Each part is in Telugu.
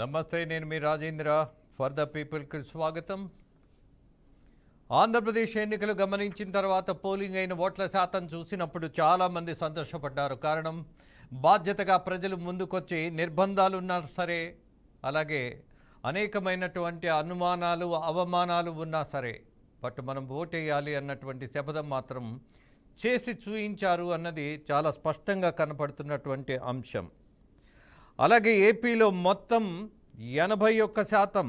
నమస్తే, నేను మీ రాజేంద్ర. ఫర్ ద పీపుల్కి స్వాగతం. ఆంధ్రప్రదేశ్ ఎన్నికలు గమనించిన తర్వాత పోలింగ్ అయిన ఓట్ల శాతం చూసినప్పుడు చాలామంది సంతోషపడ్డారు. కారణం, బాధ్యతగా ప్రజలు ముందుకొచ్చి నిర్బంధాలు ఉన్నా సరే, అలాగే అనేకమైనటువంటి అనుమానాలు అవమానాలు ఉన్నా సరే, బట్ మనం ఓటేయాలి అన్నటువంటి శపథం మాత్రం చేసి చూయించారు అన్నది చాలా స్పష్టంగా కనపడుతున్నటువంటి అంశం. అలాగే ఏపీలో మొత్తం 81%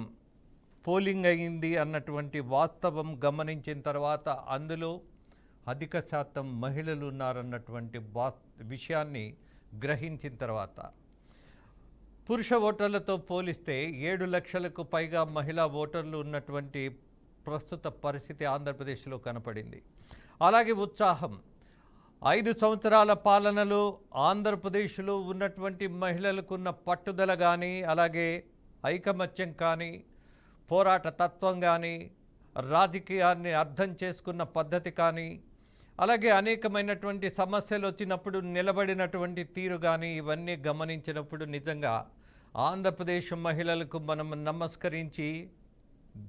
పోలింగ్ అయింది అన్నటువంటి వాస్తవం గమనించిన తర్వాత అందులో అధిక శాతం మహిళలు ఉన్నారన్నటువంటి విషయాన్ని గ్రహించిన తర్వాత పురుష ఓటర్లతో పోలిస్తే 7 లక్షలకు పైగా మహిళా ఓటర్లు ఉన్నటువంటి ప్రస్తుత పరిస్థితి ఆంధ్రప్రదేశ్లో కనపడింది. అలాగే ఉత్సాహం, 5 సంవత్సరాల పాలనలో ఆంధ్రప్రదేశ్లో ఉన్నటువంటి మహిళలకున్న పట్టుదల కానీ, అలాగే ఐకమత్యం కానీ, పోరాట తత్వం కానీ, రాజకీయాన్ని అర్థం చేసుకున్న పద్ధతి కానీ, అలాగే అనేకమైనటువంటి సమస్యలు వచ్చినప్పుడు నిలబడినటువంటి తీరు కానీ, ఇవన్నీ గమనించినప్పుడు నిజంగా ఆంధ్రప్రదేశ్ మహిళలకు మనం నమస్కరించి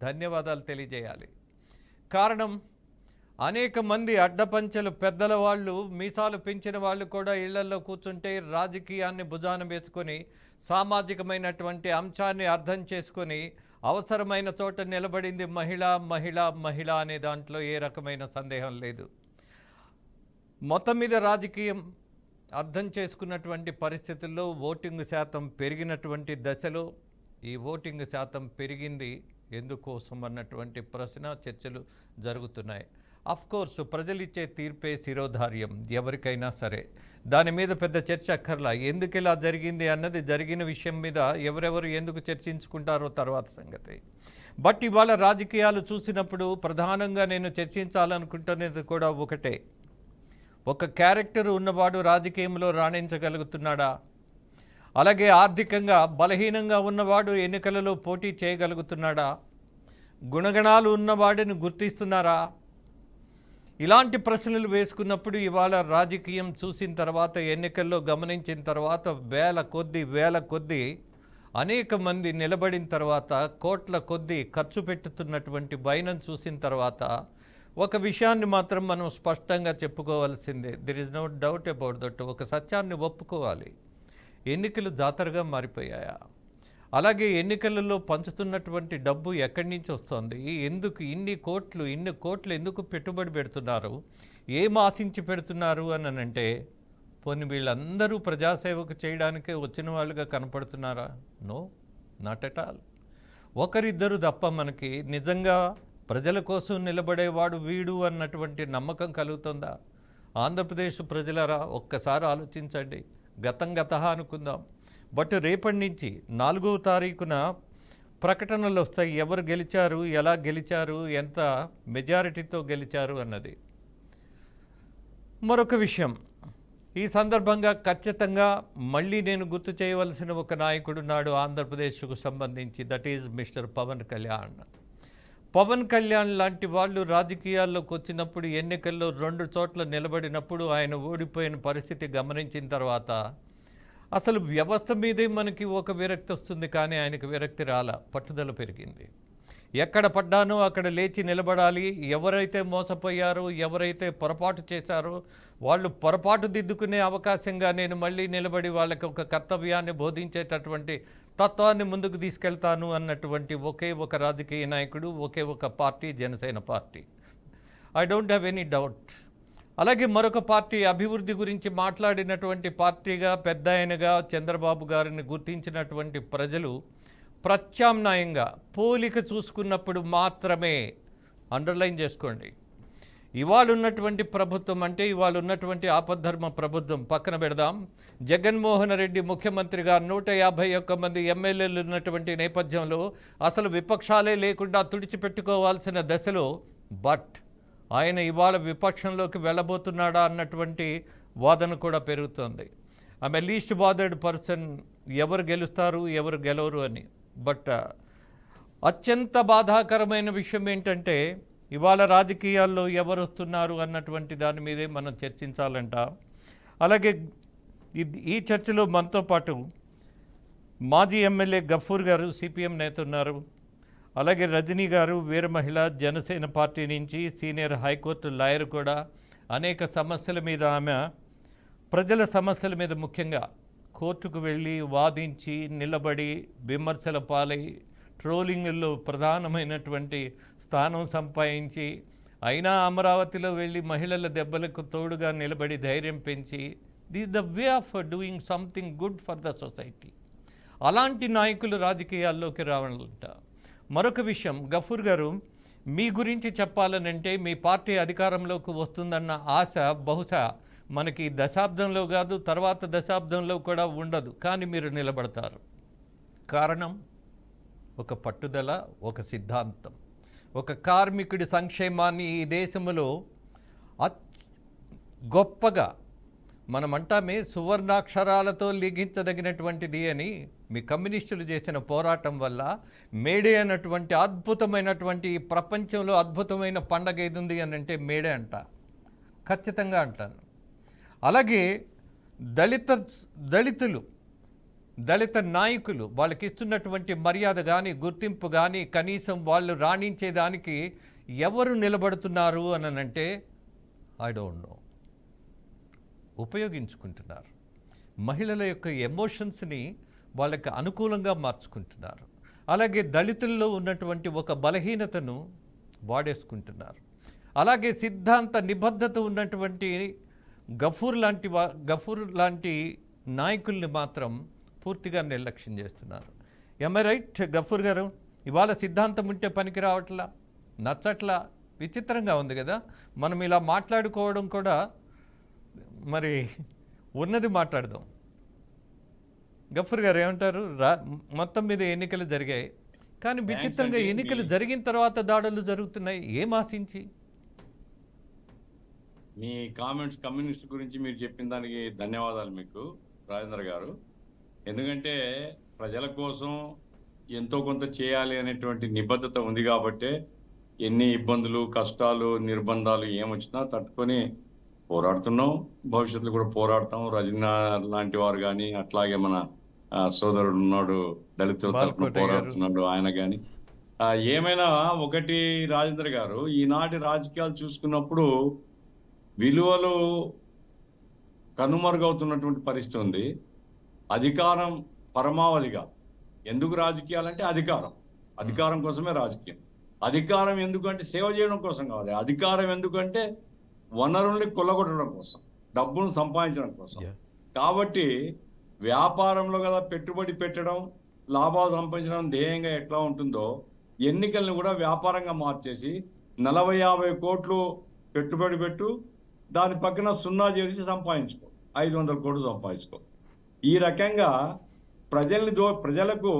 ధన్యవాదాలు తెలియజేయాలి. కారణం, అనేక మంది అడ్డపంచెలు పెద్దల వాళ్ళు, మీసాలు పెంచిన వాళ్ళు కూడా ఇళ్లలో కూర్చుంటే రాజకీయాన్ని భుజాన వేసుకొని సామాజికమైనటువంటి అంశాన్ని అర్థం చేసుకొని అవసరమైన చోట నిలబడింది మహిళ అనే దాంట్లో ఏ రకమైన సందేహం లేదు. మొత్తం మీద రాజకీయం అర్థం చేసుకున్నటువంటి పరిస్థితుల్లో ఓటింగ్ శాతం పెరిగినటువంటి దశలో ఈ ఓటింగ్ శాతం పెరిగింది ఎందుకోసం అన్నటువంటి ప్రశ్న, చర్చలు జరుగుతున్నాయి. కోర్సు ప్రజలిచ్చే తీర్పే శిరోధార్యం ఎవరికైనా సరే, దాని మీద పెద్ద చర్చ అక్కర్లా. ఎందుకు ఇలా జరిగింది అన్నది జరిగిన విషయం మీద ఎవరెవరు ఎందుకు చర్చించుకుంటారో తర్వాత సంగతి. బట్ ఇవాళ రాజకీయాలు చూసినప్పుడు ప్రధానంగా నేను చర్చించాలనుకుంటున్నది కూడా ఒకటే. ఒక క్యారెక్టర్ ఉన్నవాడు రాజకీయంలో రాణించగలుగుతున్నాడా? అలాగే ఆర్థికంగా బలహీనంగా ఉన్నవాడు ఎన్నికలలో పోటీ చేయగలుగుతున్నాడా? గుణగణాలు ఉన్నవాడిని గుర్తిస్తున్నారా? ఇలాంటి ప్రశ్నలు వేసుకున్నప్పుడు ఇవాళ రాజకీయం చూసిన తర్వాత, ఎన్నికల్లో గమనించిన తర్వాత వేల కొద్దీ అనేక మంది నిలబడిన తర్వాత, కోట్ల కొద్దీ ఖర్చు పెట్టుతున్నటువంటి వైనం చూసిన తర్వాత ఒక విషయాన్ని మాత్రం మనం స్పష్టంగా చెప్పుకోవాల్సిందే. There is no doubt about that. ఒక సత్యాన్ని ఒప్పుకోవాలి. ఎన్నికలు జాతరగా మారిపోయాయా? అలాగే ఎన్నికలలో పంచుతున్నటువంటి డబ్బు ఎక్కడి నుంచి వస్తుంది? ఎందుకు ఇన్ని కోట్లు ఎందుకు పెట్టుబడి పెడుతున్నారు? ఏం ఆశించి పెడుతున్నారు అని అంటే, పోనీ వీళ్ళందరూ ప్రజాసేవకు చేయడానికే వచ్చిన వాళ్ళుగా కనపడుతున్నారా? No, not at all. ఒకరిద్దరు తప్ప మనకి నిజంగా ప్రజల కోసం నిలబడేవాడు వీడు అన్నటువంటి నమ్మకం కలుగుతుందా? ఆంధ్రప్రదేశ్ ప్రజలరా, ఒక్కసారి ఆలోచించండి. గతం అనుకుందాం. బట్ రేపటి నుంచి 4వ తారీఖున ప్రకటనలు వస్తాయి. ఎవరు గెలిచారు, ఎలా గెలిచారు, ఎంత మెజారిటీతో గెలిచారు అన్నది. మరొక విషయం, ఈ సందర్భంగా ఖచ్చితంగా మళ్ళీ నేను గుర్తు చేయవలసిన ఒక నాయకుడు నాడు ఆంధ్రప్రదేశ్కు సంబంధించి, that is mister Pavan Kalyan. Pavan Kalyan లాంటి వాళ్ళు రాజకీయాల్లోకి వచ్చినప్పుడు, ఎన్నికల్లో 2 చోట్ల నిలబడినప్పుడు ఆయన ఓడిపోయిన పరిస్థితి గమనించిన తర్వాత అసలు వ్యవస్థ మీదే మనకి ఒక విరక్తి వస్తుంది, కానీ ఆయనకు విరక్తి రాల, పట్టుదల పెరిగింది. ఎక్కడ పడ్డానో అక్కడ లేచి నిలబడాలి. ఎవరైతే మోసపోయారో, ఎవరైతే పొరపాటు చేశారో వాళ్ళు పొరపాటు దిద్దుకునే అవకాశంగా నేను మళ్ళీ నిలబడి వాళ్ళకి ఒక కర్తవ్యాన్ని బోధించేటటువంటి తత్వాన్ని ముందుకు తీసుకెళ్తాను అన్నటువంటి ఒకే ఒక రాజకీయ నాయకుడు, ఒకే ఒక party, Janasena party. I don't have any doubt. అలాగే మరొక పార్టీ, అభివృద్ధి గురించి మాట్లాడినటువంటి పార్టీగా పెద్ద ఆయనగా చంద్రబాబు గారిని గుర్తించినటువంటి ప్రజలు ప్రత్యామ్నాయంగా పోలిక చూసుకున్నప్పుడు మాత్రమే, అండర్లైన్ చేసుకోండి, ఇవాళ ఉన్నటువంటి ప్రభుత్వం అంటే ఇవాళ ఉన్నటువంటి ఆపద్ధర్మ ప్రభుత్వం పక్కన పెడదాం. జగన్మోహన్ రెడ్డి ముఖ్యమంత్రిగా 151 మంది ఎమ్మెల్యేలు ఉన్నటువంటి నేపథ్యంలో అసలు విపక్షాలే లేకుండా తుడిచిపెట్టుకోవాల్సిన దశలో, బట్ ఆయన ఇవాళ విపక్షంలోకి వెళ్ళబోతున్నాడా అన్నటువంటి వాదన కూడా పెరుగుతోంది. ఆమె లీస్ట్ బాదర్డ్ పర్సన్, ఎవరు గెలుస్తారు ఎవరు గెలవరు అని. బట్ అత్యంత బాధాకరమైన విషయం ఏంటంటే, ఇవాళ రాజకీయాల్లో ఎవరు వస్తున్నారు అన్నటువంటి దాని మీదే మనం చర్చించాలంట. అలాగే ఈ చర్చలో మనతో పాటు మాజీ ఎమ్మెల్యే గఫూర్ గారు సిపిఎం నేత ఉన్నారు. అలాగే రజనీ గారు వీర మహిళ జనసేన పార్టీ నుంచి సీనియర్ హైకోర్టు లాయర్ కూడా. అనేక సమస్యల మీద ఆమె ప్రజల సమస్యల మీద ముఖ్యంగా కోర్టుకు వెళ్ళి వాదించి నిలబడి విమర్శల పాలై ట్రోలింగ్లో ప్రధానమైనటువంటి స్థానం సంపాదించి అయినా అమరావతిలో వెళ్ళి మహిళల దెబ్బలకు తోడుగా నిలబడి ధైర్యం పెంచి this the way of doing something good for the society. అలాంటి నాయకులు రాజకీయాల్లోకి రావాలంట. మరొక విషయం, గఫూర్ గారు మీ గురించి చెప్పాలనంటే మీ పార్టీ అధికారంలోకి వస్తుందన్న ఆశ బహుశా మనకి దశాబ్దంలో కాదు, తర్వాత దశాబ్దంలో కూడా ఉండదు. కానీ మీరు నిలబడతారు. కారణం ఒక పట్టుదల, ఒక సిద్ధాంతం, ఒక కార్మికుడి సంక్షేమాన్ని ఈ దేశంలో గొప్పగా మనమంటామే సువర్ణాక్షరాలతో లిఖించదగినటువంటిది అని మీ కమ్యూనిస్టులు చేసిన పోరాటం వల్ల మేడే అన్నటువంటి అద్భుతమైనటువంటి ఈ ప్రపంచంలో అద్భుతమైన పండగ ఏది ఉంది అని అంటే మేడే అంట. ఖచ్చితంగా అంటాను. అలాగే దళిత నాయకులు వాళ్ళకి ఇస్తున్నటువంటి మర్యాద కానీ గుర్తింపు కానీ కనీసం వాళ్ళు రాణించేదానికి ఎవరు నిలబడుతున్నారు అని అంటే ఐ డోంట్ నో. ఉపయోగించుకుంటున్నారు. మహిళల యొక్క ఎమోషన్స్ని వాళ్ళకి అనుకూలంగా మార్చుకుంటున్నారు. అలాగే దళితుల్లో ఉన్నటువంటి ఒక బలహీనతను వాడేసుకుంటున్నారు. అలాగే సిద్ధాంత నిబద్ధత ఉన్నటువంటి గఫూర్ లాంటి నాయకుల్ని మాత్రం పూర్తిగా నిర్లక్ష్యం చేస్తున్నారు. ఎమ్ ఐ రైట్ గఫూర్ గారు? ఇవాళ సిద్ధాంతం ఉంటే పనికి రావట్లా, నచ్చట్లా, విచిత్రంగా ఉంది కదా. మనం ఇలా మాట్లాడుకోవడం కూడా మరి ఉన్నది మాట్లాడదాం. గఫూర్ గారు ఏమంటారు? మొత్తం మీద ఎన్నికలు జరిగాయి, కానీ విచిత్రంగా ఎన్నికలు జరిగిన తర్వాత దాడులు జరుగుతున్నాయి. ఏం ఆశించి? మీ కామెంట్స్ కమ్యూనిస్ట్ గురించి మీరు చెప్పిన దానికి ధన్యవాదాలు మీకు రాజేంద్ర గారు. ఎందుకంటే ప్రజల కోసం ఎంతో కొంత చేయాలి అనేటువంటి నిబద్ధత ఉంది కాబట్టే ఎన్ని ఇబ్బందులు, కష్టాలు, నిర్బంధాలు ఏమొచ్చినా తట్టుకొని పోరాడుతున్నాం. భవిష్యత్తులో కూడా పోరాడతాం. రజనా లాంటి వారు కానీ, అట్లాగే మన సోదరుడు ఉన్నాడు దళితుల తరఫున పోరాడుతున్నాడు ఆయన కానీ. ఏమైనా ఒకటి రాజేంద్ర గారు, ఈనాటి రాజకీయాలు చూసుకున్నప్పుడు విలువలు కనుమరుగవుతున్నటువంటి పరిస్థితి ఉంది. అధికారం పరమావధిగా. ఎందుకు రాజకీయాలంటే అధికారం కోసమే రాజకీయం. అధికారం ఎందుకంటే సేవ చేయడం కోసం కావాలి. అధికారం ఎందుకంటే వనరుల్ని కొల్లగొట్టడం కోసం, డబ్బును సంపాదించడం కోసం. కాబట్టి వ్యాపారంలో కదా పెట్టుబడి పెట్టడం, లాభాలు సంపాదించడం ధ్యేయంగా ఎట్లా ఉంటుందో, ఎన్నికల్ని కూడా వ్యాపారంగా మార్చేసి 40-50 కోట్లు పెట్టుబడి పెట్టు, దాని పక్కన 0 చేసి సంపాదించుకో, 500 కోట్లు సంపాదించుకో. ఈ రకంగా ప్రజలకు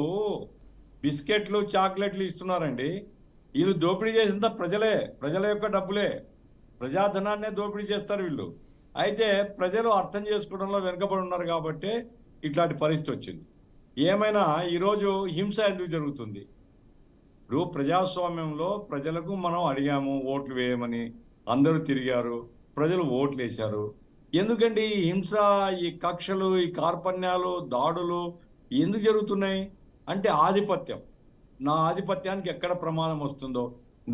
బిస్కెట్లు, చాక్లెట్లు ఇస్తున్నారండి. వీళ్ళు దోపిడీ చేసిందా ప్రజల యొక్క డబ్బులే, ప్రజాధనాన్నే దోపిడీ చేస్తారు వీళ్ళు. అయితే ప్రజలు అర్థం చేసుకోవడంలో వెనుకబడి ఉన్నారు కాబట్టి ఇట్లాంటి పరిస్థితి వచ్చింది. ఏమైనా ఈరోజు హింస ఎందుకు జరుగుతుంది? ఇప్పుడు ప్రజాస్వామ్యంలో ప్రజలకు మనం అడిగాము ఓట్లు వేయమని, అందరూ తిరిగారు, ప్రజలు ఓట్లు వేశారు. ఎందుకండి ఈ హింస, ఈ కక్షలు, ఈ కార్పణ్యాలు, దాడులు ఎందుకు జరుగుతున్నాయి అంటే ఆధిపత్యం. నా ఆధిపత్యానికి ఎక్కడ ప్రమాదం వస్తుందో,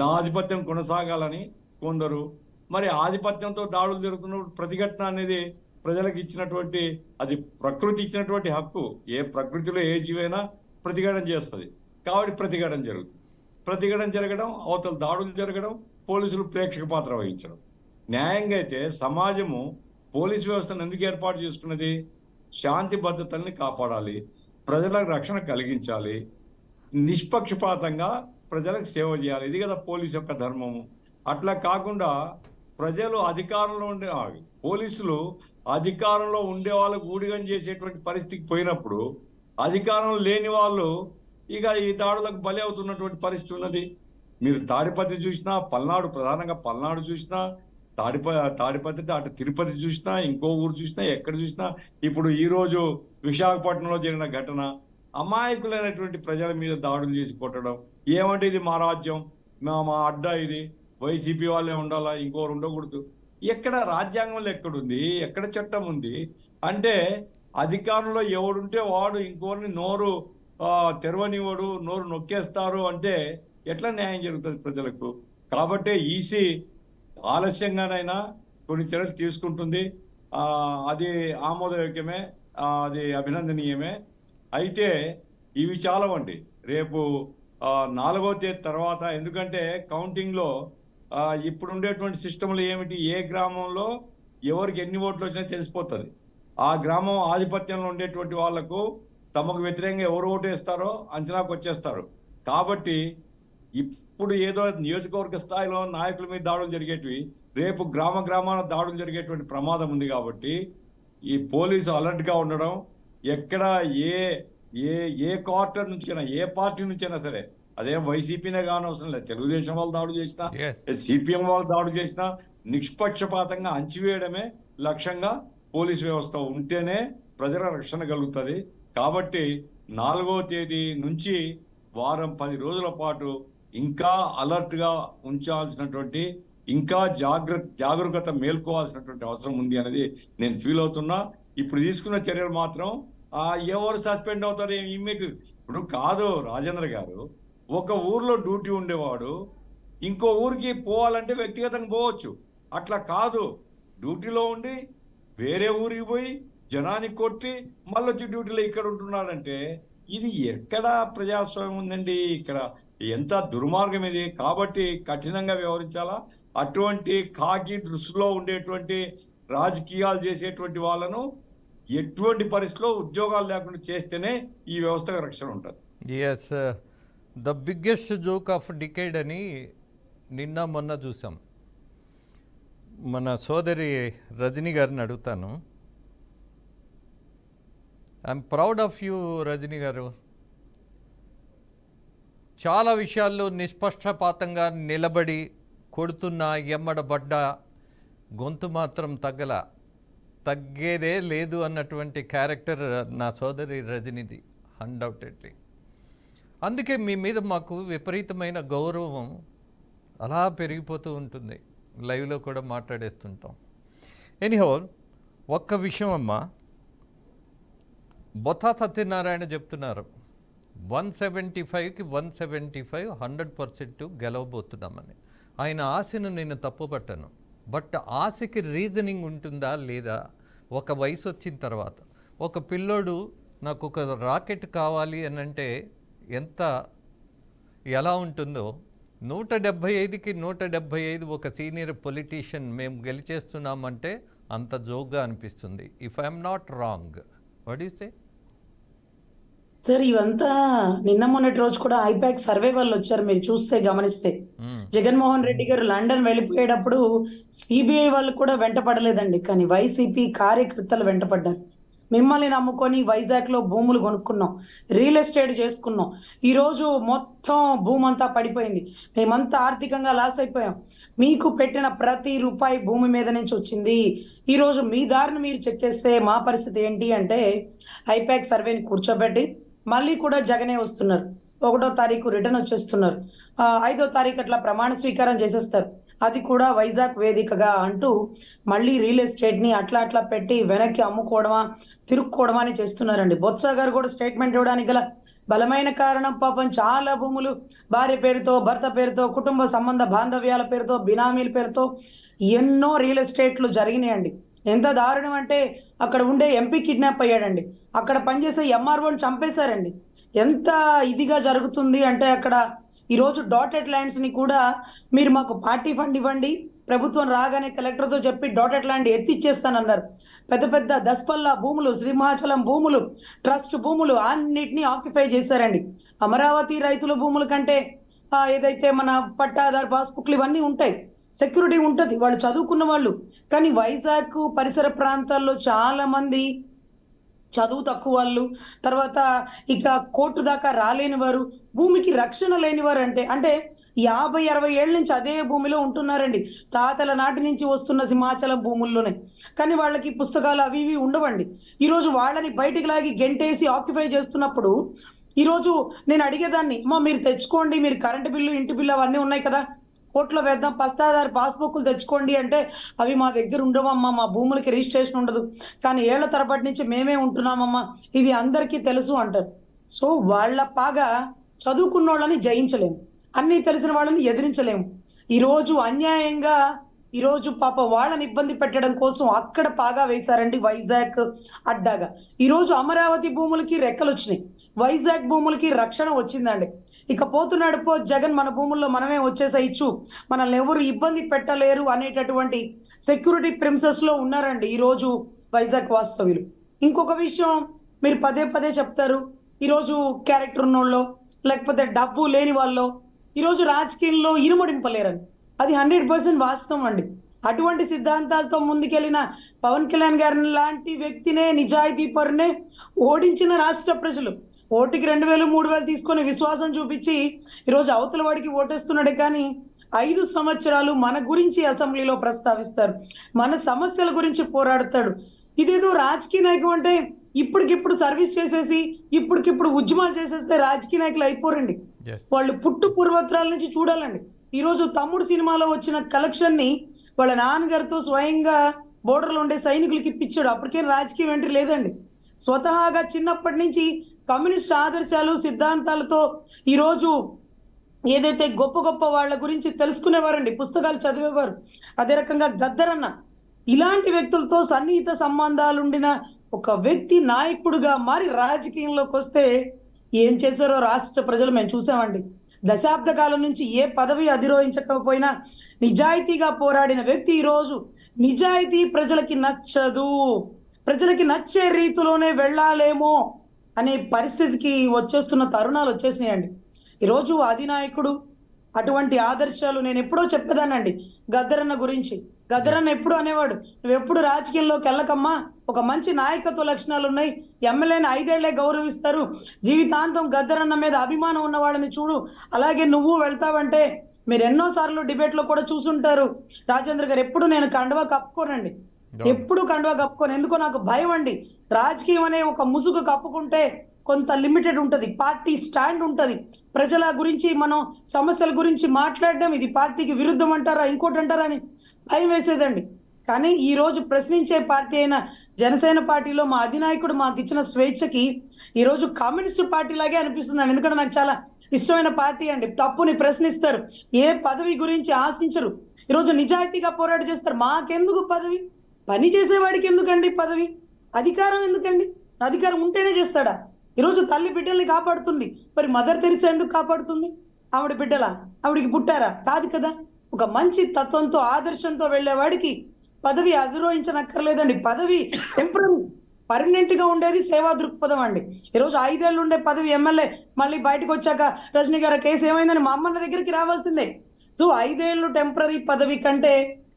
నా ఆధిపత్యం కొనసాగాలని కొందరు. మరి ఆధిపత్యంతో దాడులు జరుగుతున్నప్పుడు ప్రతిఘటన అనేది ప్రజలకు ఇచ్చినటువంటి, అది ప్రకృతి ఇచ్చినటువంటి హక్కు. ఏ ప్రకృతిలో ఏ జీవైనా ప్రతిఘటన చేస్తుంది. కాబట్టి ప్రతిఘటన జరుగుతుంది. ప్రతిఘటన జరగడం, అవతల దాడులు జరగడం, పోలీసులు ప్రేక్షక పాత్ర వహించడం. న్యాయంగా అయితే సమాజము పోలీసు వ్యవస్థను ఎందుకు ఏర్పాటు చేసుకున్నది? శాంతి భద్రతల్ని కాపాడాలి, ప్రజలకు రక్షణ కలిగించాలి, నిష్పక్షపాతంగా ప్రజలకు సేవ చేయాలి. ఇది కదా పోలీసు యొక్క ధర్మము. అట్లా కాకుండా ప్రజలు అధికారంలో పోలీసులు అధికారంలో ఉండే వాళ్ళకు ఊడిగం చేసేటువంటి పరిస్థితికి పోయినప్పుడు, అధికారం లేని వాళ్ళు ఇక ఈ దాడులకు బలి అవుతున్నటువంటి పరిస్థితి ఉన్నది. మీరు తాడిపత్రి చూసినా, పల్నాడు, ప్రధానంగా పల్నాడు చూసినా, తాడిపత్రి అటు తిరుపతి చూసినా, ఇంకో ఊరు చూసినా, ఎక్కడ చూసినా, ఇప్పుడు ఈరోజు విశాఖపట్నంలో జరిగిన ఘటన, అమాయకులైనటువంటి ప్రజల మీద దాడులు చేసి కొట్టడం. ఏమంటే ఇది మా రాజ్యం, మా అడ్డా, ఇది వైసీపీ వాళ్ళే ఉండాలా, ఇంకోరు ఉండకూడదు. ఎక్కడ రాజ్యాంగంలో ఎక్కడుంది? ఎక్కడ చట్టం ఉంది? అంటే అధికారంలో ఎవడుంటే వాడు ఇంకోరిని నోరు తెరవనివాడు, నోరు నొక్కేస్తారు అంటే ఎట్లా న్యాయం జరుగుతుంది ప్రజలకు? కాబట్టి ఈసీ ఆలస్యంగానైనా కొన్ని చర్యలు తీసుకుంటుంది. అది ఆమోదయోగ్యమే, అది అభినందనీయమే. అయితే ఇవి చాలవండి. రేపు 4వ తేదీ తర్వాత, ఎందుకంటే కౌంటింగ్లో ఇప్పుడు ఉండేటువంటి సిస్టంలు ఏమిటి, ఏ గ్రామంలో ఎవరికి ఎన్ని ఓట్లు వచ్చినా తెలిసిపోతుంది. ఆ గ్రామం ఆధిపత్యంలో ఉండేటువంటి వాళ్లకు తమకు వ్యతిరేకంగా ఎవరు ఓటు వేస్తారో అంచనాకు వచ్చేస్తారు. కాబట్టి ఇప్పుడు ఏదో నియోజకవర్గ స్థాయిలో నాయకుల మీద దాడులు జరిగేటివి రేపు గ్రామాన దాడులు జరిగేటువంటి ప్రమాదం ఉంది. కాబట్టి ఈ పోలీసు అలర్ట్గా ఉండడం, ఎక్కడ ఏ ఏ ఏ క్వార్టర్ నుంచైనా, ఏ పార్టీ నుంచైనా సరే, అదేం వైసీపీనే కానవసరం లేదు, తెలుగుదేశం వాళ్ళు దాడులు చేసినా, సిపిఎం వాళ్ళు దాడులు చేసినా నిష్పక్షపాతంగా అంచివేయడమే లక్ష్యంగా పోలీసు వ్యవస్థ ఉంటేనే ప్రజల రక్షణ కలుగుతుంది. కాబట్టి 4వ తేదీ నుంచి వారం 10 రోజుల పాటు ఇంకా అలర్ట్గా ఉంచాల్సినటువంటి, ఇంకా జాగరూకత మేల్కోవాల్సినటువంటి అవసరం ఉంది అనేది నేను ఫీల్ అవుతున్నా. ఇప్పుడు తీసుకున్న చర్యలు మాత్రం ఎవరు సస్పెండ్ అవుతారు ఇమ్మీడియట్ ఇప్పుడు కాదు. రాజేంద్ర గారు, ఒక ఊర్లో డ్యూటీ ఉండేవాడు ఇంకో ఊరికి పోవాలంటే వ్యక్తిగతంగా పోవచ్చు. అట్లా కాదు, డ్యూటీలో ఉండి వేరే ఊరికి పోయి జనానికి కొట్టి మళ్ళీ వచ్చి డ్యూటీలో ఇక్కడ ఉంటున్నాడంటే ఇది ఎక్కడ ప్రజాస్వామ్యం ఉందండి? ఇక్కడ ఎంత దుర్మార్గం ఇది. కాబట్టి కఠినంగా వ్యవహరించాలా. అటువంటి కాకి దృష్టిలో ఉండేటువంటి రాజకీయాలు చేసేటువంటి వాళ్ళను ఎటువంటి పరిస్థితిలో ఉద్యోగాలు లేకుండా చేస్తేనే ఈ వ్యవస్థకు రక్షణ ఉంటుంది. Yes, the biggest joke of decade అని నిన్న మొన్న చూసాం. మన సోదరి రజనీ గారిని అడుగుతాను. I'm proud of you Rajani గారు. చాలా విషయాల్లో నిష్పక్షపాతంగా నిలబడి కొడుతున్న ఎమ్మడబడ్డ గొంతు మాత్రం తగ్గేదే లేదు అన్నటువంటి క్యారెక్టర్ నా సోదరి రజనీది అన్డౌటెడ్లీ. అందుకే మీ మీద మాకు విపరీతమైన గౌరవం అలా పెరిగిపోతూ ఉంటుంది. లైవ్లో కూడా మాట్లాడేస్తుంటాం. ఎనీహౌ, ఒక్క విషయం అమ్మా, బొత్స సత్యనారాయణ చెప్తున్నారు 175కి 175 100% గెలవబోతున్నామని. ఆయన ఆశను నేను తప్పుపట్టను, బట్ ఆశకి రీజనింగ్ ఉంటుందా లేదా? ఒక వయసు వచ్చిన తర్వాత ఒక పిల్లోడు నాకు ఒక రాకెట్ కావాలి అని అంటే ఎలా ఉంటుందో, 175కి 175 ఒక సీనియర్ పొలిటీషియన్ మేము గెలిచేస్తున్నామంటే అంత జోక్గా అనిపిస్తుంది. If I'm not wrong, what you say? Sir, ఇవంతా నిన్న మొన్నటి రోజు కూడా ఐపాక్ సర్వే వాళ్ళు వచ్చారు, మీరు చూస్తే గమనిస్తే. జగన్మోహన్ రెడ్డి గారు లండన్ వెళ్ళిపోయేటప్పుడు సిబిఐ వాళ్ళు కూడా వెంటపడలేదండి, కానీ వైసీపీ కార్యకర్తలు వెంటపడ్డారు. మిమ్మల్ని నమ్ముకొని వైజాగ్ లో భూములు కొనుక్కున్నాం, రియల్ ఎస్టేట్ చేసుకున్నాం. ఈ రోజు మొత్తం భూమి అంతా పడిపోయింది, మేమంతా ఆర్థికంగా లాస్ అయిపోయాం. మీకు పెట్టిన ప్రతి రూపాయి భూమి మీద నుంచి వచ్చింది. ఈ రోజు మీ దారిని మీరు చెక్కేస్తే మా పరిస్థితి ఏంటి అంటే, ఐపాక్ సర్వేని కూర్చోబెట్టి మళ్ళీ కూడా జగనే వస్తున్నారు. 1వ తారీఖు రిటర్న్ వచ్చేస్తున్నారు. 5వ తారీఖు అట్లా ప్రమాణ స్వీకారం చేసేస్తారు. అది కూడా వైజాగ్ వేదికగా అంటూ మళ్ళీ రియల్ ఎస్టేట్ ని అట్లా పెట్టి వెనక్కి అమ్ముకోవడమా తిరుక్కోవడమా అని చేస్తున్నారండి. బొత్స గారు కూడా స్టేట్మెంట్ ఇవ్వడానికి గల బలమైన కారణం, పాపం చాలా భూములు భార్య పేరుతో, భర్త పేరుతో, కుటుంబ సంబంధ బాంధవ్యాల పేరుతో, బినామీల పేరుతో ఎన్నో రియల్ ఎస్టేట్లు జరిగినాయండి. ఎంత దారుణం అంటే, అక్కడ ఉండే ఎంపీ కిడ్నాప్ అయ్యాడండి, అక్కడ పనిచేసే ఎంఆర్ఓని చంపేశారండి. ఎంత ఇదిగా జరుగుతుంది అంటే, అక్కడ ఈరోజు డాటెడ్ ల్యాండ్స్ ని కూడా మీరు మాకు పార్టీ ఫండ్ ఇవ్వండి, ప్రభుత్వం రాగానే కలెక్టర్తో చెప్పి డాటెడ్ ల్యాండ్ ఎత్తిచ్చేస్తానన్నారు. పెద్ద దస్పల్లా భూములు, సింహాచలం భూములు, ట్రస్ట్ భూములు అన్నిటినీ ఆక్యుపై చేశారండి. అమరావతి రైతుల భూముల కంటే ఏదైతే మన పట్టాదారు పాస్బుక్లు ఇవన్నీ ఉంటాయి, సెక్యూరిటీ ఉంటుంది, వాళ్ళు చదువుకున్న వాళ్ళు. కానీ వైజాగ్ పరిసర ప్రాంతాల్లో చాలా మంది చదువు తక్కువ వాళ్ళు, తర్వాత ఇక కోర్టు దాకా రాలేని వారు, భూమికి రక్షణ లేని వారు, అంటే 50-60 ఏళ్ళ నుంచి అదే భూమిలో ఉంటున్నారండి. తాతల నాటి నుంచి వస్తున్న సింహాచలం భూముల్లోనే. కానీ వాళ్ళకి పుస్తకాలు అవి ఇవి ఉండవండి. ఈరోజు వాళ్ళని బయటికి లాగి గెంటేసి ఆక్యుపై చేస్తున్నప్పుడు ఈరోజు నేను అడిగేదాన్ని, మీరు తెచ్చుకోండి, మీరు కరెంటు బిల్లు, ఇంటి బిల్లు అవన్నీ ఉన్నాయి కదా, కోర్టులో వేద్దాం, పస్తాదారు పాస్బుక్లు తెచ్చుకోండి అంటే అవి మా దగ్గర ఉండవమ్మా, మా భూములకి రిజిస్ట్రేషన్ ఉండదు, కానీ ఏళ్ల తరబడి నుంచి మేమే ఉంటున్నామమ్మా, ఇది అందరికీ తెలుసు అంటారు. సో వాళ్ళ పాగా చదువుకున్న వాళ్ళని జయించలేము, అన్నీ తెలిసిన వాళ్ళని ఎదిరించలేము. ఈరోజు అన్యాయంగా ఈరోజు పాప వాళ్ళని ఇబ్బంది పెట్టడం కోసం అక్కడ పాగా వేశారండి వైజాగ్ అడ్డాగా. ఈరోజు అమరావతి భూములకి రెక్కలు వచ్చినాయి, వైజాగ్ భూములకి రక్షణ వచ్చిందండి. ఇక పోతున్నాడు పో జగన్, మన భూముల్లో మనమే వచ్చేసేయచ్చు, మనల్ని ఎవరు ఇబ్బంది పెట్టలేరు అనేటటువంటి సెక్యూరిటీ ప్రిన్సెస్ లో ఉన్నారండి ఈరోజు వైజాగ్ వాస్తవ్యులు. ఇంకొక విషయం మీరు పదే పదే చెప్తారు, ఈరోజు క్యారెక్టర్ ఉన్నోళ్ళు లేకపోతే డబ్బు లేని వాళ్ళు ఈరోజు రాజకీయంలో ఇనుమడింపలేరని. అది 100% వాస్తవం అండి. అటువంటి సిద్ధాంతాలతో ముందుకెళ్ళిన పవన్ కళ్యాణ్ గారిని లాంటి వ్యక్తినే, నిజాయితీ పరునే ఓడించిన రాష్ట్ర ప్రజలు ఓటుకి 2000 3000 తీసుకొని విశ్వాసం చూపించి ఈరోజు అవతల వాడికి ఓటేస్తున్నాడే, కానీ 5 సంవత్సరాలు మన గురించి అసెంబ్లీలో ప్రస్తావిస్తారు, మన సమస్యల గురించి పోరాడతాడు. ఇదేదో రాజకీయ నాయకం అంటే ఇప్పటికిప్పుడు సర్వీస్ చేసేసి ఇప్పటికిప్పుడు ఉద్యమాలు చేసేస్తే రాజకీయ నాయకులు అయిపోరండి. వాళ్ళు పుట్టు పూర్వత్రాల నుంచి చూడాలండి. ఈరోజు తమ్ముడు సినిమాలో వచ్చిన కలెక్షన్ ని వాళ్ళ నాన్నగారితో స్వయంగా బోర్డర్లో ఉండే సైనికులకి ఇప్పించాడు, అప్పటికేం రాజకీయం ఎంట్రీ లేదండి. స్వతహాగా చిన్నప్పటి నుంచి కమ్యూనిస్ట్ ఆదర్శాలు సిద్ధాంతాలతో ఈరోజు ఏదైతే గొప్ప గొప్ప వాళ్ళ గురించి తెలుసుకునేవారండి, పుస్తకాలు చదివేవారు. అదే రకంగా గద్దరన్న ఇలాంటి వ్యక్తులతో సన్నిహిత సంబంధాలుండిన ఒక వ్యక్తి నాయకుడిగా మారి రాజకీయంలోకి వస్తే ఏం చేశారో రాష్ట్ర ప్రజలు మేము చూసామండి. దశాబ్ద కాలం నుంచి ఏ పదవి అధిరోహించకపోయినా నిజాయితీగా పోరాడిన వ్యక్తి ఈరోజు నిజాయితీ ప్రజలకి నచ్చదు, ప్రజలకి నచ్చే రీతిలోనే వెళ్ళాలేమో అనే పరిస్థితికి వచ్చేస్తున్న తరుణాలు వచ్చేసినాయండి. ఈరోజు అధినాయకుడు అటువంటి ఆదర్శాలు నేను ఎప్పుడో చెప్పేదానండి గద్దరన్న గురించి. గద్దరన్న ఎప్పుడు అనేవాడు, నువ్వు ఎప్పుడు రాజకీయంలోకి వెళ్ళకమ్మా, ఒక మంచి నాయకత్వ లక్షణాలు ఉన్నాయి, ఎమ్మెల్యేని 5 ఏళ్లే గౌరవిస్తారు, జీవితాంతం గద్దరన్న మీద అభిమానం ఉన్న వాళ్ళని చూడు, అలాగే నువ్వు వెళ్తావంటే. మీరు ఎన్నోసార్లు డిబేట్ లో కూడా చూసుంటారు రాజేంద్ర గారు, ఎప్పుడు నేను కండువా కప్పుకోనండి, ఎప్పుడు కండువా కప్పుకోను, ఎందుకో నాకు భయం అండి. రాజకీయం అనే ఒక ముసుగు కప్పుకుంటే కొంత లిమిటెడ్ ఉంటది, పార్టీ స్టాండ్ ఉంటది, ప్రజల గురించి మనం సమస్యల గురించి మాట్లాడడం ఇది పార్టీకి విరుద్ధం అంటారా ఇంకోటి అంటారా అని భయం వేసేదండి. కానీ ఈ రోజు ప్రశ్నించే పార్టీ అయిన జనసేన పార్టీలో మా అధినాయకుడు మాకు ఇచ్చిన స్వేచ్ఛకి ఈరోజు కమ్యూనిస్ట్ పార్టీ లాగే అనిపిస్తుందండి. ఎందుకంటే నాకు చాలా ఇష్టమైన పార్టీ అండి. తప్పుని ప్రశ్నిస్తారు, ఏ పదవి గురించి ఆశించరు, ఈరోజు నిజాయితీగా పోరాట చేస్తారు. మాకెందుకు పదవి, పని చేసేవాడికి ఎందుకండి పదవి, అధికారం ఎందుకండి, అధికారం ఉంటేనే చేస్తాడా? ఈరోజు తల్లి బిడ్డల్ని కాపాడుతుంది, మరి మదర్ తెరిసా ఎందుకు కాపాడుతుంది? ఆవిడ బిడ్డలా, ఆవిడికి పుట్టారా? కాదు కదా. ఒక మంచి తత్వంతో ఆదర్శంతో వెళ్ళేవాడికి పదవి అధిరోహించనక్కర్లేదండి. పదవి టెంపరీ, పర్మనెంట్ గా ఉండేది సేవా దృక్పథం అండి. ఈరోజు 5 ఏళ్ళు ఉండే పదవి ఎమ్మెల్యే మళ్ళీ బయటకు వచ్చాక రజనీ గారి కేసు ఏమైందని మా అమ్మన్న దగ్గరికి రావాల్సిందే. సో 5 ఏళ్ళు టెంపరీ పదవి కంటే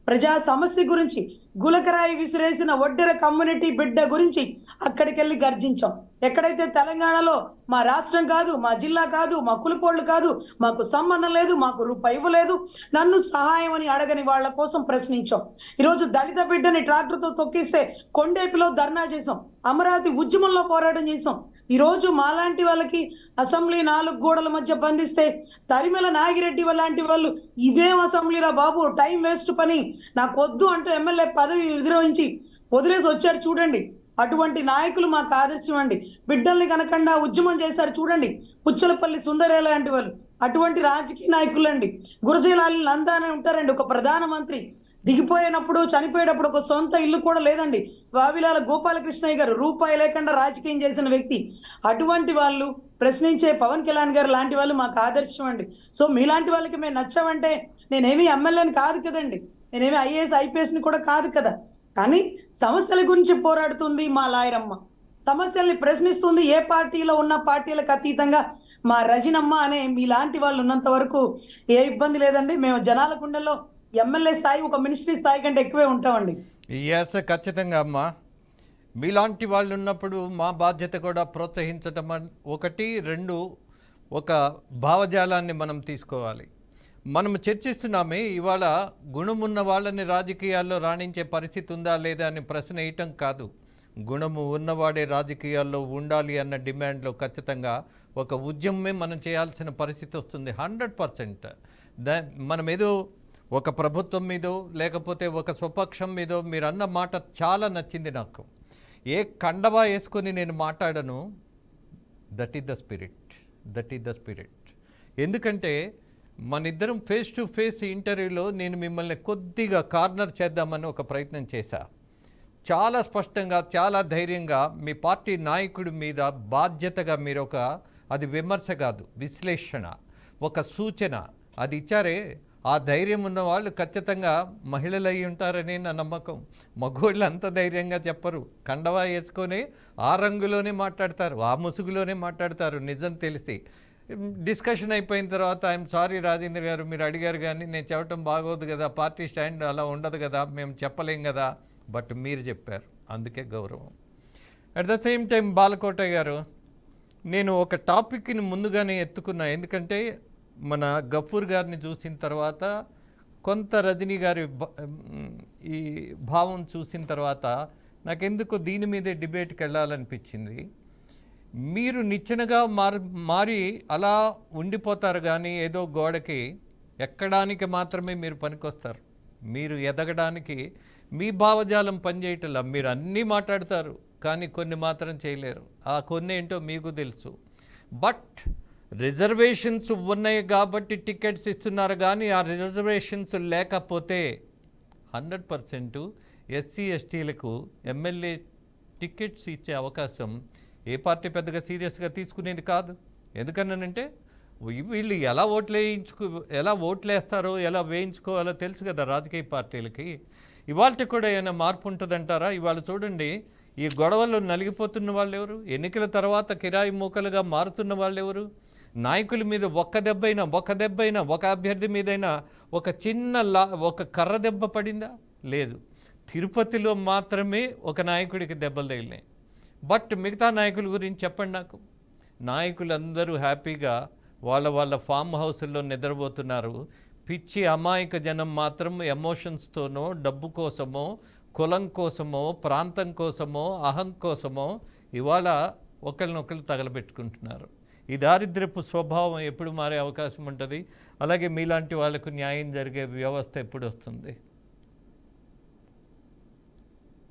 ప్రజా సమస్య గురించి, గులకరాయి విసిరేసిన ఒడ్డెర కమ్యూనిటీ బిడ్డ గురించి అక్కడికి వెళ్ళి గర్జించాం. ఎక్కడైతే తెలంగాణలో మా రాష్ట్రం కాదు, మా జిల్లా కాదు, మా కులపోళ్ళు కాదు, మాకు సంబంధం లేదు, మాకు రూపాయి ఇవ్వలేదు, నన్ను సహాయం అని అడగని వాళ్ళ కోసం ప్రశ్నించాం. ఈరోజు దళిత బిడ్డని ట్రాక్టర్తో తొక్కిస్తే కొండేపిలో ధర్నా చేసాం, అమరావతి ఉద్యమంలో పోరాటం చేసాం. ఈరోజు మాలాంటి వాళ్ళకి అసెంబ్లీ 4 గోడల మధ్య బంధిస్తే తరిమెల నాగిరెడ్డి లాంటి వాళ్ళు ఇదేం అసెంబ్లీరా బాబు, టైం వేస్ట్ పని, నాకు వద్దు అంటూ ఎమ్మెల్యే పదవి విధిరోహించి వదిలేసి వచ్చారు చూడండి. అటువంటి నాయకులు మాకు ఆదర్శం అండి. బిడ్డల్ని కనకుండా ఉద్యమం చేశారు చూడండి, పుచ్చలపల్లి సుందరే లాంటి వాళ్ళు, అటువంటి రాజకీయ నాయకులు అండి. గురజేలాలి నందానే ఉంటారండి, ఒక ప్రధానమంత్రి దిగిపోయినప్పుడు చనిపోయేటప్పుడు ఒక సొంత ఇల్లు కూడా లేదండి. వావిలాల గోపాలకృష్ణయ్య గారు రూపాయి లేకుండా రాజకీయం చేసిన వ్యక్తి. అటువంటి వాళ్ళు ప్రశ్నించే పవన్ కళ్యాణ్ గారు లాంటి వాళ్ళు మాకు ఆదర్శం అండి. సో మీలాంటి వాళ్ళకి మేము నచ్చామంటే నేనేమి ఎమ్మెల్యేని కాదు కదండి, నేనేమి IAS IPS ని కూడా కాదు కదా, కానీ సమస్యల గురించి పోరాడుతుంది మా లాయరమ్మ, సమస్యల్ని ప్రశ్నిస్తుంది. ఏ పార్టీలో ఉన్న పార్టీలకు అతీతంగా మా రజనమ్మ అనే మీలాంటి వాళ్ళు ఉన్నంత వరకు ఏ ఇబ్బంది లేదండి. మేము జనాల గుండెల్లో ఎమ్మెల్యే స్థాయి ఒక మినిస్ట్రీ స్థాయి కంటే ఎక్కువే ఉంటామండి. ఎస్, ఖచ్చితంగా అమ్మా. మీలాంటి వాళ్ళు ఉన్నప్పుడు మా బాధ్యత కూడా ప్రోత్సహించటం 1, 2 ఒక భావజాలాన్ని మనం తీసుకోవాలి. మనం చర్చిస్తున్నామే ఇవాళ గుణమున్న వాళ్ళని రాజకీయాల్లో రాణించే పరిస్థితి ఉందా లేదా అని ప్రశ్న వేయటం కాదు, గుణము ఉన్నవాడే రాజకీయాల్లో ఉండాలి అన్న డిమాండ్లో ఖచ్చితంగా ఒక ఉద్యమమే మనం చేయాల్సిన పరిస్థితి వస్తుంది 100%. మనం ఏదో ఒక ప్రభుత్వం మీదో లేకపోతే ఒక స్వపక్షం మీదో మీరు అన్న మాట చాలా నచ్చింది నాకు. ఏ కండవా వేసుకొని నేను మాట్లాడను, that is the spirit, that is the spirit. ఎందుకంటే మన ఇద్దరం ఫేస్ టు ఫేస్ ఇంటర్వ్యూలో నేను మిమ్మల్ని కొద్దిగా కార్నర్ చేద్దామని ఒక ప్రయత్నం చేశా. చాలా స్పష్టంగా, చాలా ధైర్యంగా మీ పార్టీ నాయకుడి మీద బాధ్యతగా మీరు అది విమర్శ కాదు, విశ్లేషణ, ఒక సూచన అది ఇచ్చారే. ఆ ధైర్యం ఉన్న వాళ్ళు ఖచ్చితంగా మహిళలు అయి ఉంటారని నా నమ్మకం. మగవాళ్ళు అంత ధైర్యంగా చెప్పరు, కండవా వేసుకొని ఆ రంగులోనే మాట్లాడతారు, ఆ ముసుగులోనే మాట్లాడతారు. నిజం తెలిసి డిస్కషన్ అయిపోయిన తర్వాత ఐఎమ్ సారీ రాజేంద్ర గారు, మీరు అడిగారు కానీ నేను చెప్పడం బాగోదు కదా, పార్టీ స్టాండ్ అలా ఉండదు కదా, మేము చెప్పలేం కదా, బట్ మీరు చెప్పారు, అందుకే గౌరవం. అట్ ద సేమ్ టైం బాలకోట గారు, నేను ఒక టాపిక్ని ముందుగానే ఎత్తుకున్నా. ఎందుకంటే మన గఫూర్ గారిని చూసిన తర్వాత, కొంత రజనీ గారి ఈ భావం చూసిన తర్వాత నాకెందుకో దీని మీదే డిబేట్కి వెళ్ళాలనిపించింది. మీరు నిచ్చెనగా మారి అలా ఉండిపోతారు కానీ ఏదో గోడకి ఎక్కడానికి మాత్రమే మీరు పనికొస్తారు. మీరు ఎదగడానికి మీ భావజాలం పనిచేయటంలా. మీరు అన్నీ మాట్లాడతారు కానీ కొన్ని మాత్రం చేయలేరు. ఆ కొన్ని ఏంటో మీకు తెలుసు. బట్ రిజర్వేషన్స్ ఉన్నాయి కాబట్టి టికెట్స్ ఇస్తున్నారు కానీ ఆ రిజర్వేషన్స్ లేకపోతే 100% ఎస్సీ ఎస్టీలకు ఎమ్మెల్యే టికెట్స్ ఇచ్చే అవకాశం ఏ పార్టీ పెద్దగా సీరియస్గా తీసుకునేది కాదు. ఎందుకన్నానంటే వీళ్ళు ఎలా ఓట్లేస్తారో ఎలా వేయించుకోవాలో తెలుసు కదా రాజకీయ పార్టీలకి. ఇవాళ కూడా ఏమైనా మార్పు ఉంటుందంటారా? ఇవాళ చూడండి, ఈ గొడవల్లో నలిగిపోతున్న వాళ్ళు ఎవరు? ఎన్నికల తర్వాత కిరాయి మూకలుగా మారుతున్న వాళ్ళు ఎవరు? నాయకుల మీద ఒక్క దెబ్బైనా ఒక అభ్యర్థి మీదైనా ఒక కర్ర దెబ్బ పడిందా? లేదు. తిరుపతిలో మాత్రమే ఒక నాయకుడికి దెబ్బలు తగిలినాయి. బట్ మిగతా నాయకుల గురించి చెప్పండి నాకు. నాయకులందరూ హ్యాపీగా వాళ్ళ ఫామ్ హౌస్ల్లో నిద్రపోతున్నారు. పిచ్చి అమాయక జనం మాత్రం ఎమోషన్స్తోనో, డబ్బు కోసమో, కులం కోసమో, ప్రాంతం కోసమో, అహం కోసమో ఇవాళ ఒకరినొకరు తగలబెట్టుకుంటున్నారు. ఈ దారిద్ర్యపు స్వభావం ఎప్పుడు మారే అవకాశం ఉంటుంది? అలాగే మీలాంటి వాళ్ళకు న్యాయం జరిగే వ్యవస్థ ఎప్పుడు వస్తుంది?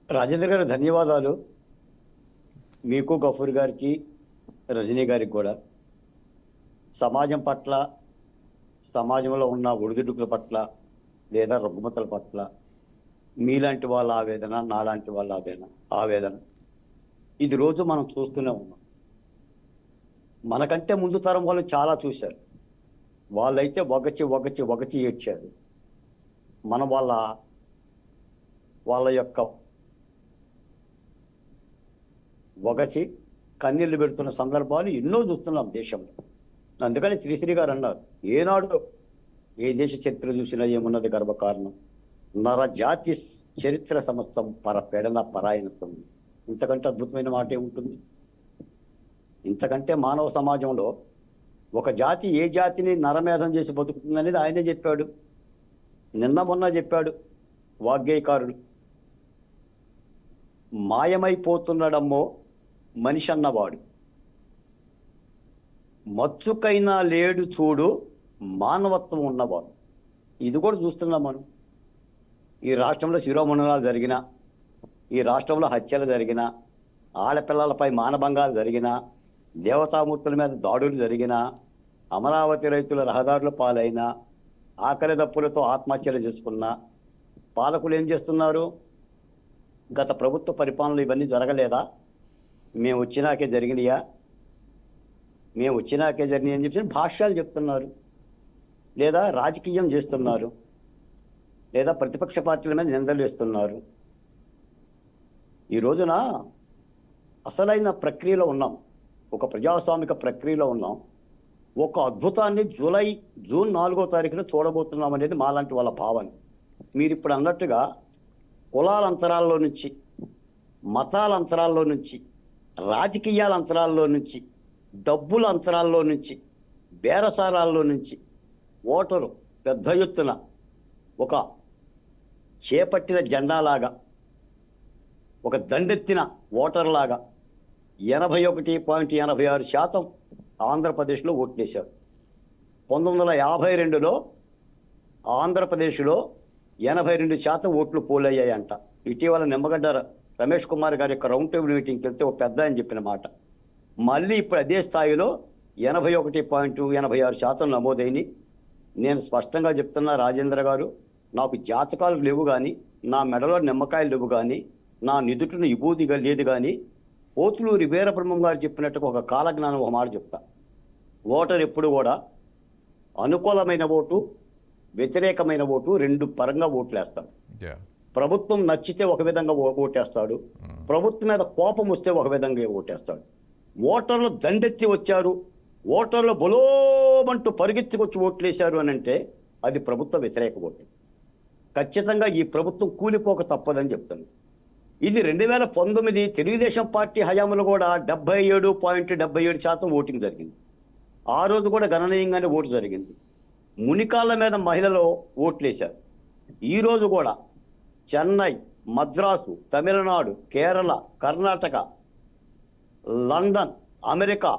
రాజేంద్ర గారు ధన్యవాదాలు. మీకు, గఫూర్ గారికి, రజనీ గారికి కూడా. సమాజం పట్ల, సమాజంలో ఉన్న ఒడిదుడుకుల పట్ల లేదా రుగ్మతల పట్ల మీలాంటి వాళ్ళ ఆవేదన, నాలాంటి వాళ్ళ ఆవేదన ఇది రోజు మనం చూస్తూనే ఉన్నాం. మనకంటే ముందు తరం వాళ్ళు చాలా చూశారు. వాళ్ళైతే వగచి ఏడ్చారు. మన వాళ్ళ యొక్క వగచి కన్నీళ్లు పెడుతున్న సందర్భాలు ఎన్నో చూస్తున్నాం దేశంలో. అందుకని శ్రీశ్రీ గారు అన్నారు, ఏనాడు ఏ దేశ చరిత్ర చూసినా ఏమున్నది గర్వకారణం, నరజాతి చరిత్ర సమస్తం పరపెడన పరాయణత్వం. ఇంతకంటే అద్భుతమైన మాట ఏముంటుంది? ఇంతకంటే మానవ సమాజంలో ఒక జాతి ఏ జాతిని నరమేధం చేసి బతుకుతుంది అనేది ఆయనే చెప్పాడు. నిన్న మొన్న చెప్పాడు వాగ్గేయకారుడు. మాయమైపోతున్నాడమ్మో మనిషి అన్నవాడు, మచ్చుకైనా లేడు చూడు మానవత్వం ఉన్నవాడు. ఇది కూడా చూస్తున్నాం మనం. ఈ రాష్ట్రంలో శిరోమణనాలు జరిగినా, ఈ రాష్ట్రంలో హత్యలు జరిగినా, ఆడపిల్లలపై మానభంగాలు జరిగినా, దేవతామూర్తుల మీద దాడులు జరిగినా, అమరావతి రైతుల రహదారుల పాలైనా, ఆకలి దప్పులతో ఆత్మహత్యలు చేసుకున్నా, పాలకులు ఏం చేస్తున్నారు? గత ప్రభుత్వ పరిపాలనలు ఇవన్నీ జరగలేదా? మేము వచ్చినాకే జరిగినాయా అని చెప్పి భాష్యాలు చెప్తున్నారు, లేదా రాజకీయం చేస్తున్నారు, లేదా ప్రతిపక్ష పార్టీల మీద నిందలు వేస్తున్నారు. ఈ రోజున అసలైన ప్రక్రియలో ఉన్నాం, ఒక ప్రజాస్వామిక ప్రక్రియలో ఉన్నాం. ఒక అద్భుతాన్ని జూన్ 4వ తారీఖున చూడబోతున్నాం అనేది మాలాంటి వాళ్ళ భావన. మీరు ఇప్పుడు అన్నట్టుగా కులాల అంతరాల్లో నుంచి, మతాల అంతరాల్లో నుంచి, రాజకీయాల అంతరాల్లో నుంచి, డబ్బుల అంతరాల్లో నుంచి, బేరసారాల్లో నుంచి ఓటరు పెద్ద ఎత్తున ఒక చేపట్టిన జెండాలాగా, ఒక దండెత్తిన ఓటర్లాగా 81.86% ఆంధ్రప్రదేశ్లో ఓట్లేశారు. 1952లో ఆంధ్రప్రదేశ్లో 82% ఓట్లు పోలయ్యాయంట. ఇటీవల నిమ్మగడ్డ రమేష్ కుమార్ గారి యొక్క రౌండ్ టేబుల్ మీటింగ్కి వెళ్తే ఒక పెద్ద ఆయన చెప్పిన మాట. మళ్ళీ ఇప్పుడు అదే స్థాయిలో 81.86% నమోదైంది. నేను స్పష్టంగా చెప్తున్నా రాజేంద్ర గారు, నాకు జాతకాలు లేవు కానీ, నా మెడలో నిమ్మకాయలు లేవు కానీ, నా నిదుటిన విభూతిగా లేదు కానీ, పోతులూరి వీరబ్రహ్మం గారు చెప్పినట్టుగా ఒక కాలజ్ఞానం ఒక మాట చెప్తా. ఓటర్ ఎప్పుడు కూడా అనుకూలమైన ఓటు, వ్యతిరేకమైన ఓటు రెండు పరంగా ఓట్లు వేస్తాడు. ప్రభుత్వం నచ్చితే ఒక విధంగా ఓటేస్తాడు, ప్రభుత్వం మీద కోపం వస్తే ఒక విధంగా ఓటేస్తాడు. ఓటర్లు దండెత్తి వచ్చారు, ఓటర్లు బలోమంటూ పరిగెత్తుకొచ్చి ఓట్లు వేశారు అని అంటే అది ప్రభుత్వ వ్యతిరేక ఓటు. ఖచ్చితంగా ఈ ప్రభుత్వం కూలిపోక తప్పదని చెప్తాను. ఇది 2019 తెలుగుదేశం పార్టీ హయాంలో కూడా 77.77% ఓటింగ్ జరిగింది. ఆ రోజు కూడా గణనీయంగానే ఓటు జరిగింది. మునికాళ్ళ మీద మహిళలు ఓట్లేశారు. ఈరోజు కూడా Chennai, Madras, Tamil Nadu, Kerala, Karnataka, London, America,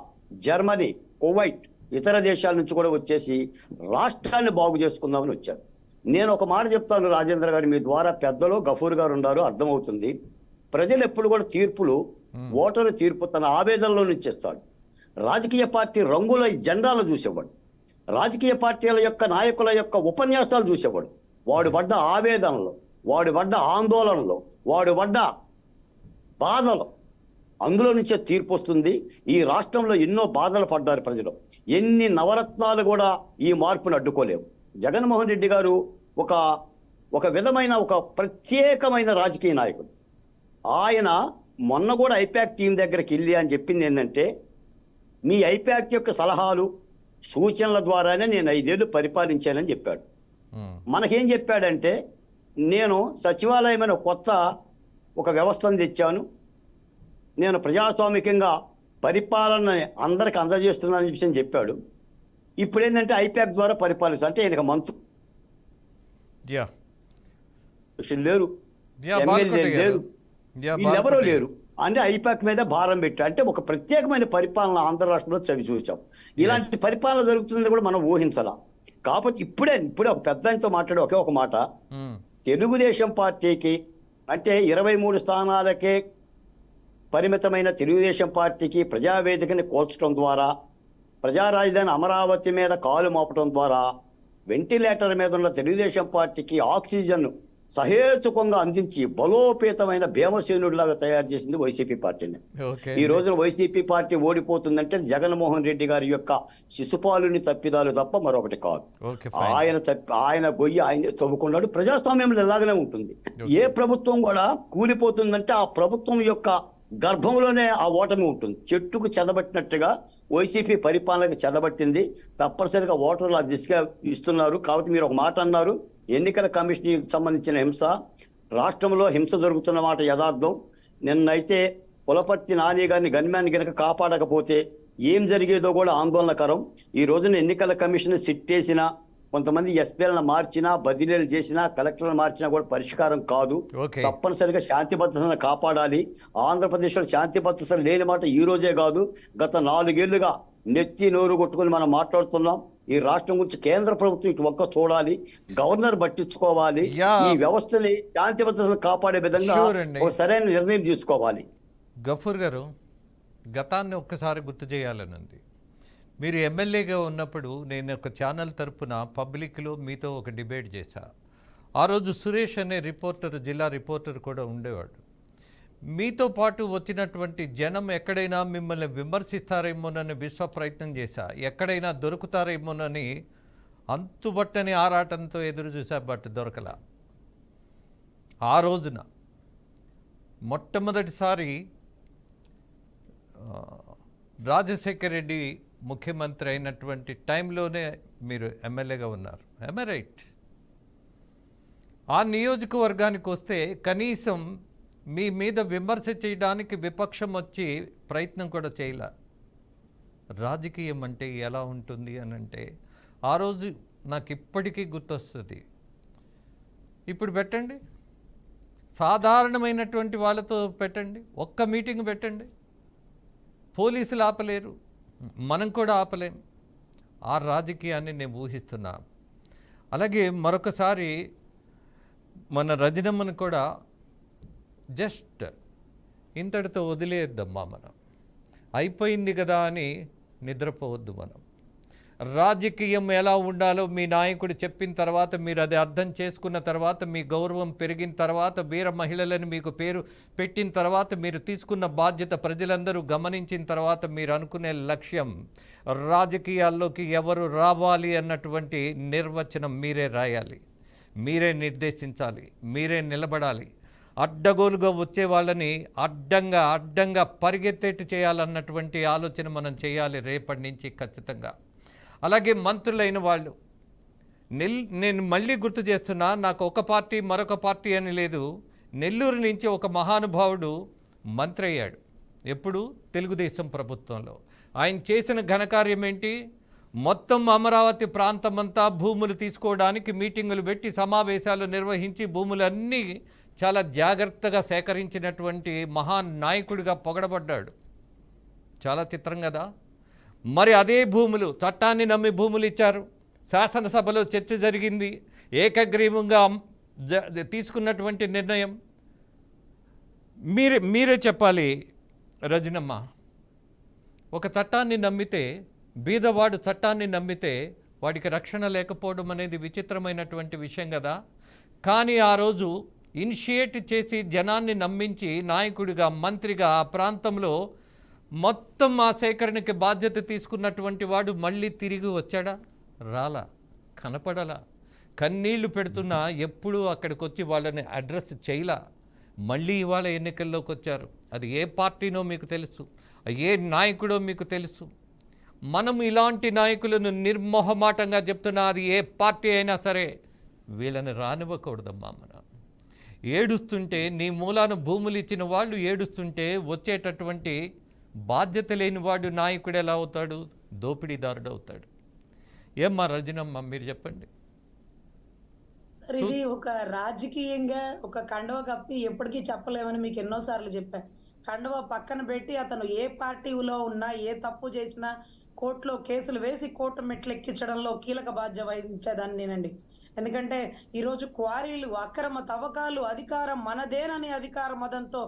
Germany, Kuwait, ఇతర దేశాల నుంచి కూడా వచ్చేసి రాష్ట్రాన్ని బాగు చేసుకుందామని వచ్చారు. నేను ఒక మాట చెప్తాను రాజేంద్ర గారు, మీ ద్వారా పెద్దలు గఫూర్ గారు ఉన్నారు, అర్థమవుతుంది. ప్రజలు ఎప్పుడు కూడా తీర్పులు, ఓటరు తీర్పు తన ఆవేదనలో నుంచి ఇస్తాడు. రాజకీయ పార్టీ రంగుల జెండాలు చూసేవాడు, రాజకీయ పార్టీల యొక్క నాయకుల యొక్క ఉపన్యాసాలు చూసేవాడు. వాడు పడ్డ ఆవేదనలో, వాడు పడ్డ ఆందోళనలో, వాడు పడ్డ బాధలో, అందులో నుంచే తీర్పు వస్తుంది. ఈ రాష్ట్రంలో ఎన్నో బాధలు పడ్డారు ప్రజలు. ఎన్ని నవరత్నాలు కూడా ఈ మార్పును అడ్డుకోలేవు. జగన్మోహన్ రెడ్డి గారు ఒక విధమైన ఒక ప్రత్యేకమైన రాజకీయ నాయకుడు. ఆయన మొన్న కూడా ఐపాక్ టీం దగ్గరికి వెళ్ళి అని చెప్పింది ఏంటంటే, మీ ఐపాక్ యొక్క సలహాలు సూచనల ద్వారానే నేను 5 ఏళ్ళు పరిపాలించానని చెప్పాడు. మనకేం చెప్పాడంటే, నేను సచివాలయమైన కొత్త ఒక వ్యవస్థను తెచ్చాను, నేను ప్రజాస్వామికంగా పరిపాలన అందరికి అందజేస్తున్నానని విషయం చెప్పాడు. ఇప్పుడు ఏంటంటే ఐపాక్ ద్వారా పరిపాలిస్తా అంటే ఈయనకు మంత్రులు లేరు, ఎమ్మెల్యే లేరు, వీళ్ళెవరూ లేరు అంటే ఐపాక్ మీద భారం పెట్టి అంటే ఒక ప్రత్యేకమైన పరిపాలన ఆంధ్ర రాష్ట్రంలో చవి చూసాం. ఇలాంటి పరిపాలన జరుగుతుందని కూడా మనం ఊహించాలా. కాకపోతే ఇప్పుడే ఒక పెద్ద ఆయనతో మాట్లాడే ఒకే ఒక మాట, తెలుగుదేశం పార్టీకి అంటే 23 స్థానాలకే పరిమితమైన తెలుగుదేశం పార్టీకి ప్రజావేదికని కోల్చడం ద్వారా, ప్రజా రాజధాని అమరావతి మీద కాలు మోపడం ద్వారా, వెంటిలేటర్ మీద ఉన్న తెలుగుదేశం పార్టీకి ఆక్సిజన్ సహేతుకంగా అందించి బలోపేతమైన భీమసేనుడిలాగా తయారు చేసింది వైసీపీ పార్టీని. ఈ రోజున వైసీపీ పార్టీ ఓడిపోతుందంటే జగన్మోహన్ రెడ్డి గారి యొక్క శిశుపాలుని తప్పిదాలు తప్ప మరొకటి కాదు. ఆయన గొయ్యి ఆయనే తవ్వుకున్నాడు. ప్రజాస్వామ్యంలో ఎలాగనే ఉంటుంది. ఏ ప్రభుత్వం కూడా కూలిపోతుందంటే ఆ ప్రభుత్వం యొక్క గర్భంలోనే ఆ ఓటమి ఉంటుంది. చెట్టుకు చెదబట్టినట్టుగా వైసీపీ పరిపాలనకు చెదబట్టింది. తప్పనిసరిగా ఓటర్లు ఆ దిశగా ఇస్తున్నారు. కాబట్టి మీరు ఒక మాట అన్నారు, ఎన్నికల కమిషన్కి సంబంధించిన హింస, రాష్ట్రంలో హింస జరుగుతున్న మాట యథార్థం. నిన్నైతే పులపర్తి నాని గారిని గన్మ్యాన్ గనక కాపాడకపోతే ఏం జరిగేదో కూడా ఆందోళనకరం. ఈ రోజున ఎన్నికల కమిషన్ సిట్ వేసినా, కొంతమంది ఎస్పీలను మార్చినా, బదిలీలు చేసినా, కలెక్టర్లను మార్చినా కూడా పరిష్కారం కాదు. తప్పనిసరిగా శాంతి భద్రతను కాపాడాలి. ఆంధ్రప్రదేశ్లో శాంతి భద్రత లేని మాట ఈ రోజే కాదు, గత 4 ఏళ్లుగా నెత్తి నోరు కొట్టుకుని మనం మాట్లాడుతున్నాం. ఈ రాష్ట్రం గురించి కేంద్ర ప్రభుత్వం ఇటు ఒక్క చూడాలి, గవర్నర్ పట్టించుకోవాలి, ఈ వ్యవస్థని శాంతి భద్రతను కాపాడే విధంగా ఒక సరైన నిర్ణయం తీసుకోవాలి. గఫూర్ గారు, గతాన్ని ఒక్కసారి గుర్తు చేయాలని ఉంది. మీరు ఎమ్మెల్యేగా ఉన్నప్పుడు నేను ఒక ఛానల్ తరపున పబ్లిక్లో మీతో ఒక డిబేట్ చేశా. ఆ రోజు సురేష్ అనే రిపోర్టర్, జిల్లా రిపోర్టర్ కూడా ఉండేవాడు. మీతో పాటు వచ్చినటువంటి జనం ఎక్కడైనా మిమ్మల్ని విమర్శిస్తారేమోనని విశ్వ ప్రయత్నం చేశా, ఎక్కడైనా దొరుకుతారేమోనని అంతుబట్టని ఆరాటంతో ఎదురు చూసా, బట్ దొరకలా. ఆ రోజున మొట్టమొదటిసారి రాజశేఖర్ రెడ్డి ముఖ్యమంత్రి అయినటువంటి టైంలోనే మీరు ఎమ్మెల్యేగా ఉన్నారు. am I right? ఆ నియోజకవర్గానికి వస్తే కనీసం మీ మీద విమర్శ చేయడానికి విపక్షం వచ్చి ప్రయత్నం కూడా చేయలే. రాజకీయం అంటే ఎలా ఉంటుంది అని అంటే ఆ రోజు నాకు ఇప్పటికీ గుర్తొస్తుంది. ఇప్పుడు పెట్టండి, సాధారణమైనటువంటి వాళ్ళతో పెట్టండి, ఒక్క మీటింగ్ పెట్టండి, పోలీసులు ఆపలేరు, మనం కూడా ఆపలేం. ఆ రాజకీయాన్ని నేను ఊహిస్తున్నాను. అలాగే మరొకసారి మన రజనమ్మను కూడా జస్ట్ ఇంతటితో వదిలేద్దామా, మనం అయిపోయింది కదా అని నిద్రపోవద్దు. మనం రాజకీయం ఎలా ఉండాలో మీ నాయకుడు చెప్పిన తర్వాత, మీరు అది అర్థం చేసుకున్న తర్వాత, మీ గౌరవం పెరిగిన తర్వాత, వీర మహిళలని మీకు పేరు పెట్టిన తర్వాత, మీరు తీసుకున్న బాధ్యత ప్రజలందరూ గమనించిన తర్వాత, మీరు అనుకునే లక్ష్యం రాజకీయాల్లోకి ఎవరు రావాలి అన్నటువంటి నిర్వచనం మీరే రాయాలి, మీరే నిర్దేశించాలి, మీరే నిలబడాలి. అడ్డగోలుగా వచ్చే వాళ్ళని అడ్డంగా పరిగెత్తేట్టు చేయాలన్నటువంటి ఆలోచన మనం చేయాలి రేపటి నుంచి ఖచ్చితంగా. అలాగే మంత్రులైన వాళ్ళు, నేను మళ్ళీ గుర్తు చేస్తున్నా, నాకు ఒక పార్టీ మరొక పార్టీ అని లేదు. నెల్లూరు నుంచి ఒక మహానుభావుడు మంత్రి అయ్యాడు. ఎప్పుడు? తెలుగుదేశం ప్రభుత్వంలో. ఆయన చేసిన ఘనకార్యం ఏంటి? మొత్తం అమరావతి ప్రాంతమంతా భూములు తీసుకోవడానికి మీటింగులు పెట్టి సమావేశాలు నిర్వహించి భూములన్నీ చాలా జాగ్రత్తగా సేకరించినటువంటి మహానాయకుడిగా పొగడబడ్డాడు. చాలా చిత్రం కదా. మరి అదే భూములు, చట్టాన్ని నమ్మి భూములు ఇచ్చారు. శాసనసభలో చర్చ జరిగింది. ఏకగ్రీవంగా తీసుకున్నటువంటి నిర్ణయం. మీరే చెప్పాలి రజనమ్మ. ఒక చట్టాన్ని నమ్మితే, బీదవాడు చట్టాన్ని నమ్మితే వాడికి రక్షణ లేకపోవడం అనేది విచిత్రమైనటువంటి విషయం కదా. కానీ ఆ రోజు ఇనిషియేట్ చేసి జనాన్ని నమ్మించి నాయకుడిగా, మంత్రిగా ఆ ప్రాంతంలో మొత్తం ఆ సేకరణకి బాధ్యత తీసుకున్నటువంటి వాడు మళ్ళీ తిరిగి వచ్చాడా? రాలా, కనపడలా. కన్నీళ్లు పెడుతున్నా ఎప్పుడూ అక్కడికి వచ్చి వాళ్ళని అడ్రస్ చేయలా. మళ్ళీ ఇవాళ ఎన్నికల్లోకి వచ్చారు. అది ఏ పార్టీనో మీకు తెలుసు, ఏ నాయకుడో మీకు తెలుసు. మనం ఇలాంటి నాయకులను నిర్మోహమాటంగా చెప్తున్నా, అది ఏ పార్టీ అయినా సరే వీళ్ళని రానివ్వకూడదమ్మా. మనం ఏడుస్తుంటే, నీ మూలాన భూములు ఇచ్చిన వాళ్ళు ఏడుస్తుంటే వచ్చేటటువంటి బాధ్యత లేని వాడు నాయకుడు ఎలా అవుతాడు? దోపిడీదారుడు అవుతాడు. ఏమ్మా రజనమ్మ, మీరు చెప్పండి. ఇది ఒక రాజకీయంగా ఒక కండవ కప్పి ఎప్పటికీ చెప్పలేమని మీకు ఎన్నోసార్లు చెప్పా. కండవ పక్కన పెట్టి అతను ఏ పార్టీలో ఉన్నా, ఏ తప్పు చేసినా కోర్టులో కేసులు వేసి కోర్టు మెట్లు ఎక్కించడంలో కీలక బాధ్యత వహించేదాన్ని నేనండి. ఎందుకంటే ఈరోజు క్వారీలు, అక్రమ తవ్వకాలు, అధికారం మనదేనని అధికార మదంతో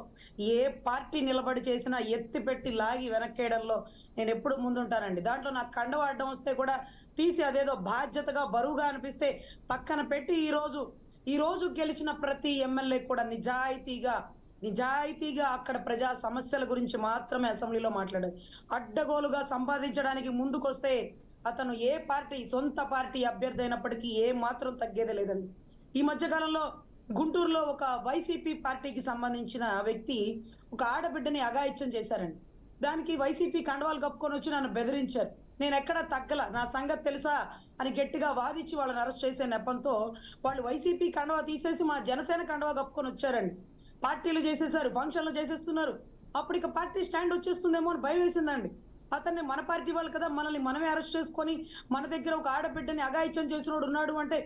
ఏ పార్టీ నిలబడి చేసినా ఎత్తి పెట్టి లాగి వెనక్కేయడంలో నేను ఎప్పుడు ముందుంటానండి. దాంట్లో నాకు కండవ అడ్డం వస్తే కూడా తీసి అదేదో బాధ్యతగా బరువుగా అనిపిస్తే పక్కన పెట్టి ఈ రోజు గెలిచిన ప్రతి ఎమ్మెల్యే కూడా నిజాయితీగా అక్కడ ప్రజా సమస్యల గురించి మాత్రమే అసెంబ్లీలో మాట్లాడారు. అడ్డగోలుగా సంపాదించడానికి ముందుకొస్తే అతను ఏ పార్టీ, సొంత పార్టీ అభ్యర్థి అయినప్పటికీ ఏ మాత్రం తగ్గేదే లేదండి. ఈ మధ్యకాలంలో గుంటూరులో ఒక వైసీపీ పార్టీకి సంబంధించిన వ్యక్తి ఒక ఆడబిడ్డని అఘాయిత్యం చేశారండి. దానికి వైసీపీ కండవాలు కప్పుకొని వచ్చి నన్ను బెదిరించారు. నేను ఎక్కడా తగ్గల, నా సంగతి తెలుసా అని గట్టిగా వాదించి వాళ్ళని అరెస్ట్ చేసే నెపంతో వాళ్ళు వైసీపీ కండవా తీసేసి మా జనసేన కండవా కప్పుకొని వచ్చారండి. పార్టీలు చేసేసారు, ఫంక్షన్లు చేసేస్తున్నారు. అప్పుడు ఇక పార్టీ స్టాండ్ వచ్చేస్తుందేమో అని భయం వేసిందండి. అతన్ని మన పార్టీ వాళ్ళు కదా, మనల్ని మనమే అరెస్ట్ చేసుకొని మన దగ్గర ఒక ఆడబిడ్డని అఘాయిత్యం చేసినోడు ఉన్నాడు అంటే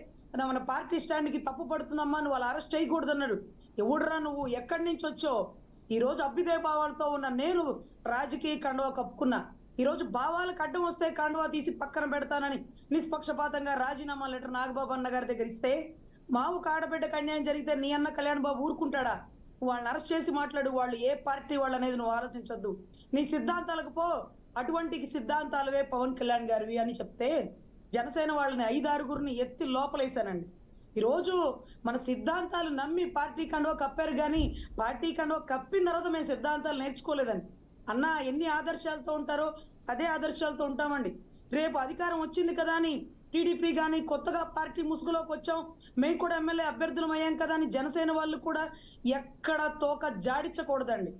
మన పార్టీ స్టాండ్కి తప్పు పడుతుందమ్మా, నువ్వు వాళ్ళు అరెస్ట్ చేయకూడదు అన్నాడు. ఎవడురా నువ్వు, ఎక్కడి నుంచి వచ్చో? ఈ రోజు అభ్యుదయ భావాలతో ఉన్న నేను రాజకీయ కండువా కప్పుకున్నా. ఈ రోజు భావాలకు అడ్డం వస్తే కండువా తీసి పక్కన పెడతానని నిష్పక్షపాతంగా రాజీనామా లెటర్ నాగబాబు అన్న గారి దగ్గర ఇస్తే, మా ఒక ఆడబిడ్డకు అన్యాయం జరిగితే నీ అన్న కళ్యాణ్ బాబు ఊరుకుంటాడా? వాళ్ళని అరెస్ట్ చేసి మాట్లాడు. వాళ్ళు ఏ పార్టీ వాళ్ళు అనేది నువ్వు ఆలోచించొద్దు, నీ సిద్ధాంతాలకు పో. అటువంటి సిద్ధాంతాలవే పవన్ కళ్యాణ్ గారివి అని చెప్తే జనసేన వాళ్ళని 5-6 ఎత్తి లోపలేశానండి. ఈరోజు మన సిద్ధాంతాలు నమ్మి పార్టీ కండువా కప్పారు, కానీ పార్టీ కండువా కప్పిన తర్వాత మేము సిద్ధాంతాలు నేర్చుకోలేదండి. అన్న ఎన్ని ఆదర్శాలతో ఉంటారో అదే ఆదర్శాలతో ఉంటామండి. రేపు అధికారం వచ్చింది కదా అని టీడీపీ కానీ కొత్తగా పార్టీ ముసుగులోకి వచ్చాం, మేము కూడా ఎమ్మెల్యే అభ్యర్థులం అయ్యాం కదా అని జనసేన వాళ్ళు కూడా ఎక్కడ తోక జాడించకూడదండి.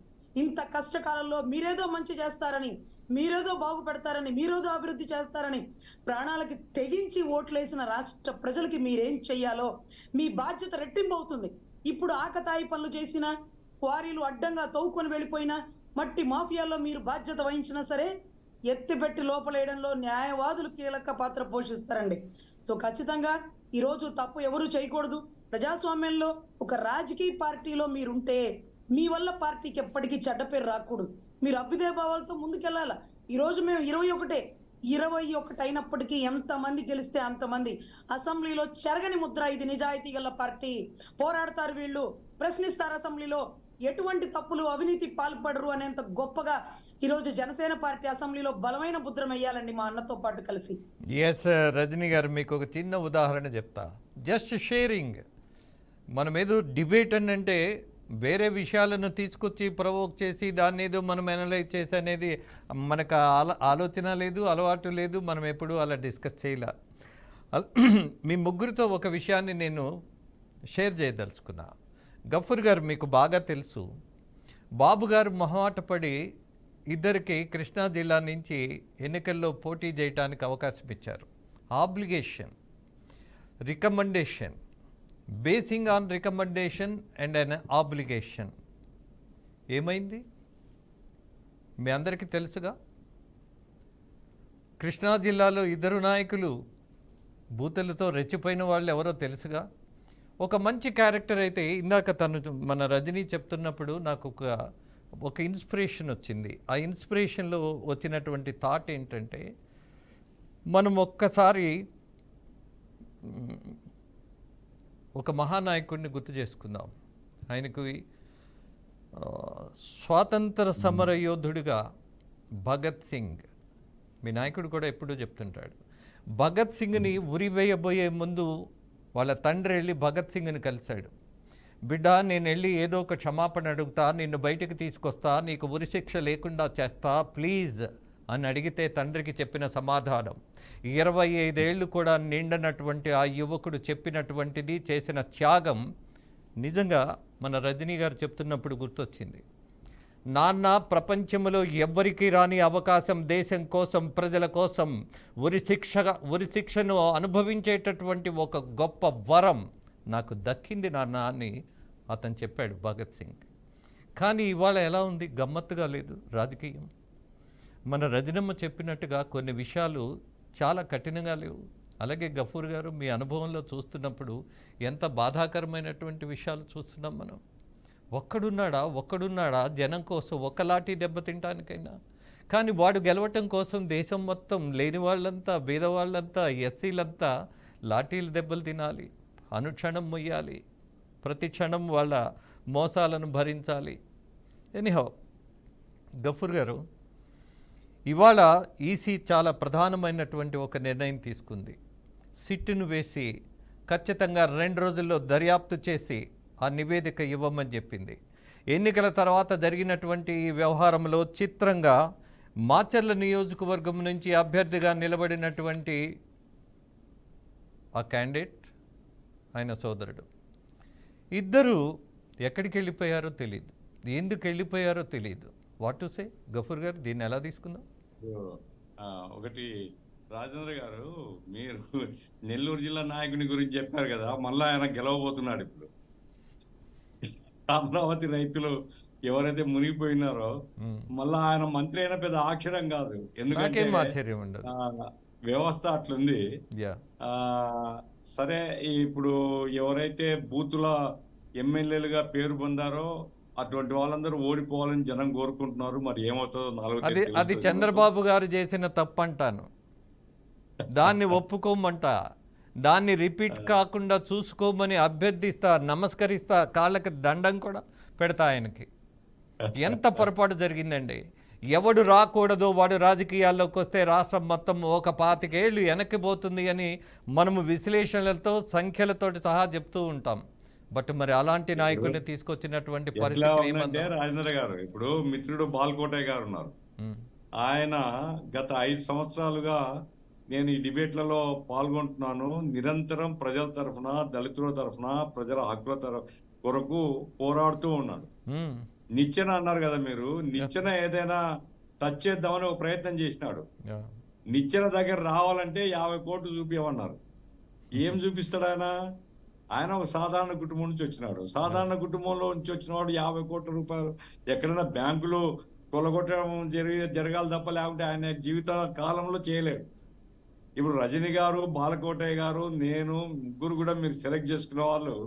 ఇంత కష్టకాలంలో మీరేదో మంచి చేస్తారని, మీరేదో బాగుపడతారని, మీరేదో అభివృద్ధి చేస్తారని ప్రాణాలకి తెగించి ఓట్లేసిన రాష్ట్ర ప్రజలకి మీరేం చెయ్యాలో మీ బాధ్యత రెట్టింపు అవుతుంది. ఇప్పుడు ఆకతాయి పనులు చేసినా, క్వారీలు అడ్డంగా తవ్వుకొని వెళ్ళిపోయినా, మట్టి మాఫియాల్లో మీరు బాధ్యత వహించినా సరే ఎత్తిపెట్టి లోపలేయడంలో న్యాయవాదులు కీలక పాత్ర పోషిస్తారండి. సో ఖచ్చితంగా ఈరోజు తప్పు ఎవరు చేయకూడదు. ప్రజాస్వామ్యంలో ఒక రాజకీయ పార్టీలో మీరుంటే మీ వల్ల పార్టీకి ఎప్పటికీ చెడ్డ పేరు రాకూడదు. మీరు అభ్యుదయ భావాలతో ముందుకెళ్ళాలా. ఈరోజు మేము 21 21 అయినప్పటికీ ఎంతమంది గెలిస్తే అంతమంది. అసెంబ్లీలో చెరగని ముద్ర, ఇది నిజాయితీ గల పార్టీ, పోరాడతారు వీళ్ళు, ప్రశ్నిస్తారు అసెంబ్లీలో, ఎటువంటి తప్పులు అవినీతి పాల్పడరు అనేంత గొప్పగా ఈరోజు జనసేన పార్టీ అసెంబ్లీలో బలమైన ముద్ర వేయాలండి మా అన్నతో పాటు కలిసి. ఎస్ రజనీ గారు, మీకు ఒక చిన్న ఉదాహరణ చెప్తా. Just sharing. మనం ఏదో డిబేట్ అని అంటే వేరే విషయాలను తీసుకొచ్చి ప్రవోక్ చేసి దాన్ని ఏదో మనం అనలైజ్ చేసి అనేది మనకు ఆలోచన లేదు, అలవాటు లేదు, మనం ఎప్పుడూ అలా డిస్కస్ చేయలే. మీ ముగ్గురితో ఒక విషయాన్ని నేను షేర్ చేయదలుచుకున్నా. గఫూర్ గారు, మీకు బాగా తెలుసు, బాబు గారు మొహమాటపడి ఇద్దరికి కృష్ణా జిల్లా నుంచి ఎన్నికల్లో పోటీ చేయడానికి అవకాశం ఇచ్చారు. Obligation, recommendation, basing on recommendation and an obligation. ఏమైంది మీ అందరికీ తెలుసుగా. కృష్ణా జిల్లాలో ఇద్దరు నాయకులు బూతులతో రెచ్చిపోయిన వాళ్ళు ఎవరో తెలుసుగా. ఒక మంచి క్యారెక్టర్ అయితే, ఇందాక తను మన రజనీ చెప్తున్నప్పుడు నాకు ఒక ఇన్స్పిరేషన్ వచ్చింది. ఆ ఇన్స్పిరేషన్లో వచ్చినటువంటి థాట్ ఏంటంటే, మనం ఒక్కసారి ఒక మహానాయకుడిని గుర్తు చేసుకుందాం. ఆయనకు స్వాతంత్ర సమర యోధుడిగా భగత్ సింగ్, మీ నాయకుడు కూడా ఎప్పుడూ చెప్తుంటాడు, భగత్ సింగ్ని ఉరివేయబోయే ముందు వాళ్ళ తండ్రి వెళ్ళి భగత్ సింగ్ని కలిశాడు. బిడ్డ, నేను వెళ్ళి ఏదో ఒక క్షమాపణ అడుగుతా, నిన్ను బయటకు తీసుకొస్తా, నీకు ఉరిశిక్ష లేకుండా చేస్తా ప్లీజ్ అని అడిగితే తండ్రికి చెప్పిన సమాధానం, 25 ఏళ్ళు కూడా నిండనటువంటి ఆ యువకుడు చెప్పినటువంటిది, చేసిన త్యాగం నిజంగా మన రజనీ గారు చెప్తున్నప్పుడు గుర్తొచ్చింది. నాన్న, ప్రపంచంలో ఎవ్వరికీ రాని అవకాశం దేశం కోసం, ప్రజల కోసం ఉరిశిక్షను అనుభవించేటటువంటి ఒక గొప్ప వరం నాకు దక్కింది నాన్న అని అతను చెప్పాడు భగత్ సింగ్. కానీ ఇవాళ ఎలా ఉంది? గమ్మత్తుగా లేదు రాజకీయం. మన రజనమ్మ చెప్పినట్టుగా కొన్ని విషయాలు చాలా కఠినంగా లేవు. అలాగే గఫూర్ గారు, మీ అనుభవంలో చూస్తున్నప్పుడు ఎంత బాధాకరమైనటువంటి విషయాలు చూస్తున్నాం మనం. ఒక్కడున్నాడా జనం కోసం ఒక్క లాఠీ దెబ్బతింటానికైనా? కానీ వాడు గెలవటం కోసం దేశం మొత్తం లేని వాళ్ళంతా, బీదవాళ్ళంతా, ఎస్సీలంతా లాఠీలు దెబ్బలు తినాలి, అనుక్షణం మొయ్యాలి, ప్రతి క్షణం వాళ్ళ మోసాలను భరించాలి. ఎనీహౌ గఫూర్ గారు, ఇవాళ ఈసీ చాలా ప్రధానమైనటువంటి ఒక నిర్ణయం తీసుకుంది. సిట్టును వేసి ఖచ్చితంగా 2 రోజుల్లో దర్యాప్తు చేసి ఆ నివేదిక ఇవ్వమని చెప్పింది. ఎన్నికల తర్వాత జరిగినటువంటి ఈ వ్యవహారంలో చిత్రంగా మాచర్ల నియోజకవర్గం నుంచి అభ్యర్థిగా నిలబడినటువంటి ఆ క్యాండిడేట్, ఆయన సోదరుడు, ఇద్దరు ఎక్కడికి వెళ్ళిపోయారో తెలియదు, ఎందుకు వెళ్ళిపోయారో తెలియదు. వాట్ టు సే గఫూర్ గారు, దీన్ని ఎలా తీసుకుందాం? ఒకటి, రాజేంద్ర గారు, మీరు నెల్లూరు జిల్లా నాయకుని గురించి చెప్పారు కదా, మళ్ళీ ఆయన గెలవబోతున్నాడు. ఇప్పుడు అమరావతి రైతులు ఎవరైతే మునిగిపోయినారో మళ్ళా ఆయన మంత్రి అయిన పెద్ద ఆశ్చర్యం కాదు, ఎందుకంటే ఆశ్చర్యం ఉండదు, వ్యవస్థ అట్లుంది. సరే, ఇప్పుడు ఎవరైతే బూతుల ఎమ్మెల్యేలుగా పేరు పొందారో అటువంటి వాళ్ళందరూ ఓడిపోవాలని జనం కోరుకుంటున్నారు. మరి ఏమవుతుందో అది చంద్రబాబు గారు చేసిన తప్పు అంటాను. దాన్ని ఒప్పుకోమంట, దాన్ని రిపీట్ కాకుండా చూసుకోమని అభ్యర్థిస్తా, నమస్కరిస్తా, కాళ్ళకి దండం కూడా పెడతా ఆయనకి. ఎంత పొరపాటు జరిగిందండి. ఎవడు రాకూడదో వాడు రాజకీయాల్లోకి వస్తే రాష్ట్రం మొత్తం ఒక 25 ఏళ్ళు వెనక్కి పోతుంది అని మనము విశ్లేషణలతో, సంఖ్యలతోటి సహా చెప్తూ ఉంటాం. బట్ మరి అలాంటి నాయకుల్ని తీసుకొచ్చినటువంటి పరిస్థితి రాజేంద్ర గారు, ఇప్పుడు మిత్రుడు బాల్కోటయ్య గారు ఉన్నారు. ఆయన గత 5 సంవత్సరాలుగా నేను ఈ డిబేట్లలో పాల్గొంటున్నాను, నిరంతరం ప్రజల తరఫున, దళితుల తరఫున, ప్రజల హక్కుల కొరకు పోరాడుతూ ఉన్నాడు. నిచ్చెన అన్నారు కదా మీరు, నిచ్చెన ఏదైనా టచ్ చేద్దామని ఒక ప్రయత్నం చేసినాడు. నిచ్చెన దగ్గర రావాలంటే 50 కోట్లు చూపించమన్నారు. ఏం చూపిస్తాడు ఆయన? ఆయన ఒక సాధారణ కుటుంబం నుంచి వచ్చినాడు. సాధారణ కుటుంబంలో నుంచి వచ్చిన వాడు 50 కోట్ల రూపాయలు ఎక్కడైనా బ్యాంకులు కొలగొట్టడం జరగాలి తప్ప, లేకుంటే ఆయన జీవిత కాలంలో చేయలేడు. ఇప్పుడు రజనీ గారు, బాలకోటయ్య గారు, నేను ముగ్గురు కూడా మీరు సెలెక్ట్ చేసుకున్న వాళ్ళు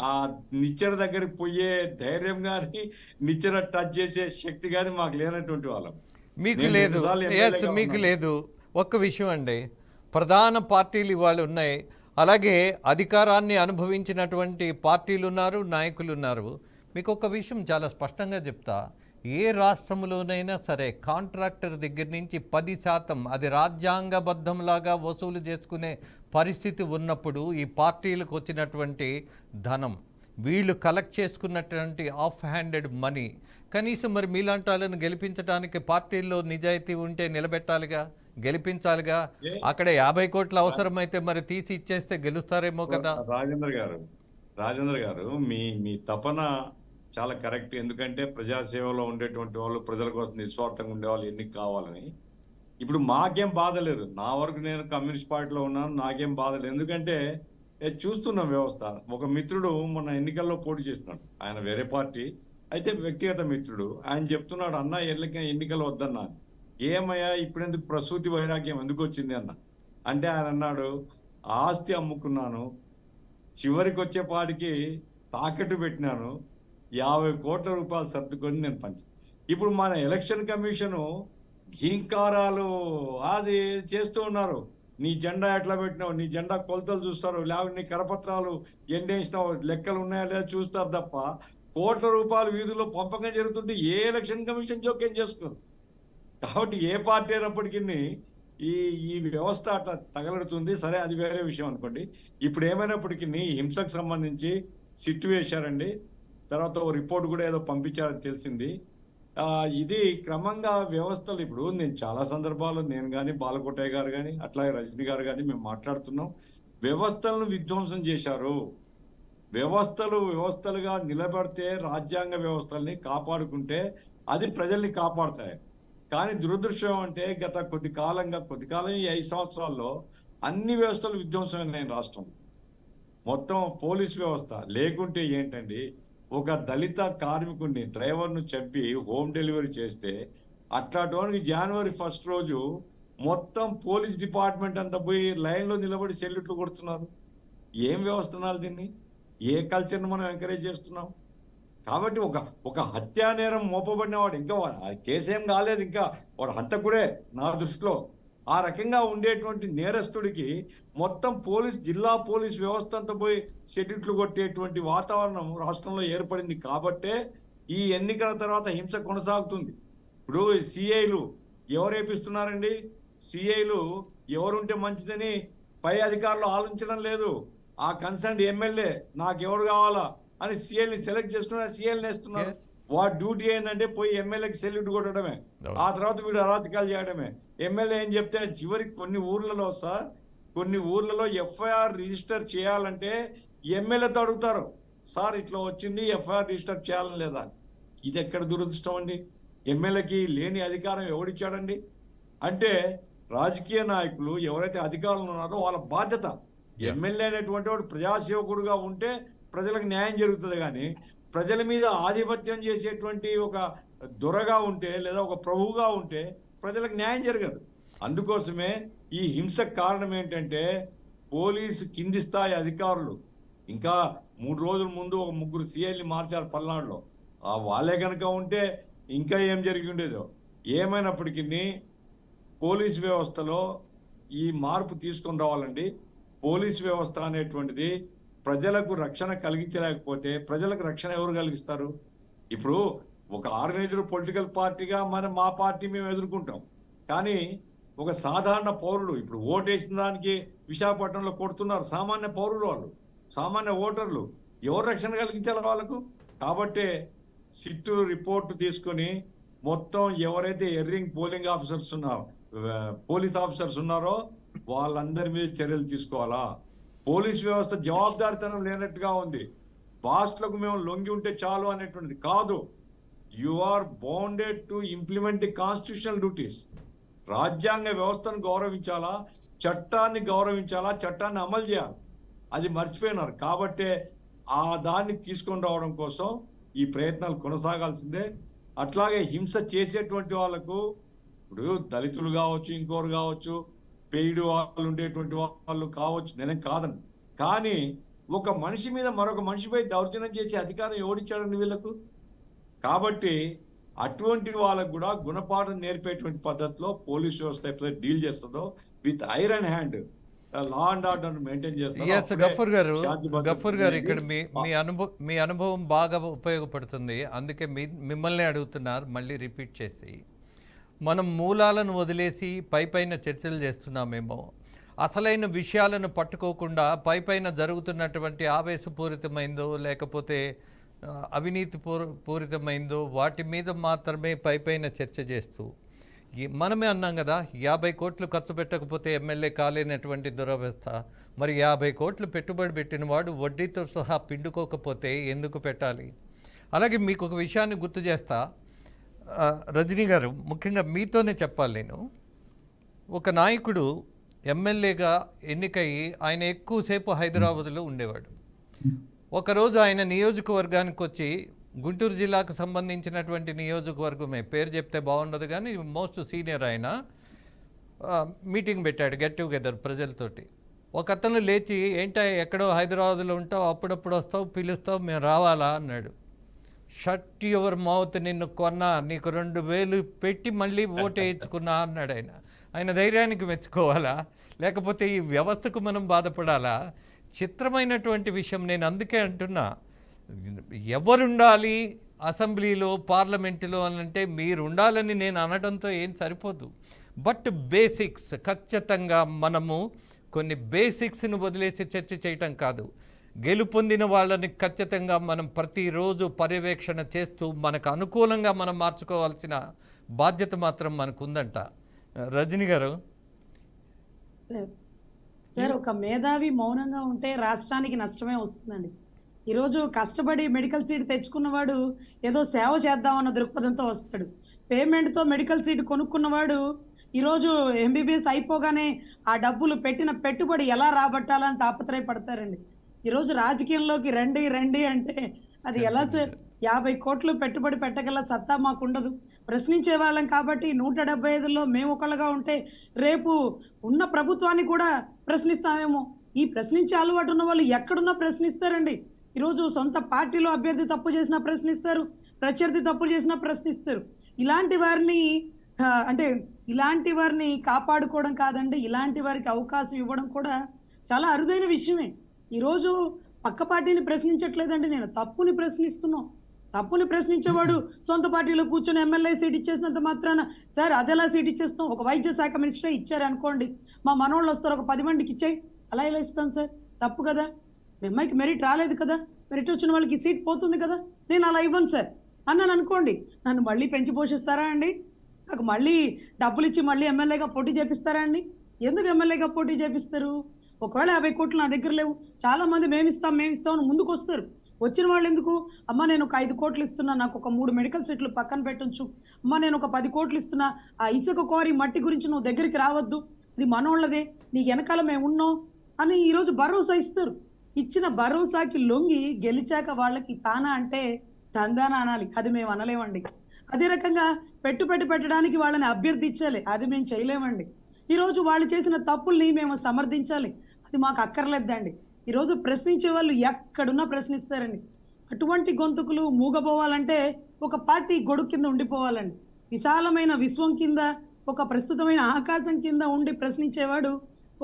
ఆ నిచ్చెన దగ్గరికి పోయే ధైర్యం కానీ, నిచ్చెన టచ్ చేసే శక్తి కానీ మాకు లేనటువంటి వాళ్ళం. మీకు లేదు, మీకు లేదు. ఒక్క విషయం అండి, ప్రధాన పార్టీలు ఇవాళ ఉన్నాయి, అలాగే అధికారాన్ని అనుభవించినటువంటి పార్టీలు ఉన్నారు, నాయకులు ఉన్నారు. మీకు ఒక విషయం చాలా స్పష్టంగా చెప్తా, ఏ రాష్ట్రంలోనైనా సరే కాంట్రాక్టర్ దగ్గర నుంచి 10% అది రాజ్యాంగబద్ధంలాగా వసూలు చేసుకునే పరిస్థితి ఉన్నప్పుడు ఈ పార్టీలకు వచ్చినటువంటి ధనం, వీళ్ళు కలెక్ట్ చేసుకున్నటువంటి ఆఫ్ హ్యాండెడ్ మనీ, కనీసం మరి మీలాంటి వాళ్ళని గెలిపించడానికి పార్టీల్లో నిజాయితీ ఉంటే నిలబెట్టాలిగా, గెలిపించాలిగా. అక్కడ 50 కోట్ల అవసరమైతే మరి తీసి ఇచ్చేస్తే గెలుస్తారేమో కదా. రాజేంద్ర గారు మీ తపన చాలా కరెక్ట్. ఎందుకంటే ప్రజాసేవలో ఉండేటువంటి వాళ్ళు, ప్రజల కోసం నిస్వార్థంగా ఉండేవాళ్ళు ఎన్నిక కావాలని. ఇప్పుడు మాకేం బాధ లేదు, నా వరకు నేను కమ్యూనిస్ట్ పార్టీలో ఉన్నాను, నాకేం బాధ లేదు. ఎందుకంటే చూస్తున్నాం వ్యవస్థ. ఒక మిత్రుడు మొన్న ఎన్నికల్లో పోటీ చేస్తున్నాడు, ఆయన వేరే పార్టీ అయితే వ్యక్తిగత మిత్రుడు. ఆయన చెప్తున్నాడు, అన్న ఎన్నికలు వద్దన్నా. ఏమయ్యా ఇప్పుడెందుకు ప్రసూతి వైరాగ్యం ఎందుకు వచ్చింది అన్న అంటే, ఆయన అన్నాడు, ఆస్తి అమ్ముకున్నాను, చివరికి వచ్చేపాటికి తాకట్టు పెట్టినాను, 50 కోట్ల రూపాయలు సర్దుకొని నేను ఇప్పుడు మన ఎలక్షన్ కమిషను ఘీంకారాలు అది చేస్తూ ఉన్నారు. నీ జెండా ఎట్లా పెట్టినావు, నీ జెండా కొలతలు చూస్తారు, లేకపోతే నీ కరపత్రాలు ఎండేసినావు, లెక్కలు ఉన్నాయా లేదా చూస్తారు తప్ప కోట్ల రూపాయలు వీధుల్లో పంపకం జరుగుతుంటే ఏ ఎలక్షన్ కమిషన్ జోక్యం చేసుకోరు. కాబట్టి ఏ పార్టీ అయినప్పటికీ ఈ వ్యవస్థ అట్లా తగలడుతుంది. సరే, అది వేరే విషయం అనుకోండి. ఇప్పుడు ఏమైనప్పటికీ హింసకు సంబంధించి సిట్టు వేశారండి. తర్వాత ఓ రిపోర్ట్ కూడా ఏదో పంపించారని తెలిసింది. ఇది క్రమంగా వ్యవస్థలు, ఇప్పుడు నేను చాలా సందర్భాల్లో నేను కానీ, బాలకోటయ్య గారు కానీ, అట్లాగే రజనీ గారు కానీ మేము మాట్లాడుతున్నాం. వ్యవస్థలను విధ్వంసం చేశారు. వ్యవస్థలుగా నిలబడితే రాజ్యాంగ వ్యవస్థల్ని కాపాడుకుంటే అది ప్రజల్ని కాపాడుతాయి. కానీ దురదృష్టం అంటే గత కొద్ది కాలం ఈ 5 సంవత్సరాల్లో అన్ని వ్యవస్థలు విధ్వంసమైన రాష్ట్రం. మొత్తం పోలీస్ వ్యవస్థ లేకుంటే ఏంటండి, ఒక దళిత కార్మికుడిని డ్రైవర్ను చంపి హోమ్ డెలివరీ చేస్తే అట్లాంటి జనవరి 1 రోజు మొత్తం పోలీస్ డిపార్ట్మెంట్ అంతా పోయి లైన్లో నిలబడి సెల్యూట్లు కొడుతున్నారు. ఏం వ్యవస్థనాలు దీన్ని, ఏ కల్చర్ని మనం ఎంకరేజ్ చేస్తున్నాం? కాబట్టి ఒక హత్యా నేరం మోపబడిన వాడు, ఇంకా కేసేం కాలేదు, ఇంకా వాడు హంతకుడే నా దృష్టిలో. ఆ రకంగా ఉండేటువంటి నేరస్తుడికి మొత్తం జిల్లా పోలీస్ వ్యవస్థ అంతా పోయి సెటిట్లు కొట్టేటువంటి వాతావరణం రాష్ట్రంలో ఏర్పడింది. కాబట్టే ఈ ఎన్నికల తర్వాత హింస కొనసాగుతుంది. ఇప్పుడు సిఐలు ఎవరు వేపిస్తున్నారండి? సిఐలు ఎవరుంటే మంచిదని పై అధికారులు ఆలోచించడం లేదు. ఆ కన్సర్న్ ఎమ్మెల్యే నాకు ఎవరు కావాలా అని సిఐల్ని సెలెక్ట్ చేస్తున్నారు, సిఐల్ని వేస్తున్నారు. వాడి డ్యూటీ ఏంటంటే పోయి ఎమ్మెల్యేకి సెల్యూట్ కొట్టడమే, ఆ తర్వాత వీడు అరాచకాలు చేయడమే. ఎమ్మెల్యే ఏం చెప్తే చివరికి కొన్ని ఊర్లలో ఎఫ్ఐఆర్ రిజిస్టర్ చేయాలంటే ఎమ్మెల్యేతో అడుగుతారు, సార్ ఇట్లా వచ్చింది ఎఫ్ఐఆర్ రిజిస్టర్ చేయాలని లేదా. ఇది ఎక్కడ దురదృష్టం అండి? ఎమ్మెల్యేకి లేని అధికారం ఎవడిచ్చాడండి? అంటే రాజకీయ నాయకులు ఎవరైతే అధికారులు ఉన్నారో వాళ్ళ బాధ్యత. ఎమ్మెల్యే అనేటువంటి వాడు ప్రజాసేవకుడుగా ఉంటే ప్రజలకు న్యాయం జరుగుతుంది. కానీ ప్రజల మీద ఆధిపత్యం చేసేటువంటి ఒక దొరగా ఉంటే లేదా ఒక ప్రభువుగా ఉంటే ప్రజలకు న్యాయం జరగదు. అందుకోసమే ఈ హింసకు కారణం ఏంటంటే పోలీసు కింది స్థాయి అధికారులు ఇంకా 3 రోజుల ముందు ఒక 3 సిఐల్ని మార్చారు పల్నాడులో. వాళ్ళే కనుక ఉంటే ఇంకా ఏం జరిగి ఉండేదో. ఏమైనప్పటికీ పోలీస్ వ్యవస్థలో ఈ మార్పు తీసుకొని రావాలండి. పోలీస్ వ్యవస్థ అనేటువంటిది ప్రజలకు రక్షణ కలిగించలేకపోతే ప్రజలకు రక్షణ ఎవరు కలిగిస్తారు? ఇప్పుడు ఒక ఆర్గనైజ్డ్ పొలిటికల్ పార్టీగా మా పార్టీ మేము ఎదుర్కొంటాం. కానీ ఒక సాధారణ పౌరుడు ఇప్పుడు ఓటేసిన దానికి విశాఖపట్నంలో కొడుతున్నారు సామాన్య పౌరులు, వాళ్ళు సామాన్య ఓటర్లు. ఎవరు రక్షణ కలిగించాలి వాళ్ళకు? కాబట్టే సిట్టు రిపోర్టు తీసుకొని మొత్తం ఎవరైతే ఎర్రింగ్ పోలీస్ ఆఫీసర్స్ ఉన్నారో వాళ్ళందరి మీద చర్యలు తీసుకోవాలా. పోలీస్ వ్యవస్థ జవాబుదారితనం లేనట్టుగా ఉంది. బాస్లకు మేము లొంగి ఉంటే చాలు అనేటువంటిది కాదు. You are bounded to implement the constitutional duties. రాజ్యాంగ వ్యవస్థను గౌరవించాలా, చట్టాన్ని గౌరవించాలా, చట్టాన్ని అమలు చేయాలి. అది మర్చిపోయినారు. కాబట్టే దాన్ని తీసుకొని రావడం కోసం ఈ ప్రయత్నాలు కొనసాగాల్సిందే. అట్లాగే హింస చేసేటువంటి వాళ్ళకు, ఇప్పుడు దళితులు కావచ్చు, ఇంకోరు కావచ్చు, పెయిడ్ వాళ్ళు ఉండేటువంటి వాళ్ళు కావచ్చు, నేనేం కాదని. కానీ ఒక మనిషి మీద మరొక మనిషిపై దౌర్జన్యం చేసే అధికారం ఎవడిచ్చాడండి వీళ్ళకు? కాబట్టి అటువంటి వాళ్ళకు కూడా గుణపాఠం నేర్పేటువంటి పద్ధతిలో పోలీస్ వ్యవస్థ ఎప్పుడైతే డీల్ చేస్తుందో with iron hand law and order maintain ఎస్ చేస్తారు. గఫూర్ గారు ఇక్కడ మీ అనుభవం బాగా ఉపయోగపడుతుంది. అందుకే మిమ్మల్ని అడుగుతున్నారు మళ్ళీ రిపీట్ చేసి. మనం మూలాలను వదిలేసి పైన చర్చలు చేస్తున్నామేమో, అసలైన విషయాలను పట్టుకోకుండా పైన జరుగుతున్నటువంటి ఆవేశపూరితమైందో లేకపోతే అవినీతి పూరితమైందో వాటి మీద మాత్రమే పైన చర్చ చేస్తూ, మనమే అన్నాం కదా 50 కోట్లు ఖర్చు పెట్టకపోతే ఎమ్మెల్యే కాలేనటువంటి దురవస్థ. మరి 50 కోట్లు పెట్టుబడి పెట్టిన వాడు వడ్డీతో సహా పిండుకోకపోతే ఎందుకు పెట్టాలి? అలాగే మీకు ఒక విషయాన్ని గుర్తు చేస్తా రజనీ గారు, ముఖ్యంగా మీతోనే చెప్పాలి నేను. ఒక నాయకుడు ఎమ్మెల్యేగా ఎన్నికయ్యి ఆయన ఎక్కువసేపు హైదరాబాద్లో ఉండేవాడు. ఒకరోజు ఆయన నియోజకవర్గానికి వచ్చి, గుంటూరు జిల్లాకు సంబంధించినటువంటి నియోజకవర్గమే, పేరు చెప్తే బాగుండదు కానీ మోస్ట్ సీనియర్ ఆయన, మీటింగ్ పెట్టాడు గెట్ టుగెదర్ ప్రజలతోటి. ఒక అతను లేచి, ఏంటో ఎక్కడో హైదరాబాద్లో ఉంటావు, అప్పుడప్పుడు వస్తావు, పిలుస్తావు, మేము రావాలా అన్నాడు. షట్ యువర్ మౌత్, నిన్ను కొన్నా, నీకు 2000 పెట్టి మళ్ళీ ఓటు వేయించుకున్నా అన్నాడు ఆయన. ఆయన ధైర్యానికి మెచ్చుకోవాలా లేకపోతే ఈ వ్యవస్థకు మనం బాధపడాలా? చిత్రమైనటువంటి విషయం. నేను అందుకే అంటున్నా, ఎవరుండాలి అసెంబ్లీలో పార్లమెంటులో అని అంటే మీరు ఉండాలని నేను అనడంతో ఏం సరిపోదు. బట్ బేసిక్స్ ఖచ్చితంగా మనము కొన్ని బేసిక్స్ను వదిలేసి చర్చ చేయటం కాదు. గెలుపొందిన వాళ్ళని ఖచ్చితంగా మనం ప్రతిరోజు పర్యవేక్షణ చేస్తూ మనకు అనుకూలంగా మనం మార్చుకోవాల్సిన బాధ్యత మాత్రం మనకు ఉందంట. రజనీ గారు, సార్ ఒక మేధావి మౌనంగా ఉంటే రాష్ట్రానికి నష్టమే వస్తుందండి. ఈరోజు కష్టపడి మెడికల్ సీట్ తెచ్చుకున్నవాడు ఏదో సేవ చేద్దామన్న దృక్పథంతో వస్తాడు. పేమెంట్తో మెడికల్ సీట్ కొనుక్కున్నవాడు ఈరోజు ఎంబీబీఎస్ అయిపోగానే ఆ డబ్బులు పెట్టిన పెట్టుబడి ఎలా రాబట్టాలని తాపత్రయపడతారండి. ఈరోజు రాజకీయంలోకి రండి అంటే అది ఎలా సార్? 50 కోట్లు పెట్టుబడి పెట్టగల సత్తా మాకుండదు. ప్రశ్నించే వాళ్ళం కాబట్టి 175లో మేము ఒకళ్ళగా ఉంటే రేపు ఉన్న ప్రభుత్వాన్ని కూడా ప్రశ్నిస్తామేమో. ఈ ప్రశ్నించే అలవాటు ఉన్న వాళ్ళు ఎక్కడున్నా ప్రశ్నిస్తారండి. ఈరోజు సొంత పార్టీలో అభ్యర్థి తప్పు చేసినా ప్రశ్నిస్తారు, ప్రత్యర్థి తప్పు చేసినా ప్రశ్నిస్తారు. ఇలాంటి వారిని కాపాడుకోవడం కాదండి, ఇలాంటి వారికి అవకాశం ఇవ్వడం కూడా చాలా అరుదైన విషయమే. ఈరోజు పక్క పార్టీని ప్రశ్నించట్లేదండి, నేను తప్పుని ప్రశ్నిస్తున్నాం. తప్పుని ప్రశ్నించేవాడు సొంత పార్టీలో కూర్చొని ఎమ్మెల్యే సీట్ ఇచ్చేసినంత మాత్రాన సార్ అదెలా సీట్ ఇచ్చేస్తాం? ఒక వైద్య శాఖ మినిస్టరే ఇచ్చారు అనుకోండి, మా మనోళ్ళు వస్తారు, ఒక 10 మందికి ఇచ్చాయి, అలా ఎలా ఇస్తాం సార్? తప్పు కదా. మీ అమ్మాయికి మెరిట్ రాలేదు కదా, మెరిట్ వచ్చిన వాళ్ళకి సీట్ పోతుంది కదా, నేను అలా ఇవ్వను సార్ అన్నాను అనుకోండి, నన్ను మళ్ళీ పెంచి పోషిస్తారా అండి? నాకు మళ్ళీ డబ్బులు ఇచ్చి మళ్ళీ ఎమ్మెల్యేగా పోటీ చేపిస్తారా అండి? ఎందుకు ఎమ్మెల్యేగా పోటీ చేపిస్తారు? ఒకవేళ 50 కోట్లు నా దగ్గర లేవు, చాలా మంది మేమిస్తాం అని ముందుకు వస్తారు. వచ్చిన వాళ్ళు ఎందుకు, అమ్మ నేను ఒక 5 కోట్లు ఇస్తున్నా, నాకు ఒక 3 మెడికల్ సీట్లు పక్కన పెట్టొచ్చు, అమ్మ నేను ఒక 10 కోట్లు ఇస్తున్నా, ఆ ఇసుక కోరి మట్టి గురించి నువ్వు దగ్గరికి రావద్దు, ఇది మనోళ్ళదే, నీ వెనకాల మేము ఉన్నాం అని ఈరోజు భరోసా ఇస్తారు. ఇచ్చిన భరోసాకి లొంగి గెలిచాక వాళ్ళకి తానా అంటే తందానా అనాలి, అది మేము అనలేమండి. అదే రకంగా పెట్టడానికి వాళ్ళని అభ్యర్థించాలి, అది మేము చేయలేమండి. ఈరోజు వాళ్ళు చేసిన తప్పుల్ని మేము సమర్థించాలి, అది మాకు అక్కర్లేదండి. ఈరోజు ప్రశ్నించే వాళ్ళు ఎక్కడున్నా ప్రశ్నిస్తారండి. అటువంటి గొంతుకులు మూగపోవాలంటే ఒక పార్టీ గొడుగు కింద ఉండిపోవాలండి. విశాలమైన విశ్వం కింద, ఒక ప్రస్తుతమైన ఆకాశం కింద ఉండి ప్రశ్నించేవాడు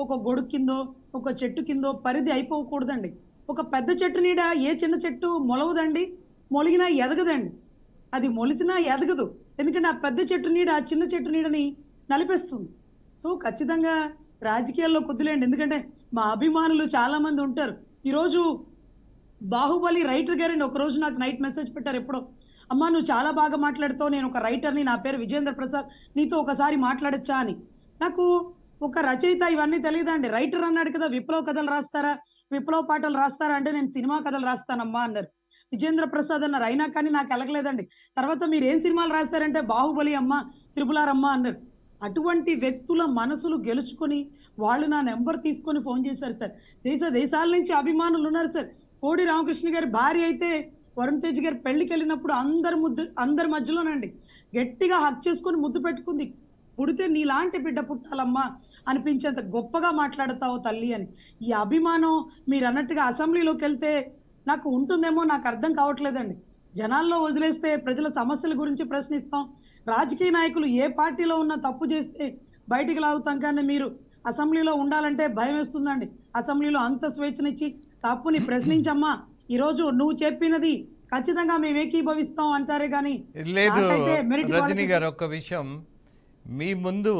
ఒక గొడుగు కిందో ఒక చెట్టు కిందో పరిధి అయిపోకూడదండి. ఒక పెద్ద చెట్టు నీడ ఏ చిన్న చెట్టు మొలవదండి, మొలిగినా ఎదగదండి, అది మొలిసినా ఎదగదు. ఎందుకంటే ఆ పెద్ద చెట్టు నీడ ఆ చిన్న చెట్టు నీడని నలిపేస్తుంది. సో ఖచ్చితంగా రాజకీయాల్లో కొద్దిలేండి, ఎందుకంటే మా అభిమానులు చాలా మంది ఉంటారు. ఈరోజు బాహుబలి రైటర్ గారండి ఒకరోజు నాకు నైట్ మెసేజ్ పెట్టారు ఎప్పుడో, అమ్మా నువ్వు చాలా బాగా మాట్లాడుతావు, నేను ఒక రైటర్ని, నా పేరు విజేంద్ర ప్రసాద్, నీతో ఒకసారి మాట్లాడచ్చా అని. నాకు ఒక రచయిత ఇవన్నీ తెలియదండి. రైటర్ అన్నాడు కదా, విప్లవ కథలు రాస్తారా, విప్లవ పాటలు రాస్తారా అంటే నేను సినిమా కథలు రాస్తానమ్మా అన్నారు. విజేంద్ర ప్రసాద్ అన్నారు, అయినా కానీ నాకు ఎలగలేదండి. తర్వాత మీరు ఏం సినిమాలు రాస్తారంటే బాహుబలి అమ్మ, త్రిపులార్ అమ్మ అన్నారు. అటువంటి వ్యక్తుల మనసులు గెలుచుకొని వాళ్ళు నా నెంబర్ తీసుకొని ఫోన్ చేశారు సార్. దేశాల నుంచి అభిమానులు ఉన్నారు సార్. కోడి రామకృష్ణ గారి భార్య అయితే వరుణ్ తేజ్ గారి పెళ్లికి వెళ్ళినప్పుడు అందరి మధ్యలోనండి గట్టిగా హక్ చేసుకొని ముద్దు పెట్టుకుంది. పుడితే నీలాంటి బిడ్డ పుట్టాలమ్మా అనిపించేంత గొప్పగా మాట్లాడతావు తల్లి అని. ఈ అభిమానం మీరు అన్నట్టుగా అసెంబ్లీలోకి వెళ్తే నాకు ఉంటుందేమో నాకు అర్థం కావట్లేదండి. జనాల్లో వదిలేస్తే ప్రజల సమస్యల గురించి ప్రశ్నిస్తాం. రాజకీయ నాయకులు ఏ పార్టీలో ఉన్నా తప్పు చేస్తే బయటికి లాగుతాం, కానీ మీరు అసెంబ్లీలో ఉండాలంటే భయం వేస్తుందండి. అసెంబ్లీలో అంత స్వేచ్ఛనిచ్చి తప్పుని ప్రశ్నించమ్మా, ఈరోజు నువ్వు చెప్పినది ఖచ్చితంగా మేము ఏకీభవిస్తాం అంటారే కానీ లేదు నాకైతే మెరిట్ రజనీ వాళ్ళకి- గారు, ఒక విషయం, మీ ముందు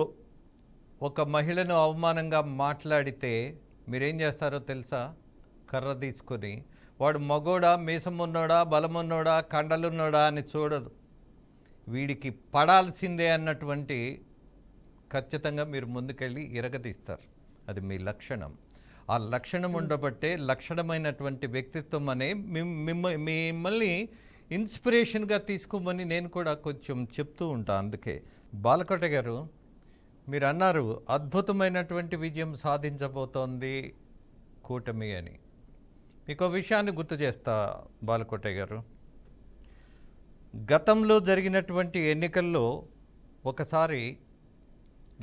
ఒక మహిళను అవమానంగా మాట్లాడితే మీరేం చేస్తారో తెలుసా? కర్ర తీసుకొని వాడు మగోడా, మీసమున్నోడా, బలమున్నోడా, కండలున్నోడా అని చూడదు, వీడికి పడాల్సిందే అన్నటువంటి ఖచ్చితంగా మీరు ముందుకెళ్ళి ఇరగదీస్తారు. అది మీ లక్షణం. ఆ లక్షణం ఉండబట్టే లక్షణమైనటువంటి వ్యక్తిత్వం అనే మిమ్మల్ని ఇన్స్పిరేషన్గా తీసుకోమని నేను కూడా కొంచెం చెప్తూ ఉంటాను. అందుకే బాలకోట గారు, మీరు అన్నారు అద్భుతమైనటువంటి విజయం సాధించబోతోంది కూటమి అని. మీకు విషయాన్ని గుర్తు చేస్తా బాలకోట గారు, గతంలో జరిగినటువంటి ఎన్నికల్లో ఒకసారి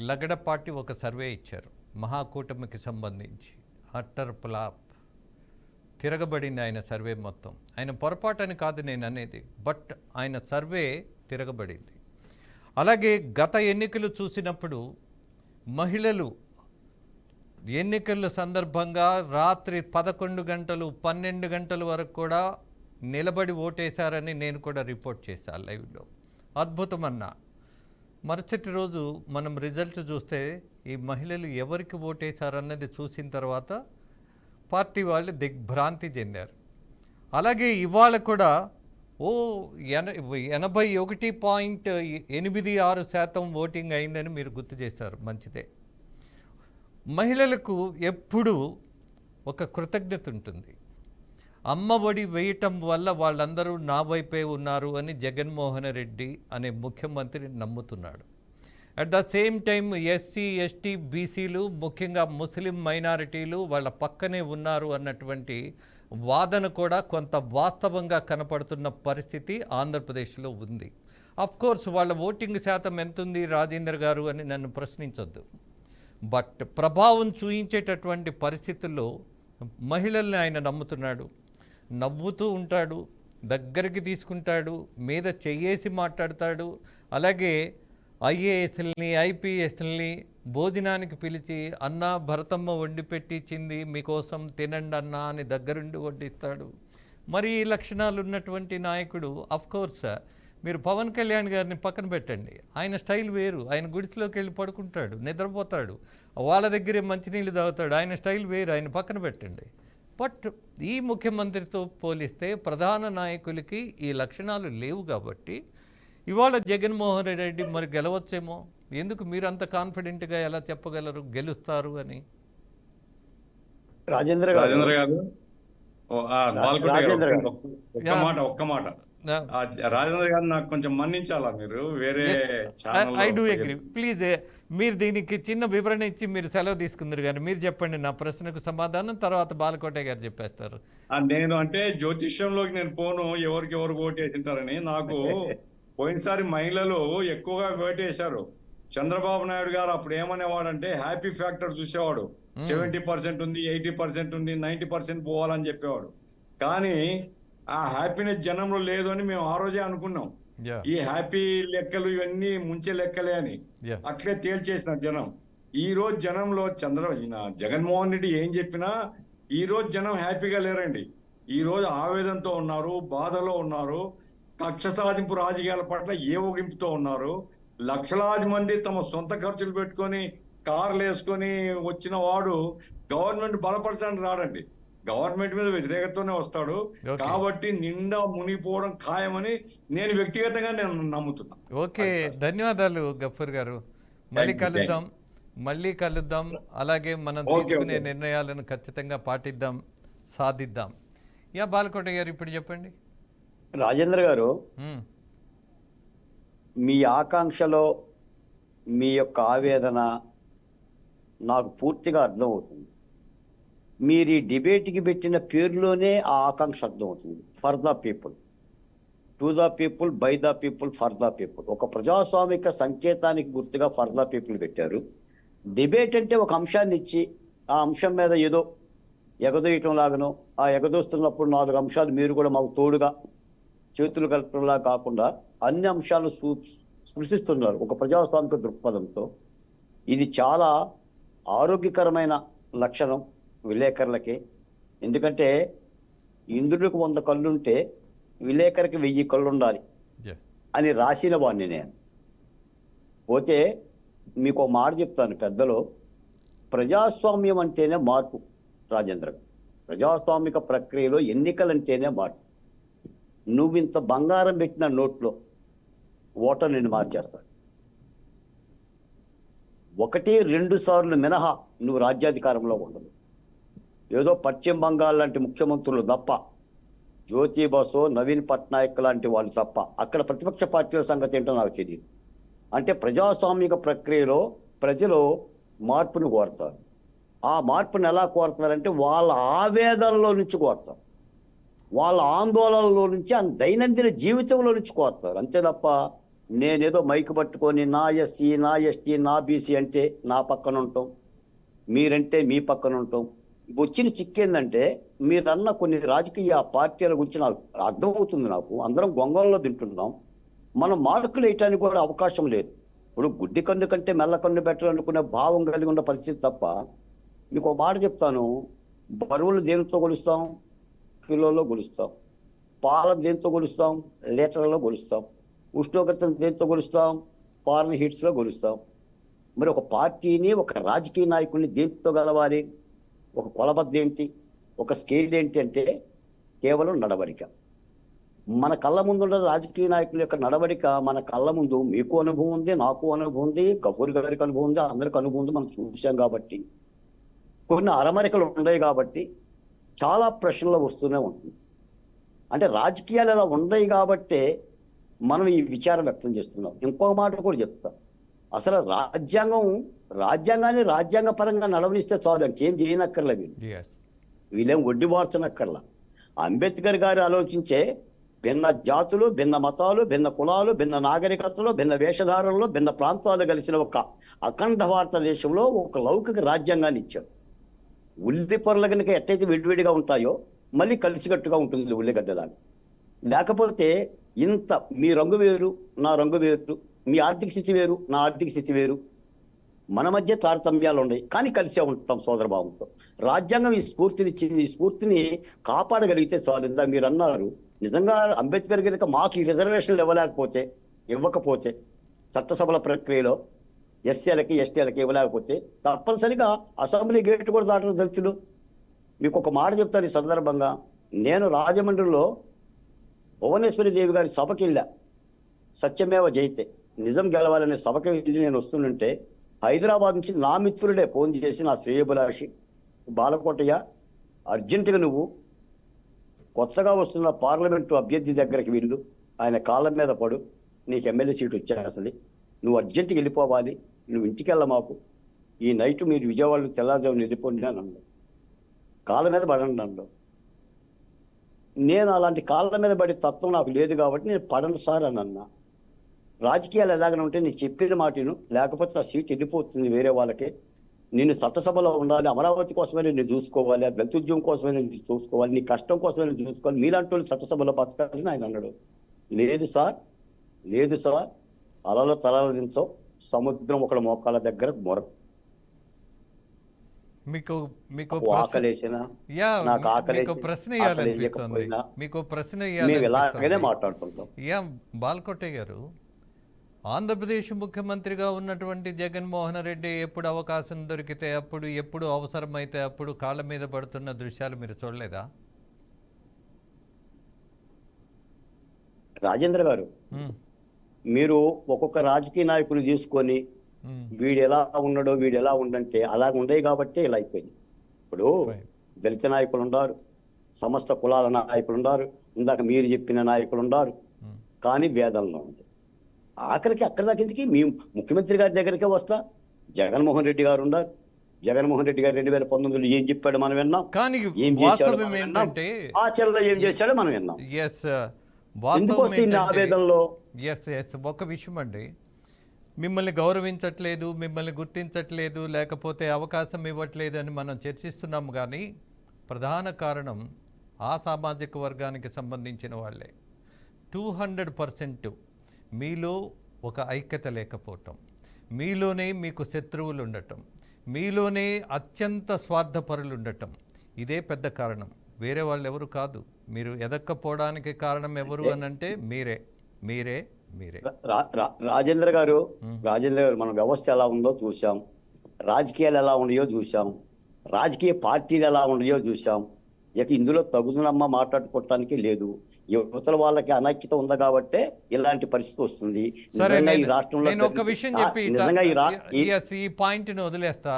లగడపాటి ఒక సర్వే ఇచ్చారు మహాకూటమికి సంబంధించి. అట్టర్ ఫ్లాప్, తిరగబడింది ఆయన సర్వే మొత్తం. ఆయన పొరపాటని కాదు నేను అనేది, బట్ ఆయన సర్వే తిరగబడింది. అలాగే గత ఎన్నికలు చూసినప్పుడు మహిళలు ఎన్నికల సందర్భంగా రాత్రి 11 గంటలు 12 గంటల వరకు కూడా నిలబడి ఓటేశారని నేను కూడా రిపోర్ట్ చేశాను లైవ్లో. అద్భుతం అన్నా. మరుసటి రోజు మనం రిజల్ట్ చూస్తే ఈ మహిళలు ఎవరికి ఓటేశారన్నది చూసిన తర్వాత పార్టీ వాళ్ళు దిగ్భ్రాంతి చెందారు. అలాగే ఇవాళ కూడా 81.86% ఓటింగ్ అయిందని మీరు గుర్తు చేశారు. మంచిదే. మహిళలకు ఎప్పుడూ ఒక కృతజ్ఞత ఉంటుంది. అమ్మ ఒడి వేయటం వల్ల వాళ్ళందరూ నా వైపే ఉన్నారు అని జగన్మోహన్ రెడ్డి అనే ముఖ్యమంత్రి నమ్ముతున్నాడు. At the same time SC, ST, బీసీలు, ముఖ్యంగా ముస్లిం మైనారిటీలు వాళ్ళ పక్కనే ఉన్నారు అన్నటువంటి వాదన కూడా కొంత వాస్తవంగా కనపడుతున్న పరిస్థితి ఆంధ్రప్రదేశ్లో ఉంది. కోర్స్ వాళ్ళ ఓటింగ్ శాతం ఎంతుంది రాజేందర్ గారు అని నన్ను ప్రశ్నించొద్దు, బట్ ప్రభావం చూయించేటటువంటి పరిస్థితుల్లో మహిళల్ని ఆయన నమ్ముతున్నాడు. నవ్వుతూ ఉంటాడు, దగ్గరికి తీసుకుంటాడు, మీద చెయ్యేసి మాట్లాడతాడు. అలాగే ఐఏఎస్ని, ఐపీఎస్ని భోజనానికి పిలిచి అన్న భరతమ్మ వండి పెట్టించింది మీకోసం తినండి అన్నా అని దగ్గరుండి వడ్డిస్తాడు. మరి ఈ లక్షణాలు ఉన్నటువంటి నాయకుడు, కోర్స్ మీరు పవన్ కళ్యాణ్ గారిని పక్కన పెట్టండి, ఆయన స్టైల్ వేరు. ఆయన గుడిసెలోకి వెళ్ళి పడుకుంటాడు, నిద్రపోతాడు, వాళ్ళ దగ్గరే మంచినీళ్ళు తాగుతాడు, ఆయన స్టైల్ వేరు, ఆయన పక్కన పెట్టండి. బట్ ఈ ముఖ్యమంత్రితో పోలిస్తే ప్రధాన నాయకులకి ఈ లక్షణాలు లేవు కాబట్టి ఇవాళ జగన్మోహన్ రెడ్డి మరి గెలవచ్చేమో. ఎందుకు మీరు అంత కాన్ఫిడెంట్గా ఎలా చెప్పగలరు గెలుస్తారు అని? రాజేంద్ర గారు ఒక్క మాట రాజేంద్ర గారు నాకు కొంచెం మన్నించాలా, మీరు వేరే ఐ డూ అగ్రీ. ప్లీజ్ మీరు దీనికి చిన్న వివరణ ఇచ్చి మీరు సెలవు తీసుకుందరు కానీ మీరు చెప్పండి నా ప్రశ్నకు సమాధానం, తర్వాత బాలకోట గారు చెప్పేస్తారు. నేను అంటే జ్యోతిష్యంలోకి నేను పోను ఎవరికి ఓటు వేసింటారని. నాకు పోయినసారి మహిళలు ఎక్కువగా ఓటు వేశారు. చంద్రబాబు నాయుడు గారు అప్పుడు ఏమనేవాడంటే హ్యాపీ ఫ్యాక్టర్ చూసేవాడు. 70% ఉంది, 80% ఉంది, 90% పోవాలని చెప్పేవాడు. కానీ ఆ హ్యాపీనెస్ జనంలో లేదు అని మేము ఆ రోజే అనుకున్నాం. ఈ హ్యాపీ లెక్కలు ఇవన్నీ ముంచే లెక్కలే అని అట్లే తేల్చేసిన జనం. ఈ రోజు జనంలో జగన్మోహన్ రెడ్డి ఏం చెప్పినా ఈ రోజు జనం హ్యాపీగా లేరండి. ఈ రోజు ఆవేదనతో ఉన్నారు, బాధలో ఉన్నారు, కక్ష సాధింపు రాజకీయాల పట్ల ఏవగింపుతో ఉన్నారు. లక్షలాది మంది తమ సొంత ఖర్చులు పెట్టుకొని కార్లు వేసుకొని వచ్చిన వాడు గవర్నమెంట్ బలపరచడానికి రాడండి, గవర్నమెంట్ మీద వ్యతిరేకతతోనే వస్తాడు. కాబట్టి నిండా మునిగిపోవడం ఖాయమని నేను వ్యక్తిగతంగా నేను నమ్ముతున్నా. ఓకే, ధన్యవాదాలు గఫూర్ గారు. మళ్ళీ కలుద్దాం. అలాగే మనం తీసుకునే నిర్ణయాలను ఖచ్చితంగా పాటిద్దాం, సాధిద్దాం. బాలకోట గారు ఇప్పుడు చెప్పండి. రాజేంద్ర గారు, మీ ఆకాంక్షలో మీ యొక్క ఆవేదన నాకు పూర్తిగా అర్థమవుతుంది. మీరు ఈ డిబేట్కి పెట్టిన పేరులోనే ఆ ఆకాంక్ష అర్థమవుతుంది. For the people, to the people, by the people, for the people. ఒక ప్రజాస్వామిక సంకేతానికి గుర్తుగా ఫర్ ద పీపుల్ పెట్టారు. డిబేట్ అంటే ఒక అంశాన్ని ఇచ్చి ఆ అంశం మీద ఏదో ఎగదోయటం లాగనో, ఆ ఎగదోస్తున్నప్పుడు 4 అంశాలు మీరు కూడా మాకు తోడుగా చేతులు కలపడంలా కాకుండా అన్ని అంశాలను స్పృశిస్తున్నారు ఒక ప్రజాస్వామిక దృక్పథంతో. ఇది చాలా ఆరోగ్యకరమైన లక్షణం విలేకరులకి. ఎందుకంటే ఇంద్రుడికి 100 కళ్ళుంటే విలేకరికి 1000 కళ్ళు ఉండాలి అని రాసిన వాడిని నేను. పోతే మీకు ఒక మాట చెప్తాను పెద్దలు, ప్రజాస్వామ్యం అంటేనే మార్పు రాజేంద్ర. ప్రజాస్వామిక ప్రక్రియలో ఎన్నికలంటేనే మార్పు. నువ్వు ఇంత బంగారం పెట్టిన నోట్లో ఓటర్ నిన్ను మార్చేస్తాడు. 1-2 సార్లు మినహా నువ్వు రాజ్యాధికారంలో ఉండదు. ఏదో పశ్చిమ బంగాల్ లాంటి ముఖ్యమంత్రులు తప్ప, జ్యోతి బసో, నవీన్ పట్నాయక్ లాంటి వాళ్ళు తప్ప అక్కడ ప్రతిపక్ష పార్టీల సంగతి ఏంటో నాకు తెలియదు. అంటే ప్రజాస్వామిక ప్రక్రియలో ప్రజలు మార్పును కోరుతారు. ఆ మార్పును ఎలా కోరుతారంటే వాళ్ళ ఆవేదనలో నుంచి కోరుతారు, వాళ్ళ ఆందోళనలో నుంచి, దైనందిన జీవితంలో నుంచి కోరుతారు. అంతే తప్ప నేనేదో మైకు పట్టుకొని నా ఎస్సీ, నా ఎస్టీ, నా బీసీ అంటే నా పక్కన ఉంటాం, మీరంటే మీ పక్కన ఉంటాం. వచ్చిన చిక్కేందంటే మీరన్న కొన్ని రాజకీయ పార్టీల గురించి నాకు అర్థమవుతుంది. నాకు అందరం గొంగళంలో తింటున్నాం. మనం మార్కులు వేయటానికి కూడా అవకాశం లేదు. ఇప్పుడు గుడ్డి కన్ను కంటే మెల్ల కన్ను బెటర్ అనుకునే భావం కలిగి ఉన్న పరిస్థితి తప్ప. మీకు ఒక మాట చెప్తాను, బరువులు దేనితో కొలుస్తాం? కిలోలో కొలుస్తాం. పాల దేంతో కొలుస్తాం? లీటర్లలో కొలుస్తాం. ఉష్ణోగ్రతను దేంతో కొలుస్తాం? ఫారెన్ హీట్స్లో కొలుస్తాం. మరి ఒక పార్టీని, ఒక రాజకీయ నాయకుల్ని దేంతో గెలవాలి? ఒక కొలబద్ద ఏంటి, ఒక స్కేల్ ఏంటి అంటే కేవలం నడవడిక. మన కళ్ళ ముందు ఉన్న రాజకీయ నాయకుల యొక్క నడవడిక మన కళ్ళ ముందు మీకు అనుభవం ఉంది, నాకు అనుభవం ఉంది, గఫూర్ గారికి అనుభవం ఉంది, అందరికి అనుభవం ఉంది. మనం చూసాం కాబట్టి కొన్ని అరమరికలు ఉన్నాయి కాబట్టి చాలా ప్రశ్నలు వస్తూనే ఉంటుంది. అంటే రాజకీయాలు ఇలా ఉన్నాయి కాబట్టే మనం ఈ విచారం వ్యక్తం చేస్తున్నాం. ఇంకొక మాట కూడా చెప్తా, అసలు రాజ్యాంగాన్ని రాజ్యాంగ పరంగా నడవనిస్తే చాలు, ఇంకేం చేయనక్కర్లే. వీళ్ళేం వడ్డీ మార్చనక్కర్లా. అంబేద్కర్ గారు ఆలోచించే భిన్న జాతులు, భిన్న మతాలు, భిన్న కులాలు, భిన్న నాగరికతలు, భిన్న వేషధారణలో, భిన్న ప్రాంతాలు కలిసిన ఒక అఖండ భారతదేశంలో ఒక లౌకిక రాజ్యాంగాన్ని ఇచ్చాడు. ఉల్లి పొరల కనుక ఎట్టయితే విడివిడిగా ఉంటాయో మళ్ళీ కలిసికట్టుగా ఉంటుంది ఉల్లిగడ్డలాగా. లేకపోతే ఇంత మీ రంగు వేరు, నా రంగు వేరు, మీ ఆర్థిక స్థితి వేరు, నా ఆర్థిక స్థితి వేరు, మన మధ్య తారతమ్యాలు ఉన్నాయి, కానీ కలిసే ఉంటాం సోదరభావంతో. రాజ్యాంగం ఈ స్ఫూర్తిని ఇచ్చింది. ఈ స్ఫూర్తిని కాపాడగలిగితే చాలు. ఇందా మీరు అన్నారు, నిజంగా అంబేద్కర్ కనుక మాకు ఈ రిజర్వేషన్లు ఇవ్వకపోతే చట్టసభల ప్రక్రియలో ఎస్సీలకి, ఎస్టీలకి ఇవ్వలేకపోతే తప్పనిసరిగా అసెంబ్లీ గేట్ కూడా దాటరు దళితులు. మీకు ఒక మాట చెప్తాను ఈ సందర్భంగా. నేను రాజమండ్రిలో భువనేశ్వరి దేవి గారి సభకి వెళ్ళా, సత్యమేవ జయితే, నిజం గెలవాలనే సభకి వెళ్ళి నేను వస్తుంటే హైదరాబాద్ నుంచి నా మిత్రుడే ఫోన్ చేసి, నా శ్రేయభిలాషి బాలకోటయ్య, అర్జెంటుగా నువ్వు కొత్తగా వస్తున్న పార్లమెంటు అభ్యర్థి దగ్గరికి వెళ్ళు, ఆయన కాళ్ళ మీద పడు, నీకు ఎమ్మెల్యే సీటు వచ్చేస్తుంది, నువ్వు అర్జెంటుగా వెళ్ళిపోవాలి, నువ్వు ఇంటికి వెళ్ళ, మాకు ఈ నైట్ మీరు విజయవాడలో తెల్లారుజామున వెళ్ళిపోండి అని అన్నాడు. కాళ్ళ మీద పడండి అన్నాడు. నేను అలాంటి కాళ్ళ మీద పడే తత్వం నాకు లేదు కాబట్టి నేను పడను సార్ అని అన్నా. రాజకీయాలు ఎలాగనే ఉంటే నేను చెప్పిన మాటను, లేకపోతే ఆ సీట్ వెళ్ళిపోతుంది వేరే వాళ్ళకి. నేను చట్టసభలో ఉండాలి, అమరావతి కోసమే నేను చూసుకోవాలి, ఆ దళిత ఉద్యమం కోసమే నేను చూసుకోవాలి, నీ కష్టం కోసమే నేను చూసుకోవాలి, మీలాంటి వాళ్ళు చట్టసభలో బతకాలని ఆయన అన్నాడు. లేదు సార్ అలలో తలాలు దించవు, సముద్రం ఒకటి మోకాల దగ్గర మొర. మీకు ఆకలేసినా నాకు ప్రశ్న మేము ఇలాగనే మాట్లాడుతుంటాం. బాలకోటయ్య గారు, ఆంధ్రప్రదేశ్ ముఖ్యమంత్రిగా ఉన్నటువంటి జగన్మోహన్ రెడ్డి ఎప్పుడు అవకాశం దొరికితే అప్పుడు, ఎప్పుడు అవసరమైతే అప్పుడు కాళ్ళ మీద పడుతున్న దృశ్యాలు మీరు చూడలేదా? రాజేంద్ర గారు, మీరు ఒక్కొక్క రాజకీయ నాయకులు తీసుకొని వీడు ఎలా ఉన్నాడో వీడు ఎలా ఉండంటే అలాగ ఉండేవి కాబట్టి ఇలా అయిపోయింది. ఇప్పుడు దళిత నాయకులు ఉన్నారు, సమస్త కులాల నాయకులు ఉన్నారు, ఇందాక మీరు చెప్పిన నాయకులు ఉన్నారు, కానీ భేదంలో ఉంది. ఆఖరికి అక్కడ దాకా ఎందుకు మీ ముఖ్యమంత్రి గారి దగ్గరికే వస్తా. జగన్మోహన్ రెడ్డి గారు ఉన్నారు. జగన్మోహన్ రెడ్డి గారు 2019లో ఏం చెప్పాడు మనం విన్నాం, ఏం చేశాడు ఆచరణలో ఏం చేశాడో మనం విన్నాం. ఎందుకు వస్తే ఇన్ని ఆవేదనలో? ఒక విషయం అండి, మిమ్మల్ని గౌరవించట్లేదు, మిమ్మల్ని గుర్తించట్లేదు, లేకపోతే అవకాశం ఇవ్వట్లేదు అని మనం చర్చిస్తున్నాము. కానీ ప్రధాన కారణం ఆ సామాజిక వర్గానికి సంబంధించిన వాళ్ళే. 200% మీలో ఒక ఐక్యత లేకపోవటం, మీలోనే మీకు శత్రువులు ఉండటం, మీలోనే అత్యంత స్వార్థపరులు ఉండటం, ఇదే పెద్ద కారణం. వేరే వాళ్ళు ఎవరు కాదు. మీరు ఎదక్కపోవడానికి కారణం ఎవరు అనంటే మీరే మీరే మీరే. రాజేంద్ర గారు మన వ్యవస్థ ఎలా ఉందో చూసాం, రాజకీయాలు ఎలా ఉన్నాయో చూసాం, రాజకీయ పార్టీలు ఎలా ఉన్నాయో చూసాం. ఇక ఇందులో తగుదనమ్మ మాట్లాడుకోవటానికి లేదు. యువతల వాళ్ళకి అనైక్యత ఉంది కాబట్టే ఇలాంటి పరిస్థితి వస్తుంది. సరే, నిజంగా ఈ రాష్ట్రంలో నేను ఒక విషయం చెప్పి నిజంగా ఈ పాయింట్ని వదిలేస్తా.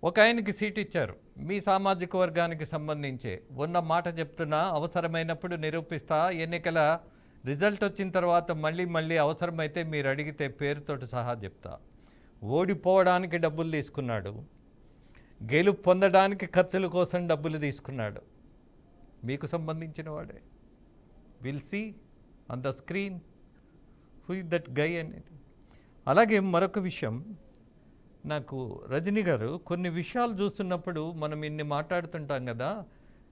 ఒక ఆయనకి సీట్ ఇచ్చారు, మీ సామాజిక వర్గానికి సంబంధించి ఉన్న మాట చెప్తున్నా, అవసరమైనప్పుడు నిరూపిస్తా, ఎన్నికల రిజల్ట్ వచ్చిన తర్వాత మళ్ళీ అవసరమైతే మీరు అడిగితే పేరుతోటి సహా చెప్తా. ఓడిపోవడానికి డబ్బులు తీసుకున్నాడు, గెలుపు పొందడానికి ఖర్చుల కోసం డబ్బులు తీసుకున్నాడు. మీకు సంబంధించిన వాడే. Will see on the screen who is that guy అనేది. అలాగే మరొక విషయం, నాకు రజనీ గారు కొన్ని విషయాలు చూస్తున్నప్పుడు మనం ఇన్ని మాట్లాడుతుంటాం కదా,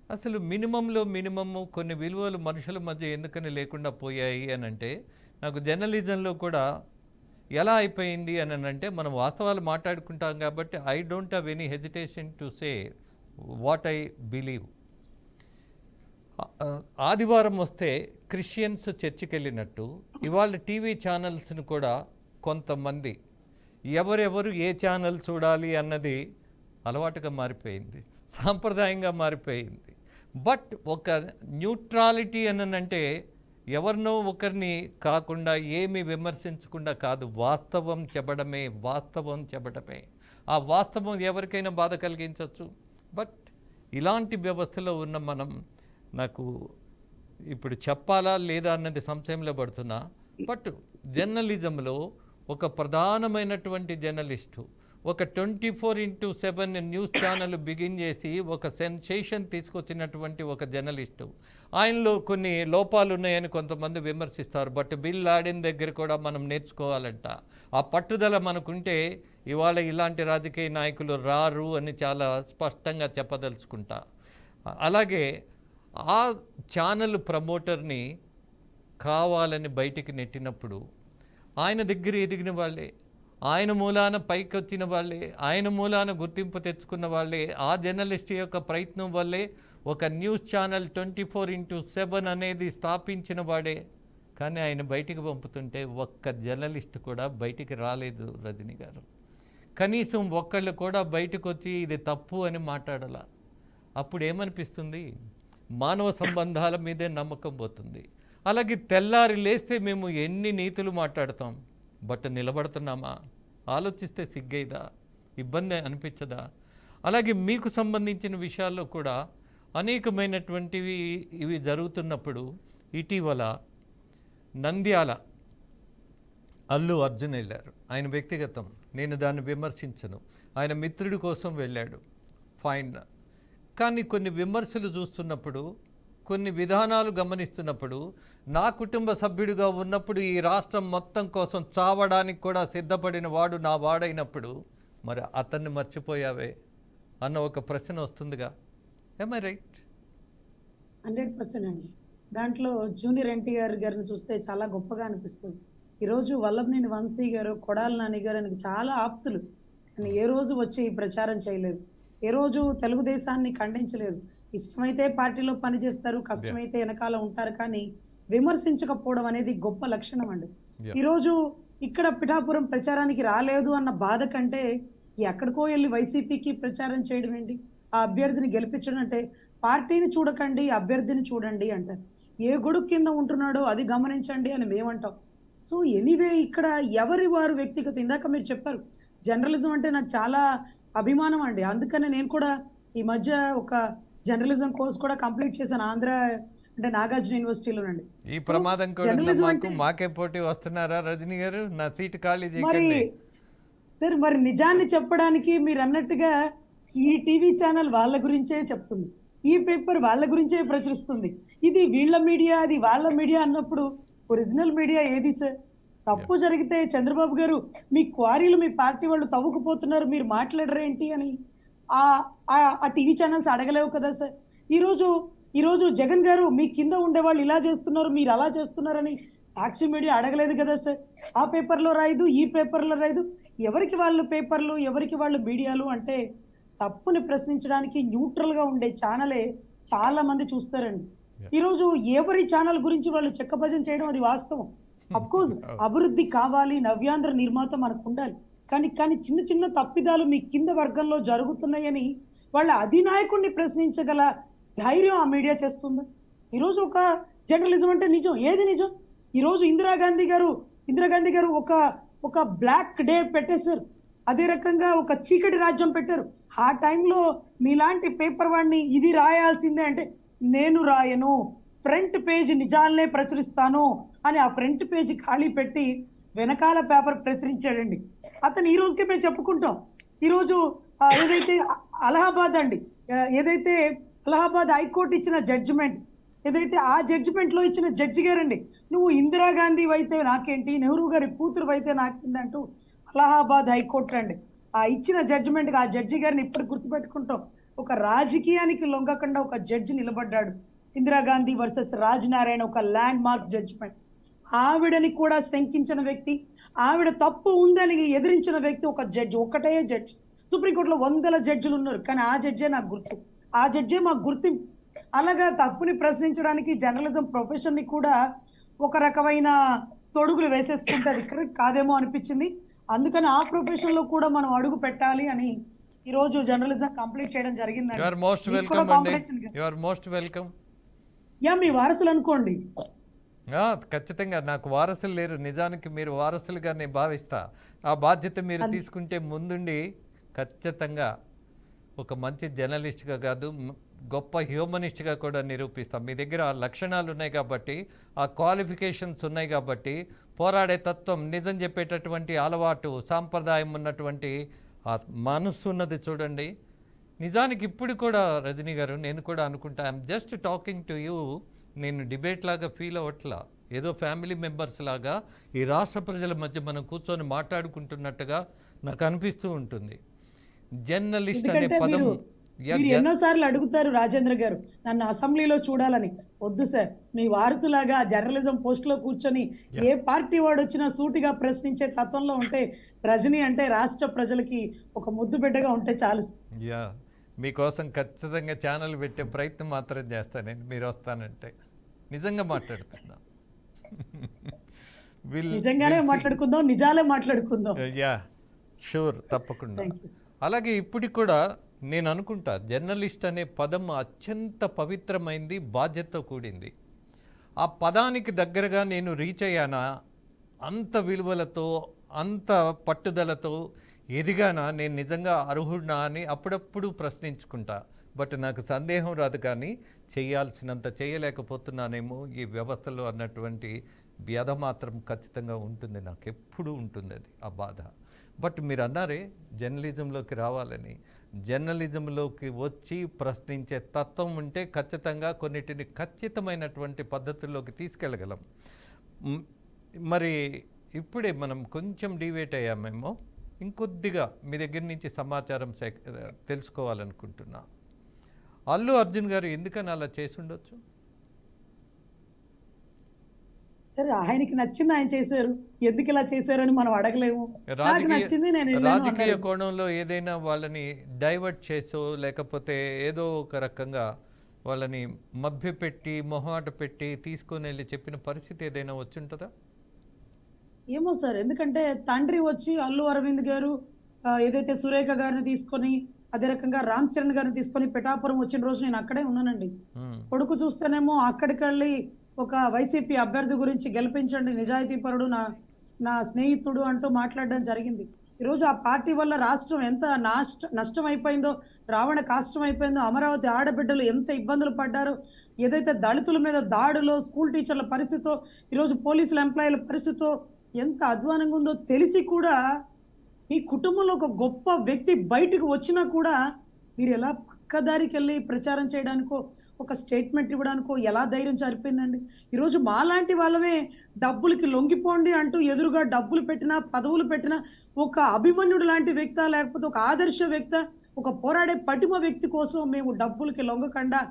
అసలు మినిమము కొన్ని విలువలు మనుషుల మధ్య ఎందుకని లేకుండా పోయాయి అని అంటే, నాకు జర్నలిజంలో కూడా ఎలా అయిపోయింది అని అంటే, మనం వాస్తవాలు మాట్లాడుకుంటాం కాబట్టి I don't have any hesitation to say what I believe. ఆదివారం వస్తే క్రిస్టియన్స్ చర్చికి వెళ్ళినట్టు ఇవాళ టీవీ ఛానల్స్ని కూడా కొంతమంది ఎవరెవరు ఏ ఛానల్ చూడాలి అన్నది అలవాటుగా మారిపోయింది, సాంప్రదాయంగా మారిపోయింది. బట్ ఒక న్యూట్రాలిటీ అనంటే ఎవరినో ఒకరిని కాకుండా ఏమి విమర్శించకుండా కాదు, వాస్తవం చెప్పడమే. ఆ వాస్తవం ఎవరికైనా బాధ కలిగించవచ్చు. బట్ ఇలాంటి వ్యవస్థలో ఉన్న మనం, నాకు ఇప్పుడు చెప్పాలా లేదా అన్నది సంశయంలో పడుతున్నా. బట్ జర్నలిజంలో ఒక ప్రధానమైనటువంటి జర్నలిస్టు, ఒక 24/7 న్యూస్ ఛానల్ బిగిన్ చేసి ఒక సెన్సేషన్ తీసుకొచ్చినటువంటి ఒక జర్నలిస్టు, ఆయనలో కొన్ని లోపాలు ఉన్నాయని కొంతమంది విమర్శిస్తారు. బట్ బిల్ లాడెన్ దగ్గర కూడా మనం నేర్చుకోవాలంట. ఆ పట్టుదల మనకుంటే ఇవాళ ఇలాంటి రాజకీయ నాయకులు రారు అని చాలా స్పష్టంగా చెప్పదలుచుకుంటా. అలాగే ఆ ఛానల్ ప్రమోటర్ని కావాలని బయటికి నెట్టినప్పుడు ఆయన దగ్గర ఎదిగిన వాళ్ళే, ఆయన మూలాన పైకి వచ్చిన వాళ్ళే, ఆయన మూలాన గుర్తింపు తెచ్చుకున్న వాళ్ళే, ఆ జర్నలిస్ట్ యొక్క ప్రయత్నం వల్లే ఒక న్యూస్ ఛానల్ 24/7 అనేది స్థాపించిన వాడే. కానీ ఆయన బయటికి పంపుతుంటే ఒక్క జర్నలిస్ట్ కూడా బయటికి రాలేదు రజనీ గారు. కనీసం ఒక్కళ్ళు కూడా బయటకు వచ్చి ఇది తప్పు అని మాట్లాడాల. అప్పుడు ఏమనిపిస్తుంది? మానవ సంబంధాల మీదే నమ్మకం పోతుంది. అలాగే తెల్లారి లేస్తే మేము ఎన్ని నీతులు మాట్లాడతాం, బట్ నిలబడుతున్నామా? ఆలోచిస్తే సిగ్గైదా? ఇబ్బంది అనిపించదా? అలాగే మీకు సంబంధించిన విషయాల్లో కూడా అనేకమైనటువంటివి ఇవి జరుగుతున్నప్పుడు, ఇటీవల నంద్యాల అల్లు అర్జున్ వెళ్ళారు. ఆయన వ్యక్తిగతం, నేను దాన్ని విమర్శించను. ఆయన మిత్రుడి కోసం వెళ్ళాడు, ఫైన్. కానీ కొన్ని విమర్శలు చూస్తున్నప్పుడు, కొన్ని విధానాలు గమనిస్తున్నప్పుడు, నా కుటుంబ సభ్యుడిగా ఉన్నప్పుడు ఈ రాష్ట్రం మొత్తం కోసం చావడానికి కూడా సిద్ధపడిన వాడు నా వాడైనప్పుడు మరి అతన్ని మర్చిపోయావే అన్న ఒక ప్రశ్న వస్తుందిగా. ఏమై రైట్? 100% అండి. దాంట్లో జూనియర్ ఎన్టీఆర్ గారిని చూస్తే చాలా గొప్పగా అనిపిస్తుంది. ఈరోజు వల్లభనేని వంశీ గారు, కొడాలి నాని గారు ఆయనకి చాలా ఆప్తులు, కానీ ఏ రోజు వచ్చి ప్రచారం చేయలేదు, ఏ రోజు తెలుగుదేశాన్ని ఖండించలేదు. ఇష్టమైతే పార్టీలో పనిచేస్తారు, కష్టమైతే వెనకాల ఉంటారు, కానీ విమర్శించకపోవడం అనేది గొప్ప లక్షణం అండి. ఈరోజు ఇక్కడ పిఠాపురం ప్రచారానికి రాలేదు అన్న బాధ కంటే ఎక్కడికో వెళ్ళి వైసీపీకి ప్రచారం చేయడం ఏంటి? ఆ అభ్యర్థిని గెలిపించడం అంటే పార్టీని చూడకండి, అభ్యర్థిని చూడండి అంటారు. ఏ గొడుగు కింద ఉంటున్నాడో అది గమనించండి అని మేమంటాం. సో ఎనీవే ఇక్కడ ఎవరి వారు వ్యక్తిగత, ఇందాక మీరు చెప్పారు జర్నలిజం అంటే నాకు చాలా అభిమానం అండి. అందుకనే నేను కూడా ఈ మధ్య ఒక జర్నలిజం కోర్స్ కూడా కంప్లీట్ చేశాను, ఆంధ్ర అంటే నాగార్జున యూనివర్సిటీలోనండి. ఈ ప్రమాదం కూడా మాకే పోటీ వస్తున్నారా రజనీ గారు? నా సీట్ ఖాళీ చేయకండి. సరే, మరి నిజాన్ని చెప్పడానికి మీరు అన్నట్టుగా ఈ టీవీ ఛానల్ వాళ్ళ గురించే చెప్తుంది, ఈ పేపర్ వాళ్ళ గురించే ప్రచురిస్తుంది, ఇది వీళ్ళ మీడియా అది వాళ్ళ మీడియా అన్నప్పుడు ఒరిజినల్ మీడియా ఏది సార్? తప్పు జరిగితే చంద్రబాబు గారు మీ క్వారీలు మీ పార్టీ వాళ్ళు తవ్వుకుపోతున్నారు, మీరు మాట్లాడరేంటి అని ఆ టీవీ ఛానల్స్ అడగలేవు కదా సార్. ఈరోజు ఈరోజు జగన్ గారు మీ కింద ఉండేవాళ్ళు ఇలా చేస్తున్నారు, మీరు అలా చేస్తున్నారని సాక్షి మీడియా అడగలేదు కదా సార్. ఆ పేపర్లో రాయదు, ఈ పేపర్లో రాయదు. ఎవరికి వాళ్ళు పేపర్లు, ఎవరికి వాళ్ళు మీడియాలు అంటే తప్పుని ప్రశ్నించడానికి న్యూట్రల్ గా ఉండే ఛానలే చాలా మంది చూస్తారండి. ఈరోజు ఎవరి ఛానల్ గురించి వాళ్ళు చెక్కభజన చేయడం అది వాస్తవం. అఫ్ కోర్స్ అభివృద్ధి కావాలి, నవ్యాంధ్ర నిర్మాత మనకు ఉండాలి. కానీ చిన్న చిన్న తప్పిదాలు మీ కింద వర్గంలో జరుగుతున్నాయని వాళ్ళ అధినాయకుడిని ప్రశ్నించగల ధైర్యం ఆ మీడియా చేస్తుందా? ఈరోజు ఒక జర్నలిజం అంటే నిజం, ఏది నిజం? ఈరోజు ఇందిరాగాంధీ గారు ఒక బ్లాక్ డే పెట్టేశారు. అదే రకంగా ఒక చీకటి రాజ్యం పెట్టారు. ఆ టైంలో మీలాంటి పేపర్ వాడిని ఇది రాయాల్సిందే అంటే నేను రాయను, ఫ్రంట్ పేజ్ నిజాలనే ప్రచురిస్తాను అని ఆ ఫ్రంట్ పేజ్ ఖాళీ పెట్టి వెనకాల పేపర్ ప్రచురించాడండి. అతను ఈ రోజుకే మేము చెప్పుకుంటాం. ఈరోజు ఏదైతే అలహాబాద్ హైకోర్టు ఇచ్చిన జడ్జిమెంట్ ఏదైతే ఆ జడ్జిమెంట్ లో ఇచ్చిన జడ్జి గారండి, నువ్వు ఇందిరాగాంధీ అయితే నాకేంటి, నెహ్రూ గారి కూతురు అయితే నాకేంటి అంటూ అలహాబాద్ హైకోర్టు అండి ఆ ఇచ్చిన జడ్జిమెంట్ ఆ జడ్జి గారిని ఇప్పుడు గుర్తుపెట్టుకుంటాం. ఒక రాజకీయానికి లొంగకుండా ఒక జడ్జి నిలబడ్డాడు. ఇందిరాగాంధీ వర్సెస్ రాజనారాయణ ఒక ల్యాండ్ మార్క్ జడ్జిమెంట్. ఆవిడని కూడా శంకించిన వ్యక్తి, ఆవిడ తప్పు ఉందని ఎదిరించిన వ్యక్తి ఒక జడ్జి, ఒకటే జడ్జి. సుప్రీంకోర్టులో 100 జడ్జిలు ఉన్నారు, కానీ ఆ జడ్జే నాకు గుర్తు, ఆ జడ్జే మాకు గుర్తింపు. అలాగా తప్పుని ప్రశ్నించడానికి జర్నలిజం ప్రొఫెషన్ ని కూడా ఒక రకమైన తొడుగులు వేసేసుకుంటే అది కరెక్ట్ కాదేమో అనిపించింది. అందుకని ఆ ప్రొఫెషన్ లో కూడా మనం అడుగు పెట్టాలి అని ఈ రోజు జర్నలిజం కంప్లీట్ చేయడం జరిగింది. మీ వారసులు అనుకోండి. ఖచ్చితంగా నాకు వారసులు లేరు, నిజానికి మీరు వారసులుగా నేను భావిస్తా. ఆ బాధ్యత మీరు తీసుకుంటే ముందుండి ఖచ్చితంగా ఒక మంచి జర్నలిస్ట్గా కాదు, గొప్ప హ్యూమనిస్ట్గా కూడా నిరూపిస్తాం. మీ దగ్గర ఆ లక్షణాలు ఉన్నాయి కాబట్టి, ఆ క్వాలిఫికేషన్స్ ఉన్నాయి కాబట్టి, పోరాడే తత్వం, నిజం చెప్పేటటువంటి అలవాటు, సాంప్రదాయం ఉన్నటువంటి ఆ మనస్సు ఉన్నది చూడండి. నిజానికి ఇప్పుడు కూడా రజనీ గారు నేను కూడా అనుకుంటా, I'm just talking to you. నేను డిబేట్ లాగా ఫీల్ అవ్వట్లా, ఏదో ఫ్యామిలీ మెంబర్స్ లాగా ఈ రాష్ట్ర ప్రజల మధ్య మనం కూర్చొని మాట్లాడుకుంటున్నట్టుగా నాకు అనిపిస్తూ ఉంటుంది. జర్నలిస్ట్ అనే పదం ఎన్నోసార్లు అడుగుతారు రాజేంద్ర గారు నన్ను అసెంబ్లీలో చూడాలని. వద్దు సార్, మీ వారసులాగా జర్నలిజం పోస్ట్ లో కూర్చొని ఏ పార్టీ వాడు వచ్చినా సూటిగా ప్రశ్నించే తత్వంలో ఉంటే రజనీ అంటే రాష్ట్ర ప్రజలకి ఒక ముద్దు బిడ్డగా ఉంటే చాలు. మీకోసం ఖచ్చితంగా ఛానల్ పెట్టే ప్రయత్నం మాత్రం చేస్తాను నేను, మీరు వస్తానంటే. నిజంగా మాట్లాడుతున్నా, నిజంగానే మాట్లాడుకుందాం, నిజాలే మాట్లాడుకుందాం. షూర్, తప్పకుండా. అలాగే ఇప్పటికి కూడా నేను అనుకుంటా జర్నలిస్ట్ అనే పదం అత్యంత పవిత్రమైంది, బాధ్యతతో కూడింది. ఆ పదానికి దగ్గరగా నేను రీచ్ అయ్యానా, అంత విలువలతో అంత పట్టుదలతో ఎదిగానా, నేను నిజంగా అర్హుడినా అని అప్పుడప్పుడు ప్రశ్నించుకుంటా. బట్ నాకు సందేహం రాదు, కానీ చేయాల్సినంత చేయలేకపోతున్నానేమో ఈ వ్యవస్థలో అన్నటువంటి వ్యధ మాత్రం ఖచ్చితంగా ఉంటుంది, నాకు ఎప్పుడూ ఉంటుంది అది, ఆ బాధ. బట్ మీరు అన్నారే జర్నలిజంలోకి రావాలని, జర్నలిజంలోకి వచ్చి ప్రశ్నించే తత్వం ఉంటే ఖచ్చితంగా కొన్నిటిని ఖచ్చితమైనటువంటి పద్ధతుల్లోకి తీసుకెళ్ళగలం. మరి ఇప్పుడే మనం కొంచెం డివేట్ అయ్యామేమో, ఇంకొద్దిగా మీ దగ్గర నుంచి సమాచారం తెలుసుకోవాలనుకుంటున్నా. అల్లు అర్జున్ గారు ఎందుకని అలా చేసి ఉండొచ్చు? ఆయనకి నచ్చింది ఆయన చేశారు, ఎందుకు ఇలా చేశారని మనం అడగలేము. రాజకీయ కోణంలో ఏదైనా వాళ్ళని డైవర్ట్ చేసో లేకపోతే ఏదో ఒక రకంగా వాళ్ళని మభ్యపెట్టి మొహమాట పెట్టి తీసుకొని వెళ్ళి చెప్పిన పరిస్థితి ఏదైనా వచ్చి ఉంటుందా? ఏమో సార్, ఎందుకంటే తండ్రి వచ్చి అల్లు అరవింద్ గారు ఏదైతే సురేఖ గారిని తీసుకొని, అదే రకంగా రామ్ చరణ్ గారిని తీసుకొని పిఠాపురం వచ్చిన రోజు నేను అక్కడే ఉన్నానండి. కొడుకు చూస్తేనేమో అక్కడికి వెళ్ళి ఒక వైసీపీ అభ్యర్థి గురించి గెలిపించండి, నిజాయితీ పరుడు, నా స్నేహితుడు అంటూ మాట్లాడడం జరిగింది. ఈరోజు ఆ పార్టీ వల్ల రాష్ట్రం ఎంత నష్టం అయిపోయిందో, రావణ కాష్టం అయిపోయిందో, అమరావతి ఆడబిడ్డలు ఎంత ఇబ్బందులు పడ్డారో, ఏదైతే దళితుల మీద దాడులో, స్కూల్ టీచర్ల పరిస్థితో, ఈరోజు పోలీసుల ఎంప్లాయీల పరిస్థితో ఎంత అధ్వానంగా ఉందో తెలిసి కూడా మీ కుటుంబంలో ఒక గొప్ప వ్యక్తి బయటకు వచ్చినా కూడా మీరు ఎలా పక్కదారికి వెళ్ళి ప్రచారం చేయడానికో, ఒక స్టేట్మెంట్ ఇవ్వడానికో ఎలా ధైర్యం సరిపోయిందండి? ఈరోజు మాలాంటి వాళ్ళమే డబ్బులకి లొంగిపోండి అంటూ ఎదురుగా డబ్బులు పెట్టినా, పదవులు పెట్టినా ఒక అభిమన్యుడు లాంటి వ్యక్త, లేకపోతే ఒక ఆదర్శ వ్యక్త, ఒక పోరాడే పటిమ వ్యక్తి కోసం మేము డబ్బులకి లొంగకుండా,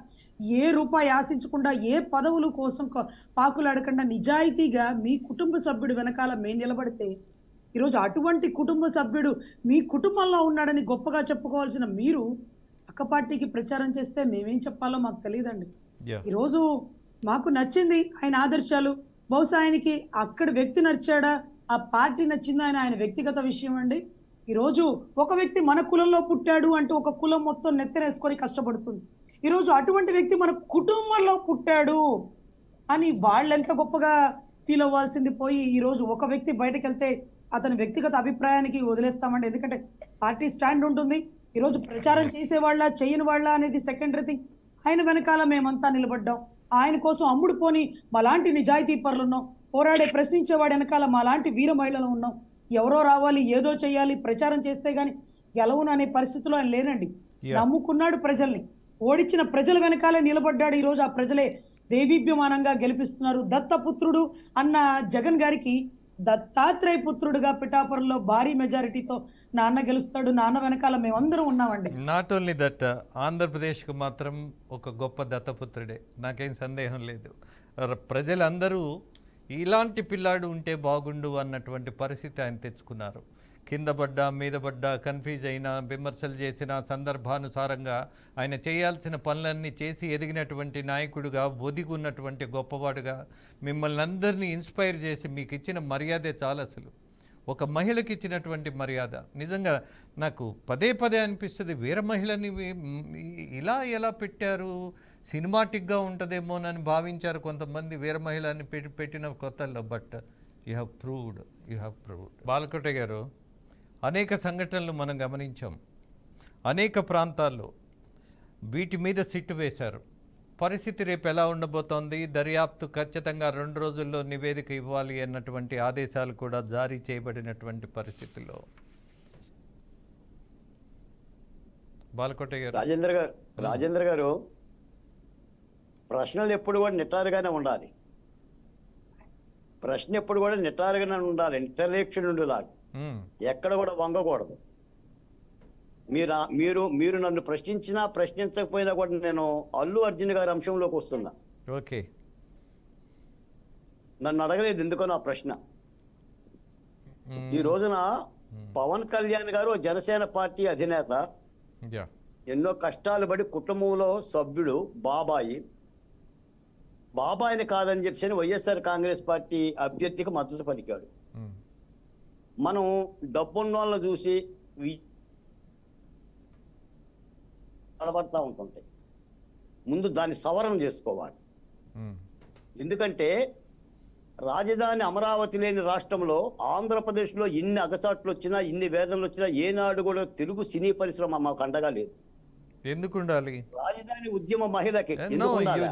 ఏ రూపాయి ఆశించకుండా, ఏ పదవుల కోసం పాకులాడకుండా నిజాయితీగా మీ కుటుంబ సభ్యుడు వెనకాల మేము నిలబడితే, ఈరోజు అటువంటి కుటుంబ సభ్యుడు మీ కుటుంబంలో ఉన్నాడని గొప్పగా చెప్పుకోవాల్సిన మీరు పక్క పార్టీకి ప్రచారం చేస్తే మేమేం చెప్పాలో మాకు తెలియదండి. ఈరోజు మాకు నచ్చింది ఆయన ఆదర్శాలు. బహుశా ఆయనకి అక్కడ వ్యక్తి నచ్చాడా, ఆ పార్టీ నచ్చిందా అని ఆయన వ్యక్తిగత విషయం అండి. ఈరోజు ఒక వ్యక్తి మన కులంలో పుట్టాడు అంటూ ఒక కులం మొత్తం నెత్తరేసుకొని కష్టపడుతుంది. ఈరోజు అటువంటి వ్యక్తి మన కుటుంబంలో పుట్టాడు అని వాళ్ళెంత గొప్పగా ఫీల్ అవ్వాల్సింది పోయి, ఈరోజు ఒక వ్యక్తి బయటకు వెళ్తే అతని వ్యక్తిగత అభిప్రాయానికి వదిలేస్తామండి. ఎందుకంటే పార్టీ స్టాండ్ ఉంటుంది. ఈరోజు ప్రచారం చేసేవాళ్ళ చేయని వాళ్ళ అనేది సెకండరీ థింగ్. ఆయన వెనకాల మేమంతా నిలబడ్డాం. ఆయన కోసం అమ్ముడు పోని మాలాంటి నిజాయితీ పరులు ఉన్నాం. పోరాడే ప్రశ్నించేవాడు వెనకాల మాలాంటి వీర మహిళలు ఉన్నాం. ఎవరో రావాలి, ఏదో చేయాలి, ప్రచారం చేస్తే గాని గెలవును అనే పరిస్థితిలో ఆయన లేనండి. నమ్ముకున్నాడు ప్రజల్ని, ఓడించిన ప్రజల వెనకాలే నిలబడ్డాడు. ఈరోజు ఆ ప్రజలే దేవీభ్యమానంగా గెలిపిస్తున్నారు. దత్తపుత్రుడు అన్న జగన్ గారికి దత్తాత్రేయ పుత్రుడుగా పిఠాపురంలో భారీ మెజారిటీతో నాన్న గెలుస్తాడు. నాన్న వెనకాల మేమందరం ఉన్నామండి. నాట్ ఓన్లీ దట్, ఆంధ్రప్రదేశ్కు మాత్రం ఒక గొప్ప దత్తపుత్రుడే, నాకేం సందేహం లేదు. ప్రజలందరూ ఇలాంటి పిల్లాడు ఉంటే బాగుండు అన్నటువంటి పరిస్థితి ఆయన తెచ్చుకున్నారు. కింద పడ్డా మీద పడ్డా, కన్ఫ్యూజ్ అయినా, విమర్శలు చేసిన సందర్భానుసారంగా ఆయన చేయాల్సిన పనులన్నీ చేసి ఎదిగినటువంటి నాయకుడిగా, ఒదిగున్నటువంటి గొప్పవాడుగా మిమ్మల్ని అందరినీ ఇన్స్పైర్ చేసి మీకు ఇచ్చిన మర్యాదే చాలా. అసలు ఒక మహిళకి ఇచ్చినటువంటి మర్యాద నిజంగా నాకు పదే పదే అనిపిస్తుంది. వీర మహిళని ఇలా ఎలా పెట్టారు, సినిమాటిక్గా ఉంటుందేమోనని భావించారు కొంతమంది వీర మహిళని పెట్టిన కొత్తల్లో. But you have proved. Balakota గారు, అనేక సంఘటనలు మనం గమనించాం. అనేక ప్రాంతాల్లో వీటి మీద సిట్టు వేశారు. పరిస్థితి రేపు ఎలా ఉండబోతోంది, దర్యాప్తు ఖచ్చితంగా 2 రోజుల్లో నివేదిక ఇవ్వాలి అన్నటువంటి ఆదేశాలు కూడా జారీ చేయబడినటువంటి పరిస్థితుల్లో బాలకోట గారు. రాజేంద్ర గారు ప్రశ్నలు ఎప్పుడు కూడా నిటారుగానే ఉండాలి. ప్రశ్న ఎప్పుడు కూడా నిటారుగానే ఉండాలి. ఇంటలెక్చువల్ ఉండేలాగా ఎక్కడ కూడా వంగకూడదు. మీరు నన్ను ప్రశ్నించినా ప్రశ్నించకపోయినా కూడా నేను అల్లు అర్జున్ గారి అంశంలోకి వస్తున్నా. ఓకే, నన్ను అడగలేదు ఎందుకో నా ప్రశ్న. ఈ రోజున పవన్ కళ్యాణ్ గారు జనసేన పార్టీ అధినేత, ఎన్నో కష్టాలు పడి కుటుంబంలో సభ్యుడు, బాబాయిని కాదని చెప్పి వైఎస్ఆర్ కాంగ్రెస్ పార్టీ అభ్యర్థికి మద్దతు పలికాడు. మనం డబ్బున్న వాళ్ళని చూసి కనబడతా ఉంటుంటాయి. ముందు దాన్ని సవరణ చేసుకోవాలి. ఎందుకంటే రాజధాని అమరావతి లేని రాష్ట్రంలో, ఆంధ్రప్రదేశ్లో ఇన్ని అగసాట్లు వచ్చినా, ఇన్ని వేదనలు వచ్చినా ఏనాడు కూడా తెలుగు సినీ పరిశ్రమ మాకు అండగా లేదు. ఎందుకు ఉండాలి? రాజధాని ఉద్యమ మహిళకి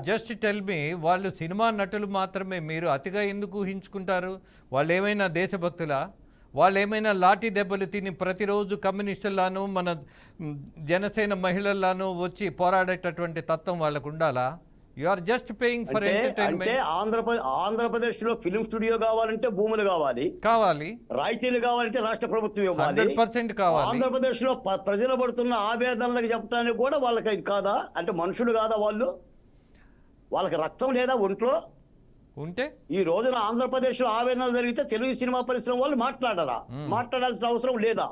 జస్ట్ టెల్ మీ, వాళ్ళు సినిమా నటులు మాత్రమే, మీరు అతిగా ఎందుకు ఊహించుకుంటారు? వాళ్ళు ఏమైనా దేశభక్తులా? వాళ్ళు ఏమైనా లాఠీ దెబ్బలు తిని ప్రతిరోజు కమ్యూనిస్టుల్లాను మన జనసేన మహిళల్లాను వచ్చి పోరాడేటటువంటి తత్వం వాళ్ళకు ఉండాలా? You are just paying for entertainment. Andhra Pradesh లో ఫిల్మ్ స్టూడియో కావాలంటే భూములు కావాలి, రాయితీలు కావాలంటే రాష్ట్ర ప్రభుత్వం ఇవ్వాలి, 100% కావాలి. ఆంధ్రప్రదేశ్ లో ప్రజలు పడుతున్న ఆవేదనలకు చెప్పడానికి కూడా వాళ్ళకి ఇది కాదా? అంటే మనుషులు కాదా వాళ్ళు? వాళ్ళకి రక్తం లేదా ఒంట్లో? ఉంటే ఈ రోజున ఆంధ్రప్రదేశ్ లో ఆవేదన జరిగితే తెలుగు సినిమా పరిశ్రమ వాళ్ళు మాట్లాడరా? మాట్లాడాల్సిన అవసరం లేదా?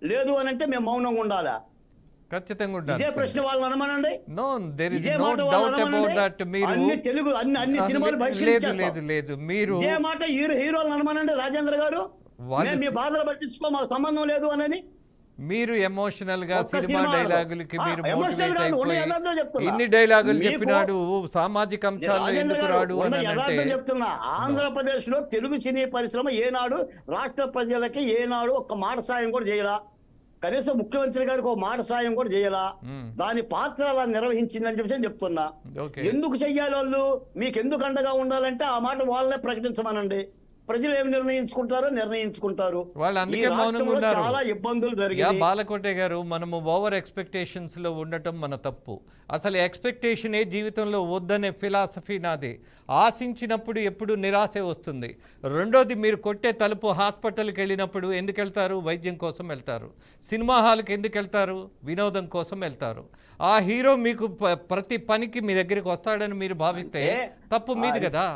లేదు అని అంటే మేము మౌనంగా ఉండాలా? ఖచ్చితంగా ఉండాలి. ఇదే ప్రశ్న వాళ్ళని అనమనండి. No, there is no doubt about that. మీరు అన్ని సినిమాలు లేదు మీరు ఇదే మాట హీరోలను అనమనండి. రాజేంద్ర గారు, మీ బాధలు పట్టించుకో, మాకు సంబంధం లేదు అని మీరు ఎమోషనల్ గా సినిమా డైలాగులకి మీరు మోటివేట్ అయిపోయి ఇన్ని డైలాగులు చెప్పినాడు, సామాజిక అంశాలు ఎందుకు రాడు అని చెప్తున్నా. ఆంధ్రప్రదేశ్ లో తెలుగు సినీ పరిశ్రమ ఏనాడు రాష్ట్ర ప్రజలకి ఏనాడు ఒక్క మాట సాయం కూడా చేయాలా? కనీసం ముఖ్యమంత్రి గారికి ఒక మాట సాయం కూడా చేయాలా? దాని పాత్ర అలా నిర్వహించిందని చెప్పి చెప్తున్నా. ఎందుకు చెయ్యాలి వాళ్ళు? మీకు ఎందుకు అండగా ఉండాలంటే ఆ మాట వాళ్ళనే ప్రకటించమనండి. ప్రజలు ఏం నిర్ణయించుకుంటారు. వాళ్ళు ఈ అందుకే మౌనంగా రాష్ట్రంలో ఉన్నారు. చాలా ఇబ్బందులు యా జరిగాయి. బాలకోటే గారు, మనము ఓవర్ ఎక్స్పెక్టేషన్స్లో ఉండటం మన తప్పు. అసలు ఎక్స్పెక్టేషనే జీవితంలో వద్దనే ఫిలాసఫీ నాది. ఆశించినప్పుడు ఎప్పుడు నిరాశే వస్తుంది. రెండోది, మీరు కొట్టే తలుపు హాస్పిటల్కి వెళ్ళినప్పుడు ఎందుకు వెళ్తారు? వైద్యం కోసం వెళ్తారు. సినిమా హాల్కి ఎందుకు వెళ్తారు? వినోదం కోసం వెళ్తారు. ఆ హీరో మీకు ప్రతి పనికి మీ దగ్గరికి వస్తాడని మీరు భావిస్తే తప్పు మీది కదా.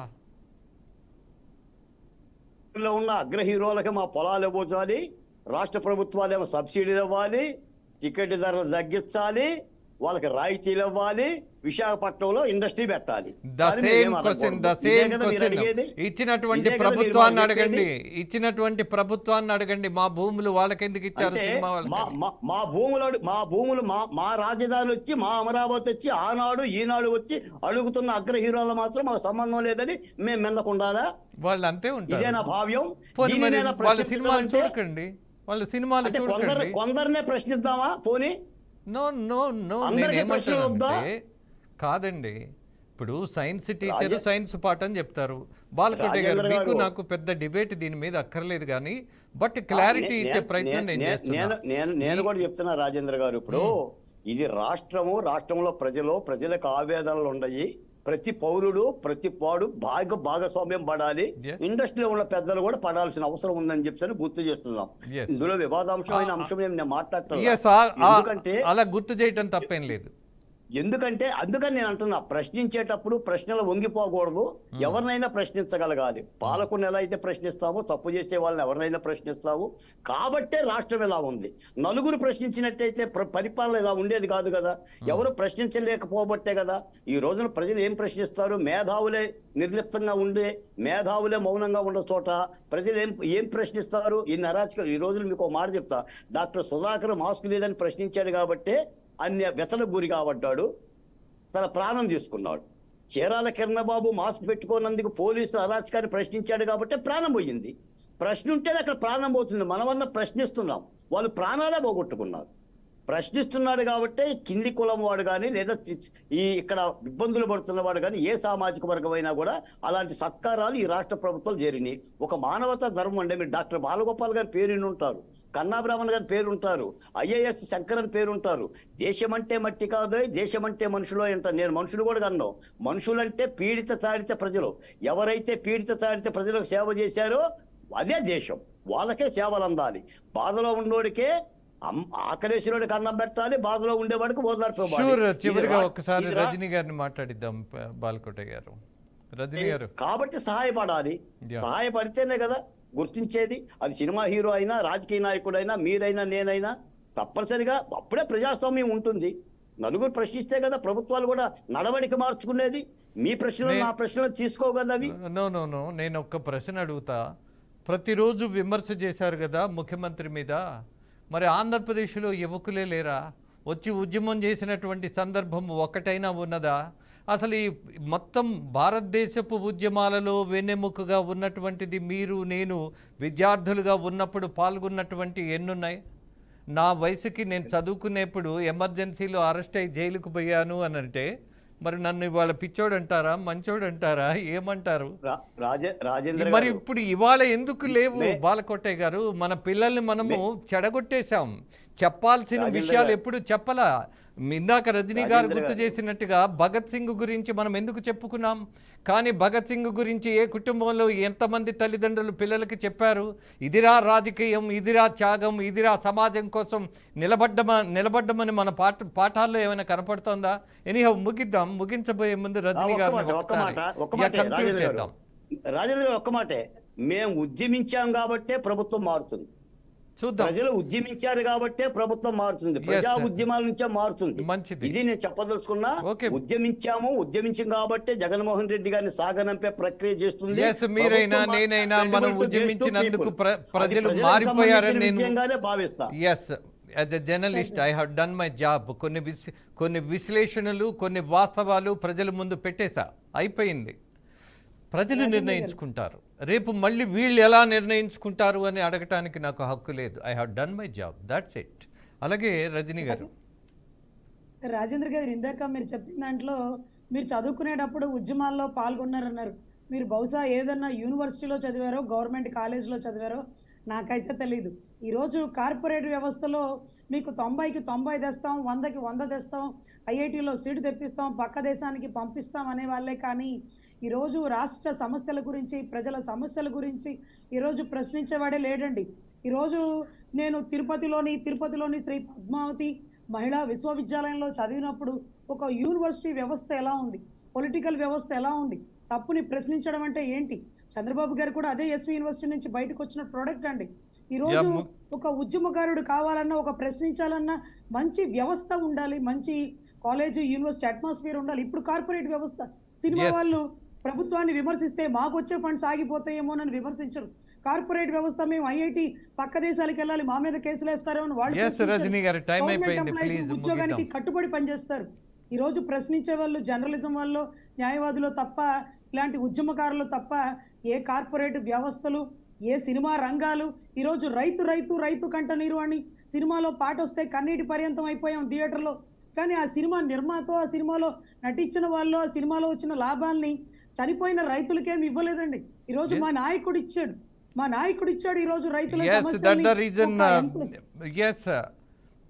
లో ఉన్న అగ్ర హీరోలకి మా పొలాలు ఇవ్వాలి, రాష్ట్ర ప్రభుత్వాలు ఏమో సబ్సిడీలు ఇవ్వాలి, టికెట్ ధరలు తగ్గించాలి, వాళ్ళకి రాయితీలు ఇవ్వాలి, విశాఖపట్నంలో ఇండస్ట్రీ పెట్టాలి. ఇచ్చినటువంటి ప్రభుత్వాన్ని అడగండి, ఇచ్చినటువంటి ప్రభుత్వాన్ని అడగండి. మా భూములు వాళ్ళకెందుకు ఇచ్చారు? సినిమా మా భూములు మా రాజధాని వచ్చి, మా అమరావతి వచ్చి, ఆనాడు ఈనాడు వచ్చి అడుగుతున్న అగ్ర హీరోలు మాత్రం మాకు సంబంధం లేదని మేము మిన్నకుండాదా? వాళ్ళు అంతే ఉంటారు. ఇదేనా భావ్యం? వాళ్ళ సినిమాలు చూడకండి, వాళ్ళ సినిమాలు చూడకండి. కొందరినే ప్రశ్నిద్దామా? పోనీ నో నో నో, నేనేమంటానంటే కాదండి. ఇప్పుడు సైన్స్ టీచర్ సైన్స్ పాఠం చెప్తారు. బాలకోటే గారు, మీకు నాకు పెద్ద డిబేట్ దీని మీద అక్కర్లేదు, కానీ బట్ క్లారిటీ ఇచ్చే ప్రయత్నం నేను కూడా చెప్తున్నా రాజేంద్ర గారు. ఇప్పుడు ఇది రాష్ట్రంలో ప్రజలకు ఆవేదనలు ఉన్నాయి. ప్రతి పౌరుడు ప్రతి వాడు భాగస్వామ్యం పడాలి. ఇండస్ట్రీలో ఉన్న పెద్దలు కూడా పడాల్సిన అవసరం ఉందని చెప్పి గుర్తు చేస్తున్నాం. ఇందులో వివాదాంశమైన అంశం ఏమి నేను మాట్లాడుతున్నాను. అలా గుర్తు చేయటం తప్పేం లేదు. అందుకని నేను అంటున్నా, ప్రశ్నించేటప్పుడు ప్రశ్నలు వంగిపోకూడదు. ఎవరినైనా ప్రశ్నించగలగాలి. పాలకుని ఎలా అయితే ప్రశ్నిస్తామో, తప్పు చేసే వాళ్ళని ఎవరినైనా ప్రశ్నిస్తాము. కాబట్టే రాష్ట్రం ఎలా ఉంది. నలుగురు ప్రశ్నించినట్టయితే పరిపాలన ఇలా ఉండేది కాదు కదా. ఎవరు ప్రశ్నించలేకపోబట్టే కదా ఈ రోజున ప్రజలు ఏం ప్రశ్నిస్తారు? మేధావులే నిర్లిప్తంగా ఉండే, మేధావులే మౌనంగా ఉండే చోట ప్రజలు ఏం ప్రశ్నిస్తారు? ఇన్ని అరాచకాలు. ఈ రోజున మీకు ఒక మాట చెప్తా. డాక్టర్ సుధాకర్ మాస్క్ లేదని ప్రశ్నించాడు కాబట్టే అన్య వ్యతలకు గురి కాబడ్డాడు, తన ప్రాణం తీసుకున్నాడు. చీరాల కిరణబాబు మాస్క్ పెట్టుకోనందుకు పోలీసులు అరాచకాన్ని ప్రశ్నించాడు కాబట్టి ప్రాణం పోయింది. ప్రశ్న ఉంటేనే అక్కడ ప్రాణం పోతుంది. మనమన్నా ప్రశ్నిస్తున్నాం, వాళ్ళు ప్రాణాలే పోగొట్టుకున్నారు. ప్రశ్నిస్తున్నాడు కాబట్టి కింది కులం వాడు కానీ, లేదా ఇక్కడ ఇబ్బందులు పడుతున్నవాడు కానీ, ఏ సామాజిక వర్గమైనా కూడా అలాంటి సత్కారాలు ఈ రాష్ట్ర ప్రభుత్వాలు చేరినాయి. ఒక మానవతా ధర్మం అంటే, మీరు డాక్టర్ బాలగోపాల్ గారి పేరు ఉంటారు, కన్నాబ్రాహ్మణ్ గారి పేరుంటారు, ఐఏఎస్ శంకరన్ పేరుంటారు. దేశమంటే మట్టి కాదు, దేశమంటే మనుషులు అంటారు. నేను మనుషులు కూడా కన్నాను. మనుషులంటే పీడిత తాడిత ప్రజలు. ఎవరైతే పీడిత తాడిత ప్రజలకు సేవ చేశారో అదే దేశం. వాళ్ళకే సేవలు అందాలి. బాధలో ఉన్నోడికే ఆకలేసినోడికి అన్నం పెట్టాలి, బాధలో ఉండేవాడికి ఓదార్పు. చివరిగా ఒకసారి రజనీ గారిని మాట్లాడిద్దాం. బాలకోటే గారు, రజనీ గారు, కాబట్టి సహాయపడాలి. సహాయపడితేనే కదా గుర్తించేది. అది సినిమా హీరో అయినా, రాజకీయ నాయకుడైనా, మీరైనా, నేనైనా తప్పనిసరిగా అప్పుడే ప్రజాస్వామ్యం ఉంటుంది. నలుగురు ప్రశ్నిస్తే కదా ప్రభుత్వాలు కూడా నడవడిక మార్చుకునేది. మీ ప్రశ్నలు నా ప్రశ్నలు తీసుకోగలవి. నో, నేను ఒక్క ప్రశ్న అడుగుతా. ప్రతిరోజు విమర్శ చేశారు కదా ముఖ్యమంత్రి మీద. మరి ఆంధ్రప్రదేశ్లో యువకులే లేరా? వచ్చి ఉద్యమం చేసినటువంటి సందర్భం ఒక్కటైనా ఉన్నదా? అసలు ఈ మొత్తం భారతదేశపు ఉద్యమాలలో వెన్నెముకగా ఉన్నటువంటిది మీరు, నేను విద్యార్థులుగా ఉన్నప్పుడు పాల్గొన్నటువంటి ఎన్నున్నాయి? నా వయసుకి నేను చదువుకునేప్పుడు ఎమర్జెన్సీలో అరెస్ట్ అయ్యి జైలుకు పోయాను అని అంటే, మరి నన్ను ఇవాళ పిచ్చోడు అంటారా, మంచోడు అంటారా, ఏమంటారు? మరి ఇప్పుడు ఇవాళ ఎందుకు లేవు బాలకోటే గారు? మన పిల్లల్ని మనము చెడగొట్టేశాం. చెప్పాల్సిన విషయాలు ఎప్పుడు చెప్పలా. ఇందాక రజనీ గారు గుర్తు చేసినట్టుగా భగత్ సింగ్ గురించి మనం ఎందుకు చెప్పుకున్నాం? కానీ భగత్ సింగ్ గురించి ఏ కుటుంబంలో ఎంతమంది తల్లిదండ్రులు పిల్లలకి చెప్పారు? ఇదిరా రాజకీయం, ఇదిరా త్యాగం, ఇదిరా సమాజం కోసం నిలబడ్డమని మన పాఠాల్లో ఏమైనా కనపడుతుందా? ఎనీహౌ ముగించబోయే ముందు రజనీ గారిని చేద్దాం. రాజేంద్ర ఒక్క మాటే, మేము ఉద్యమించాం కాబట్టే ప్రభుత్వం మారుతుంది. ప్రజలు ఉద్యమించారు కాబట్టే ప్రభుత్వం మారుతుంది. ప్రజా ఉద్యమాల నుంచే మారుతుంది. ఇది నేను చెప్పదలుచుకున్నా. ఉద్యమించాం కాబట్టే జగన్మోహన్ రెడ్డి గారిని సాగనంపే ప్రక్రియ చేస్తుంది. మీరైనా నేనైనా మనం ఉద్యమించినందుకు ప్రజలు మారిపోయారని నేను భావిస్తా. As a journalist I have done my job. కొన్ని విశ్లేషణలు, కొన్ని వాస్తవాలు ప్రజల ముందు పెట్టేశా, అయిపోయింది. ప్రజలు నిర్ణయించుకుంటారు. రేపు మళ్ళీ వీళ్ళు ఎలా నిర్ణయించుకుంటారు అని అడగటానికి నాకు హక్కు లేదు. I have done my job, that's it. అలాగే రజనీ గారు. రాజేంద్ర గారు, ఇందాక మీరు చెప్పిన దాంట్లో మీరు చదువుకునేటప్పుడు ఉద్యమాల్లో పాల్గొన్నారన్నారు. మీరు బహుశా ఏదన్నా యూనివర్సిటీలో చదివారో, గవర్నమెంట్ కాలేజ్‌లో చదివారో నాకైతే తెలీదు. ఈరోజు కార్పొరేట్ వ్యవస్థలో మీకు 90కి 90 తెస్తాం, 100కి 100 తెస్తాం, ఐఐటీలో సీటు తెప్పిస్తాం, పక్క దేశానికి పంపిస్తాం అనే వాళ్ళే కానీ, ఈరోజు రాష్ట్ర సమస్యల గురించి, ప్రజల సమస్యల గురించి ఈరోజు ప్రశ్నించేవాడే లేడండి. ఈరోజు నేను తిరుపతిలోని శ్రీ పద్మావతి మహిళా విశ్వవిద్యాలయంలో చదివినప్పుడు ఒక యూనివర్సిటీ వ్యవస్థ ఎలా ఉంది? పొలిటికల్ వ్యవస్థ ఎలా ఉంది? తప్పుని ప్రశ్నించడం అంటే ఏంటి? చంద్రబాబు గారు కూడా అదే ఎస్వి యూనివర్సిటీ నుంచి బయటకొచ్చిన ప్రొడక్ట్ అండి. ఈరోజు యమ్ము. ఒక ఉద్యమకారుడు కావాలన్నా, ఒక ప్రశ్నించాలన్నా మంచి వ్యవస్థ ఉండాలి. మంచి కాలేజీ, యూనివర్సిటీ అట్మాస్ఫియర్ ఉండాలి. ఇప్పుడు కార్పొరేట్ వ్యవస్థ. Cinema Yes. వాళ్ళు ప్రభుత్వాన్ని విమర్శిస్తే మాకొచ్చే ఫండ్స్ ఆగిపోతాయేమోనని విమర్శించరు. కార్పొరేట్ వ్యవస్థ మేము ఐఐటీ పక్క దేశాలకు వెళ్ళాలి, మా మీద కేసులేస్తారేమో అని వాళ్ళు ఎస్ ప్రశ్నించరు. రజనీ గారు, టైం గవర్నమెంట్ అయిపోయింది, ఎంప్లాయీస్ ప్లీజ్ ఉద్యోగానికి ముగిద్దాం. కట్టుబడి పనిచేస్తారు. ఈ రోజు ప్రశ్నించే వాళ్ళు జర్నలిజం వాళ్ళు, న్యాయవాదులు తప్ప, ఇలాంటి ఉద్యమకారులు తప్ప ఏ కార్పొరేట్ వ్యవస్థలు, ఏ సినిమా రంగాలు ఈరోజు రైతు కంట నీరు అని సినిమాలో పాట వస్తే కన్నీటి పర్యంతం అయిపోయాం థియేటర్లో. కానీ ఆ సినిమా నిర్మాత, ఆ సినిమాలో నటించిన వాళ్ళు, ఆ సినిమాలో వచ్చిన లాభాల్ని చనిపోయిన రైతులకేమి ఇవ్వలేదండి. ఈరోజు Yes. మా నాయకుడు ఇచ్చాడు ఈరోజు రైతుల ఎస్ దట్ ద సమస్యల్ని రీజన్ ఒక ఎంపీ- ఎస్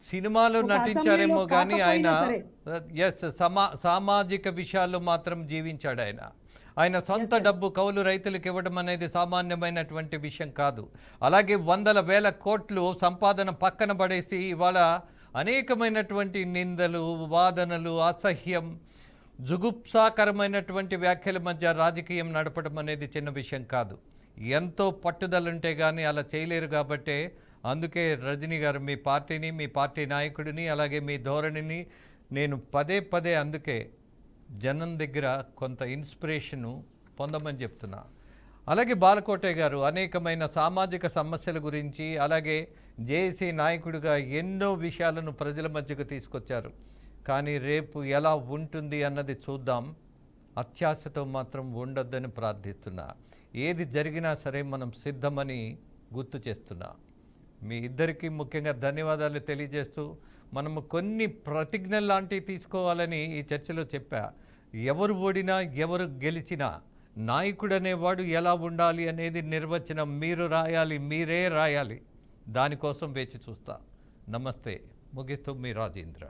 సినిమాలో ఒక నటించారేమో అసెంబ్లీలో కానీ ఆయన కాకపోయినా ఎస్ సామాజిక విషయాల్లో మాత్రం జీవించాడు ఆయన సొంత డబ్బు కౌలు రైతులకు ఇవ్వడం అనేది సామాన్యమైనటువంటి విషయం కాదు. అలాగే వందల వేల కోట్లు సంపాదన పక్కన పడేసి ఇవాళ అనేకమైనటువంటి నిందలు, వాదనలు, అసహ్యం, జుగుప్సాకరమైనటువంటి వ్యాఖ్యల మధ్య రాజకీయం నడపడం అనేది చిన్న విషయం కాదు. ఎంతో పట్టుదలుంటే కానీ అలా చేయలేరు. కాబట్టే అందుకే రజనీ గారు మీ పార్టీని, మీ పార్టీ నాయకుడిని, అలాగే మీ ధోరణిని నేను పదే అందుకే జనం దగ్గర కొంత ఇన్స్పిరేషను పొందమని చెప్తున్నా. అలాగే బాలకోటే గారు అనేకమైన సామాజిక సమస్యల గురించి, అలాగే జేఏసీ నాయకుడిగా ఎన్నో విషయాలను ప్రజల మధ్యకు తీసుకొచ్చారు. కానీ రేపు ఎలా ఉంటుంది అన్నది చూద్దాం. అత్యాశతో మాత్రం ఉండొద్దని ప్రార్థిస్తున్నా. ఏది జరిగినా సరే మనం సిద్ధమని గుర్తు చేస్తున్నా. మీ ఇద్దరికీ ముఖ్యంగా ధన్యవాదాలు తెలియజేస్తూ మనము కొన్ని ప్రతిజ్ఞలు లాంటివి తీసుకోవాలని ఈ చర్చలో చెప్పా. ఎవరు ఓడినా ఎవరు గెలిచినా నాయకుడు అనేవాడు ఎలా ఉండాలి అనేది నిర్వచనం మీరు రాయాలి, మీరే రాయాలి. దానికోసం వేచి చూస్తా. నమస్తే. ముగిస్తూ మీ రాజేంద్ర.